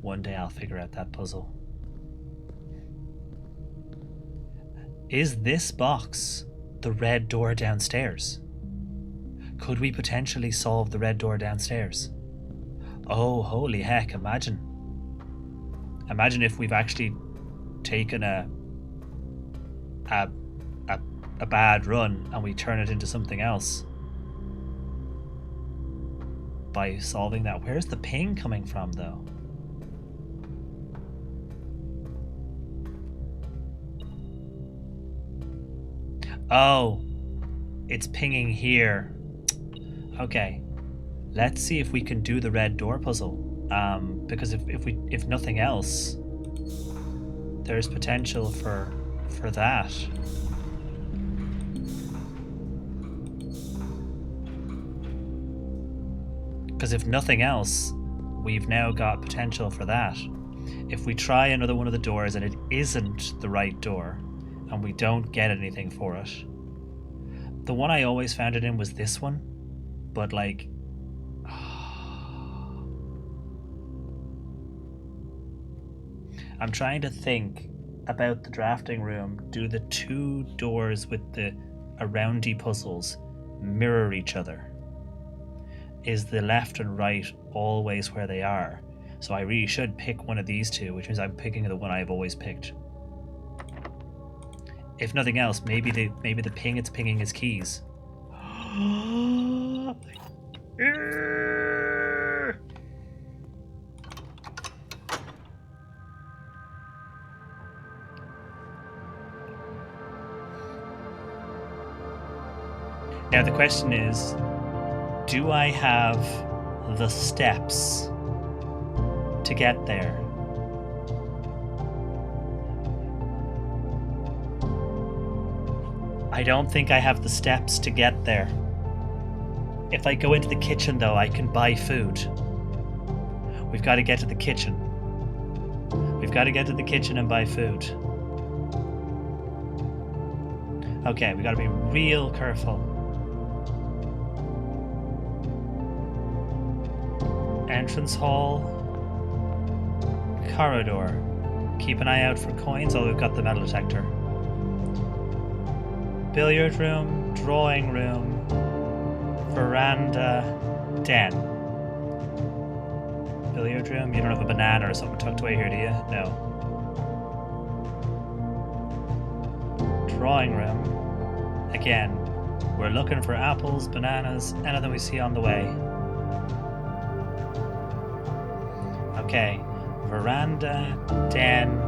One day I'll figure out that puzzle. Is this box the red door downstairs? Could we potentially solve the red door downstairs? Oh, holy heck, imagine. Imagine if we've actually taken a bad run and we turn it into something else by solving that. Where's the ping coming from, though? Oh, it's pinging here. Okay, let's see if we can do the red door puzzle. Because if nothing else, there's potential for that. Because if nothing else, we've now got potential for that. If we try another one of the doors and it isn't the right door, and we don't get anything for it, the one I always found it in was this one, but like, I'm trying to think about the drafting room. Do the two doors with the aroundy puzzles mirror each other? Is the left and right always where they are? So I really should pick one of these two, which means I'm picking the one I've always picked. If nothing else, maybe the ping it's pinging is keys. Now the question is, do I have the steps to get there? I don't think I have the steps to get there. If I go into the kitchen, though, I can buy food. We've got to get to the kitchen. We've got to get to the kitchen and buy food. Okay, we got to be real careful. Entrance hall. Corridor. Keep an eye out for coins. Oh, we've got the metal detector. Billiard room, drawing room, veranda, den. Billiard room, you don't have a banana or something tucked away here, do you? No. Drawing room, again, we're looking for apples, bananas, anything we see on the way. Okay, veranda, den,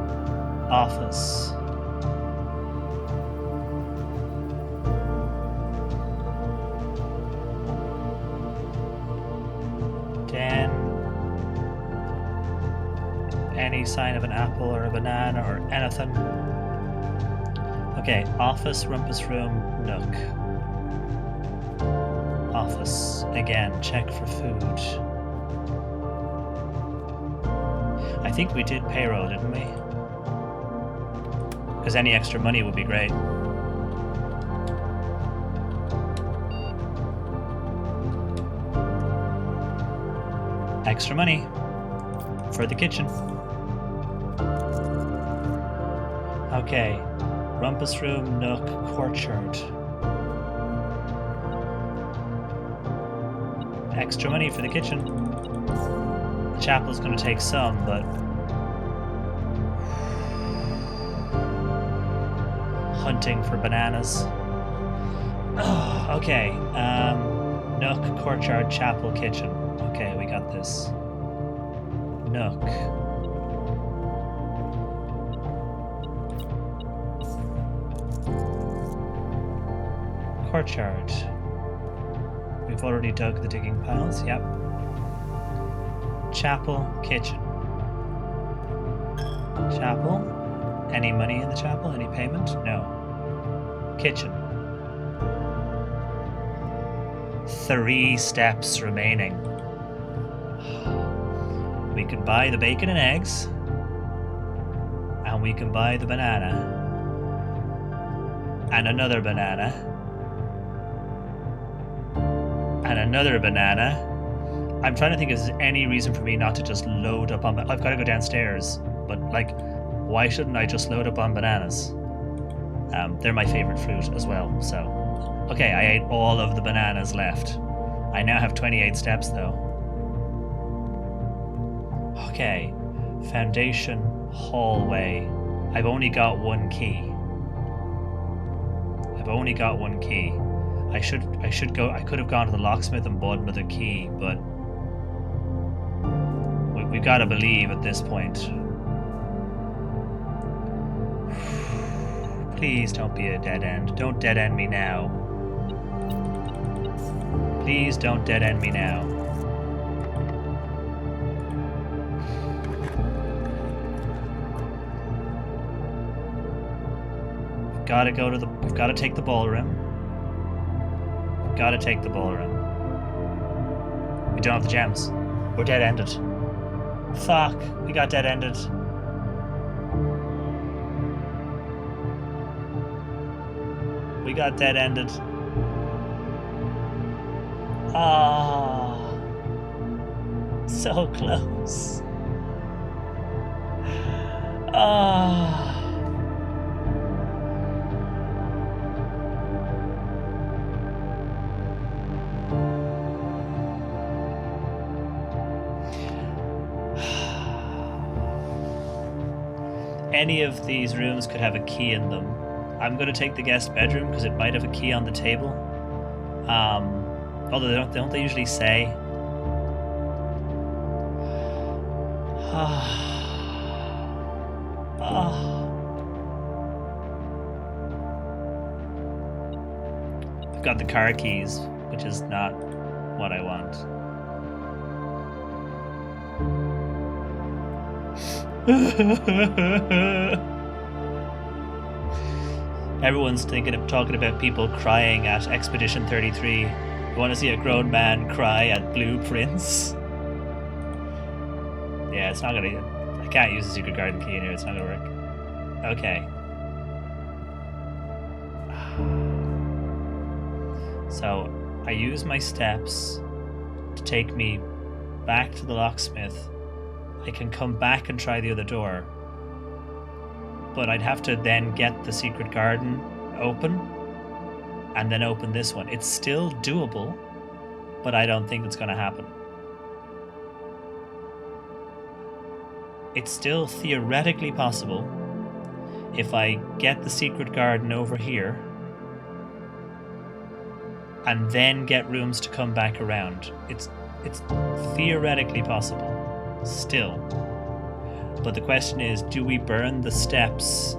office. Den. Any sign of an apple or a banana or anything. Okay, office, rumpus room, nook. Office. Again, check for food. I think we did payroll, didn't we? Because any extra money would be great. Extra money for the kitchen. Okay, rumpus room, nook, courtyard. Extra money for the kitchen. The chapel's going to take some, but hunting for bananas. Okay, nook, courtyard, chapel, kitchen. Okay, we got this. Nook. Courtyard. We've already dug the digging piles, yep. Chapel, kitchen. Chapel. Any money in the chapel? Any payment? No. Kitchen. 3 steps remaining. We can buy the bacon and eggs, and we can buy the banana, and another banana, and another banana, I'm trying to think if there's any reason for me not to just load up on... I've got to go downstairs, but like, why shouldn't I just load up on bananas? They're my favorite fruit as well, so... Okay, I ate all of the bananas left. I now have 28 steps, though. Okay, foundation, hallway. I've only got one key. I should go. I could have gone to the locksmith and bought another key, but we've got to believe at this point. Please don't be a dead end. Don't dead end me now. Please don't dead end me now. Gotta go to the... We've gotta take the ballroom. Gotta take the ballroom. We don't have the gems. We're dead-ended. Fuck. We got dead-ended. We got dead-ended. Ah. So close. Ah. Any of these rooms could have a key in them. I'm going to take the guest bedroom because it might have a key on the table. Although don't they usually say? I've got the car keys, which is not what I want. Everyone's talking about people crying at Expedition 33. You want to see a grown man cry at blueprints? Yeah, it's not gonna... I can't use the secret garden key in here, it's not gonna work. Okay. So, I use my steps to take me back to the locksmith. I can come back and try the other door. But I'd have to then get the secret garden open and then open this one. It's still doable, but I don't think it's going to happen. It's still theoretically possible if I get the secret garden over here and then get rooms to come back around. It's theoretically possible. Still. But the question is, do we burn the steps?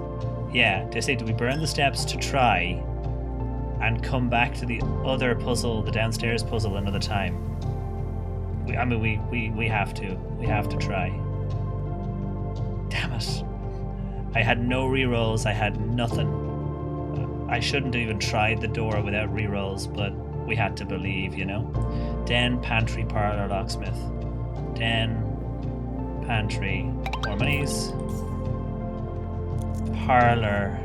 Yeah, they say, do we burn the steps to try and come back to the other puzzle, the downstairs puzzle, another time? We have to. We have to try. Damn it. I had no rerolls, I had nothing. I shouldn't have even tried the door without rerolls, but we had to believe, you know? Den, pantry, parlor, locksmith. Den, pantry, more monies. Parlor.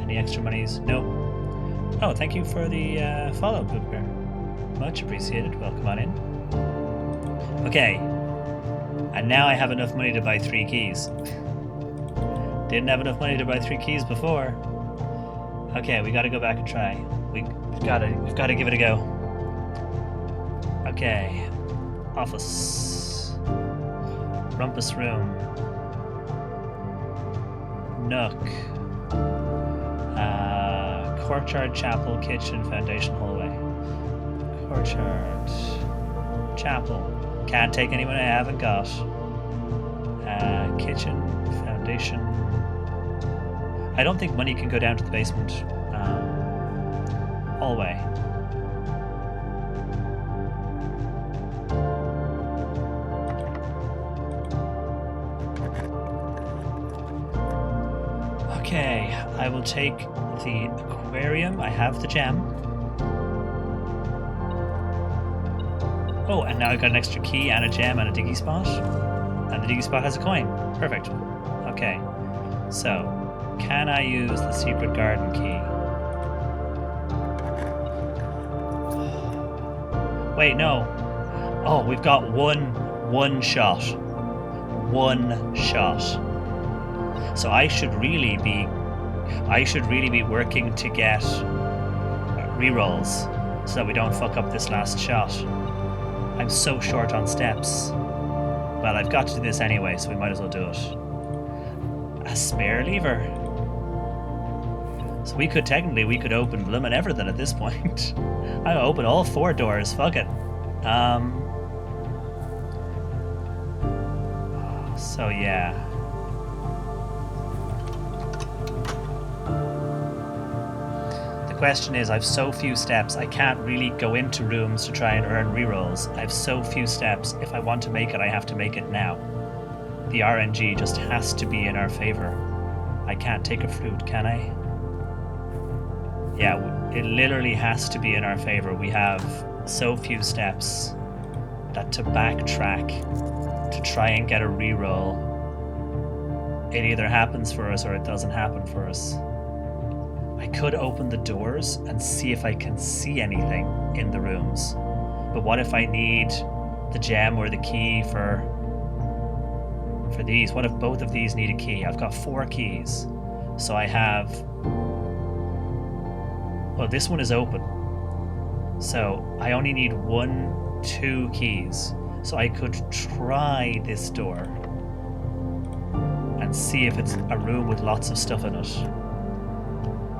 Any extra monies? Nope. Oh, thank you for the follow, Poop Bear. Much appreciated. Welcome on in. Okay. And now I have enough money to buy 3 keys. Didn't have enough money to buy 3 keys before. Okay, we gotta go back and try. We've gotta give it a go. Okay. Office. Rumpus room. Nook. Courtyard, chapel, kitchen, foundation, hallway. Courtyard. Chapel. Can't take anyone I haven't got. Kitchen, foundation. I don't think money can go down to the basement. Hallway. Okay, I will take the aquarium. I have the gem. Oh, and now I've got an extra key and a gem and a diggy spot. And the diggy spot has a coin. Perfect. Okay. So, can I use the secret garden key? Wait, no. Oh, we've got one shot. One shot. So I should really be working to get rerolls so that we don't fuck up this last shot. I'm so short on steps. Well, I've got to do this anyway, so we might as well do it. A spare lever. So we could open bloomin' everything at this point. I'll open all 4 doors, fuck it. So yeah. The question is, I've so few steps, I can't really go into rooms to try and earn rerolls. I have so few steps. If I want to make it, I have to make it now. The RNG just has to be in our favor. I can't take a fruit, can I? Yeah, it literally has to be in our favor. We have so few steps that to backtrack, to try and get a reroll, it either happens for us or it doesn't happen for us. I could open the doors and see if I can see anything in the rooms. But what if I need the gem or the key for these? What if both of these need a key? I've got 4 keys. So I have... Well, this one is open. So I only need 2 keys. So I could try this door and see if it's a room with lots of stuff in it.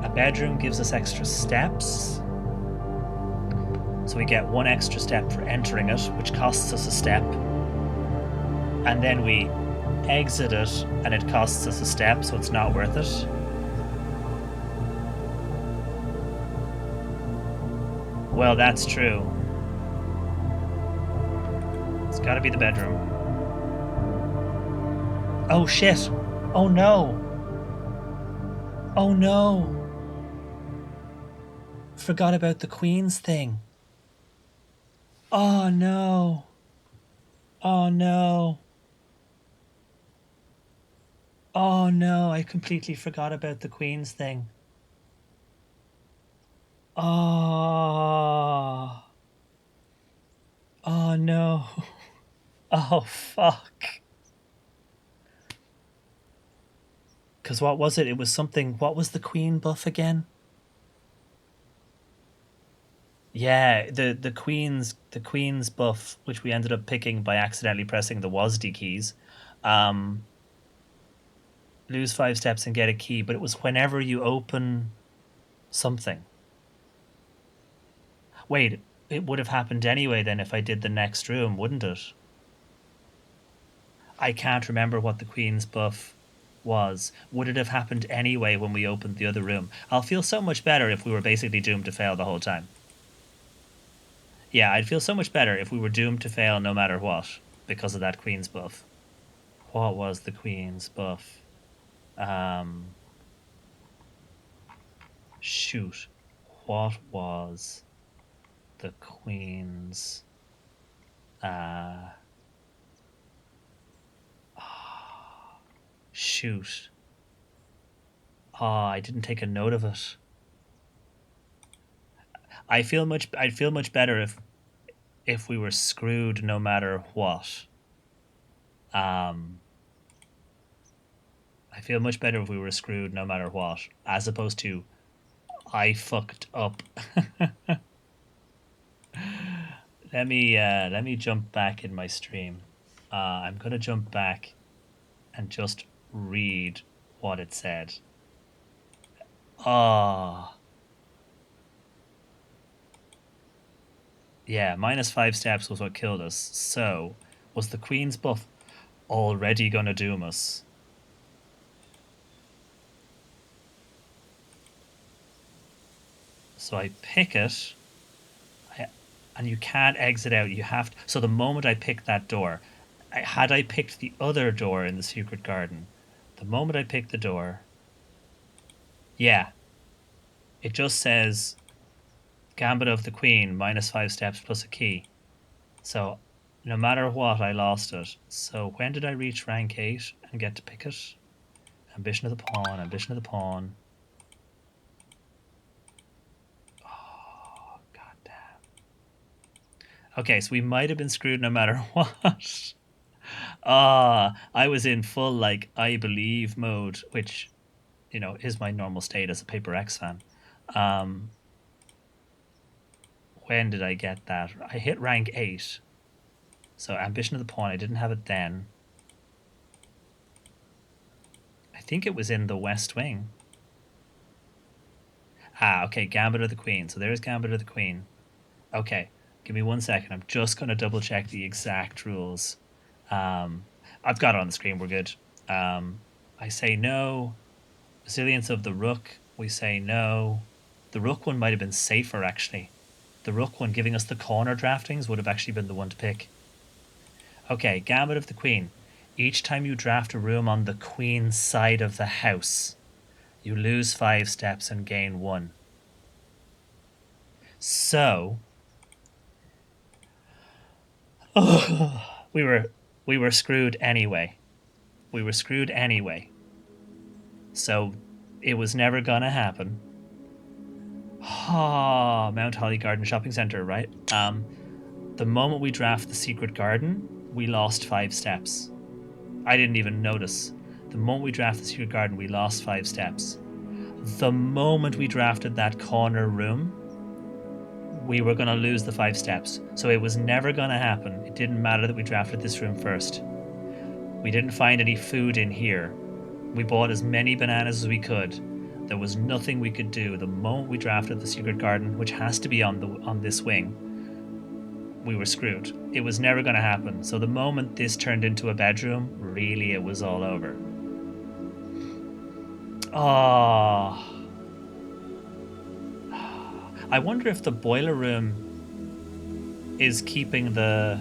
A bedroom gives us extra steps. So we get 1 extra step for entering it, which costs us a step. And then we exit it and it costs us a step, so it's not worth it. Well, that's true. It's gotta be the bedroom. Oh shit! Oh no! Oh no! Forgot about the Queen's thing. Oh no! Oh no! Oh no, I completely forgot about the Queen's thing. Oh. Oh no. Oh fuck. Because what was it? It was something. What was the Queen buff again? Yeah, the Queen's buff, which we ended up picking by accidentally pressing the WASD keys. Lose 5 steps and get a key, but it was whenever you open something. Wait, it would have happened anyway then if I did the next room, wouldn't it? I can't remember what the Queen's buff was. Would it have happened anyway when we opened the other room? I'll feel so much better if we were basically doomed to fail the whole time. Yeah, I'd feel so much better if we were doomed to fail no matter what, because of that Queen's buff. What was the Queen's buff? Shoot. What was the Queen's... shoot. Oh, I didn't take a note of it. I'd feel much better if we were screwed no matter what. I feel much better if we were screwed no matter what, as opposed to I fucked up. Let me jump back in my stream. I'm gonna jump back and just read what it said. Ah. Yeah, minus 5 steps was what killed us. So, was the Queen's buff already gonna doom us? So I pick it, and you can't exit out. You have to. So the moment I pick that door, had I picked the other door in the secret garden, the moment I picked the door, yeah, it just says Gambit of the Queen, minus 5 steps plus a key. So no matter what, I lost it. So when did I reach rank 8 and get to pick it? Ambition of the Pawn, Ambition of the Pawn. Okay, so we might have been screwed no matter what. Ah, I was in full, like, I believe mode, which, you know, is my normal state as a Paper X fan. When did I get that? I hit rank 8. So Ambition of the Pawn, I didn't have it then. I think it was in the West Wing. Ah, okay, Gambit of the Queen. So there's Gambit of the Queen. Okay, give me 1 second. I'm just going to double check the exact rules. I've got it on the screen. We're good. I say no. Resilience of the Rook. We say no. The Rook one might have been safer, actually. The Rook one giving us the corner draftings would have actually been the one to pick. Okay, Gambit of the Queen. Each time you draft a room on the Queen's side of the house, you lose 5 steps and gain 1. So, we were screwed anyway. We were screwed anyway. So, it was never gonna happen. Mount Holly Garden Shopping Center, right? The moment we draft the Secret Garden, we lost 5 steps. I didn't even notice. The moment we drafted the Secret Garden, we lost 5 steps. The moment we drafted that corner room, we were going to lose the 5 steps. So it was never going to happen. It didn't matter that we drafted this room first. We didn't find any food in here. We bought as many bananas as we could. There was nothing we could do. The moment we drafted the Secret Garden, which has to be on this wing, we were screwed. It was never going to happen. So the moment this turned into a bedroom, really it was all over. Oh. I wonder if the boiler room is keeping the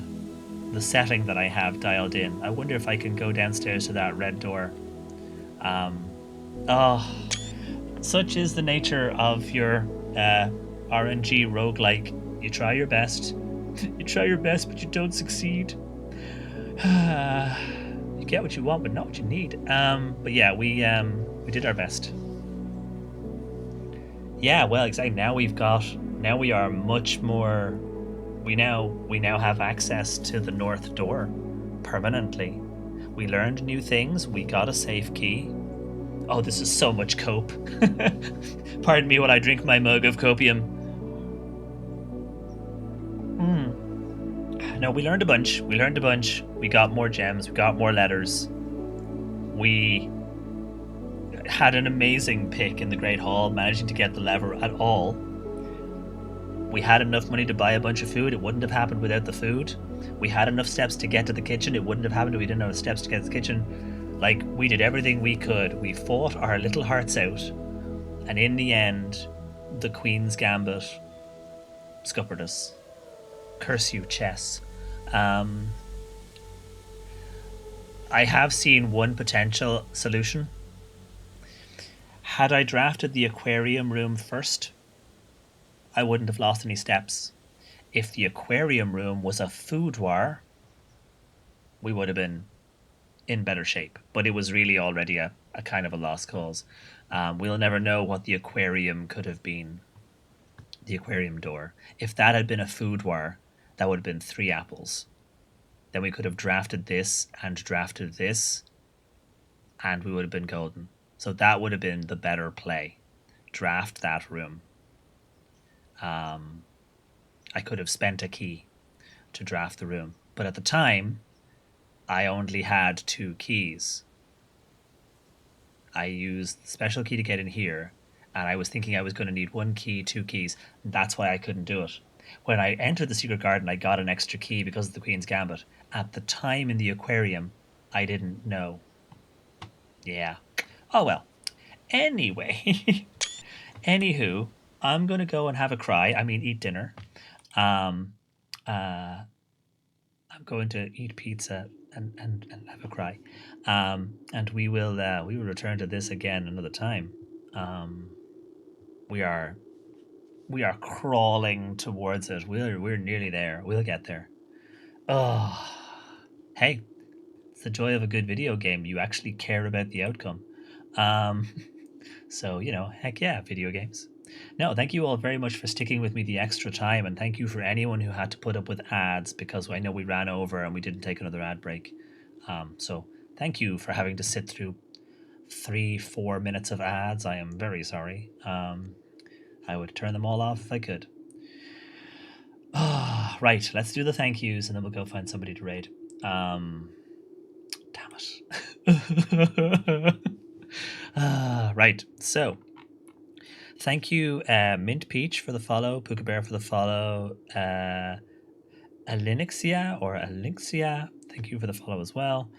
setting that I have dialed in. I wonder if I can go downstairs to that red door. Such is the nature of your RNG roguelike. You try your best. You try your best, but you don't succeed. You get what you want, but not what you need. But yeah, we did our best. Yeah, well, exactly. Now we are much more. We now have access to the north door permanently. We learned new things. We got a safe key. Oh, this is so much cope. Pardon me while I drink my mug of copium. No, we learned a bunch. We got more gems. We got more letters. We had an amazing pick in the Great Hall, managing to get the lever at all. We had enough money to buy a bunch of food. It wouldn't have happened without the food. We had enough steps to get to the kitchen. It wouldn't have happened if we didn't have steps to get to the kitchen. Like, we did everything we could. We fought our little hearts out. And in the end, the Queen's Gambit scuppered us. Curse you, chess. I have seen one potential solution. Had I drafted the aquarium room first, I wouldn't have lost any steps. If the aquarium room was a food war, we would have been in better shape. But it was really already a kind of a lost cause. We'll never know what the aquarium could have been. The aquarium door. If that had been a food war, that would have been 3 apples. Then we could have drafted this, and we would have been golden. So that would have been the better play. Draft that room. I could have spent a key to draft the room. But at the time, I only had 2 keys. I used the special key to get in here, and I was thinking I was going to need 1 key, 2 keys. That's why I couldn't do it. When I entered the Secret Garden, I got an extra key because of the Queen's Gambit. At the time in the aquarium, I didn't know. Yeah. Oh well. Anyway. Anywho, I'm going to go and have a cry. I mean, eat dinner. I'm going to eat pizza and have a cry. And we will return to this again another time. We are crawling towards it. We're nearly there. We'll get there. Oh, hey, it's the joy of a good video game. You actually care about the outcome. So, heck yeah, video games. No, thank you all very much for sticking with me the extra time, and thank you for anyone who had to put up with ads, because I know we ran over and we didn't take another ad break. So thank you for having to sit through 3-4 minutes of ads. I am very sorry. I would turn them all off if I could. Right, let's do the thank yous and then we'll go find somebody to raid. Damn it. Right, so thank you, Mint Peach, for the follow, Puka Bear for the follow, Alinixia or Alinxia, thank you for the follow as well.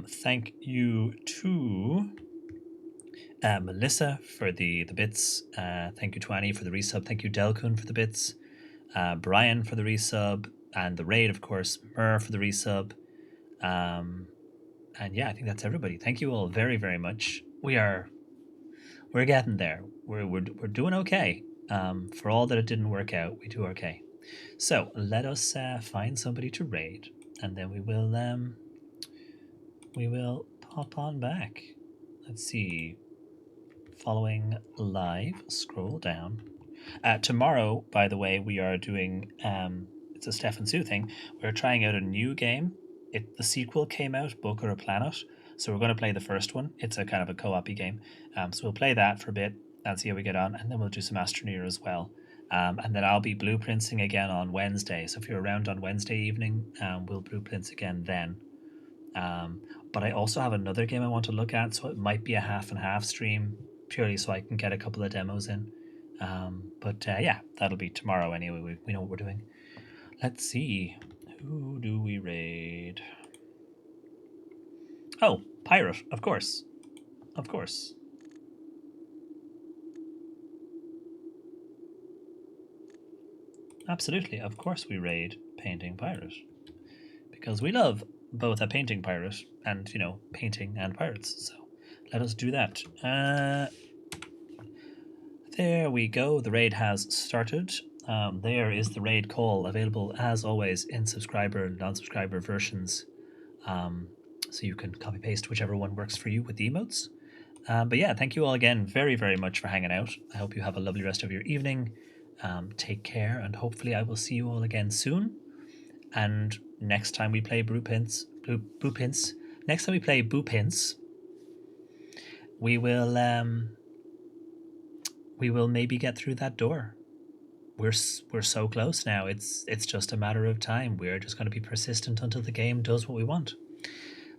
Thank you to Melissa for the bits. Thank you to Annie for the resub. Thank you, Delkun, for the bits. Brian for the resub, and the raid, of course. Mur for the resub. And yeah, I think that's everybody. Thank you all very, very much. We're getting there. We're doing okay. For all that it didn't work out, we do okay. So let us find somebody to raid, and then we will pop on back. Let's see. Following live, scroll down. Tomorrow, by the way, we are doing it's a Stefan Sue thing. We're trying out a new game. The sequel came out, Boca or Planet. So we're going to play the first one. It's a kind of a co-op game. So we'll play that for a bit and see how we get on, and then we'll do some Astroneer as well. And then I'll be blueprinting again on Wednesday. So if you're around on Wednesday evening, we'll blueprints again then. But I also have another game I want to look at, so it might be a half and half stream, purely so I can get a couple of demos in. But yeah, that'll be tomorrow anyway. We know what we're doing. Let's see. Who do we raid? Oh, Pirate, of course. Of course. Absolutely, of course we raid Painting Pirate. Because we love both a painting pirate and, painting and pirates. So let us do that. There we go. The raid has started. There is the raid call, available as always in subscriber and non-subscriber versions. So you can copy paste whichever one works for you with the emotes. But yeah, thank you all again very, very much for hanging out. I hope you have a lovely rest of your evening. Take care, and hopefully I will see you all again soon. And next time we play Boopins, next time we play Boopins, we will maybe get through that door. We're so close now. It's just a matter of time. We're just going to be persistent until the game does what we want.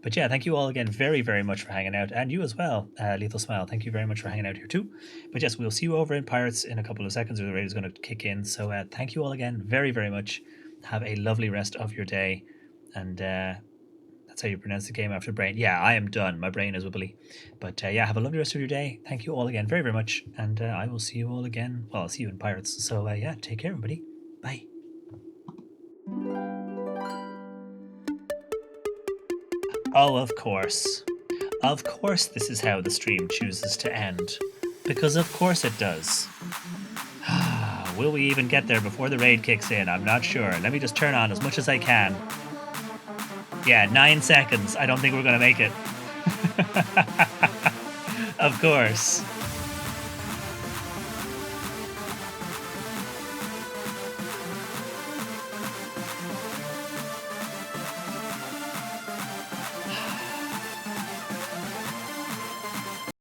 But yeah, thank you all again very, very much for hanging out. And you as well, Lethal Smile. Thank you very much for hanging out here too. But yes, we'll see you over in Pirates in a couple of seconds, or the raid is going to kick in. So thank you all again very, very much. Have a lovely rest of your day. And that's how you pronounce the game after brain. Yeah, I am done. My brain is wibbly. But yeah, have a lovely rest of your day. Thank you all again very, very much. And I will see you all again. Well, I'll see you in Pirates. So yeah, take care, everybody. Bye. Oh, of course. Of course this is how the stream chooses to end. Because of course it does. Will we even get there before the raid kicks in? I'm not sure. Let me just turn on as much as I can. Yeah, 9 seconds. I don't think we're going to make it. Of course.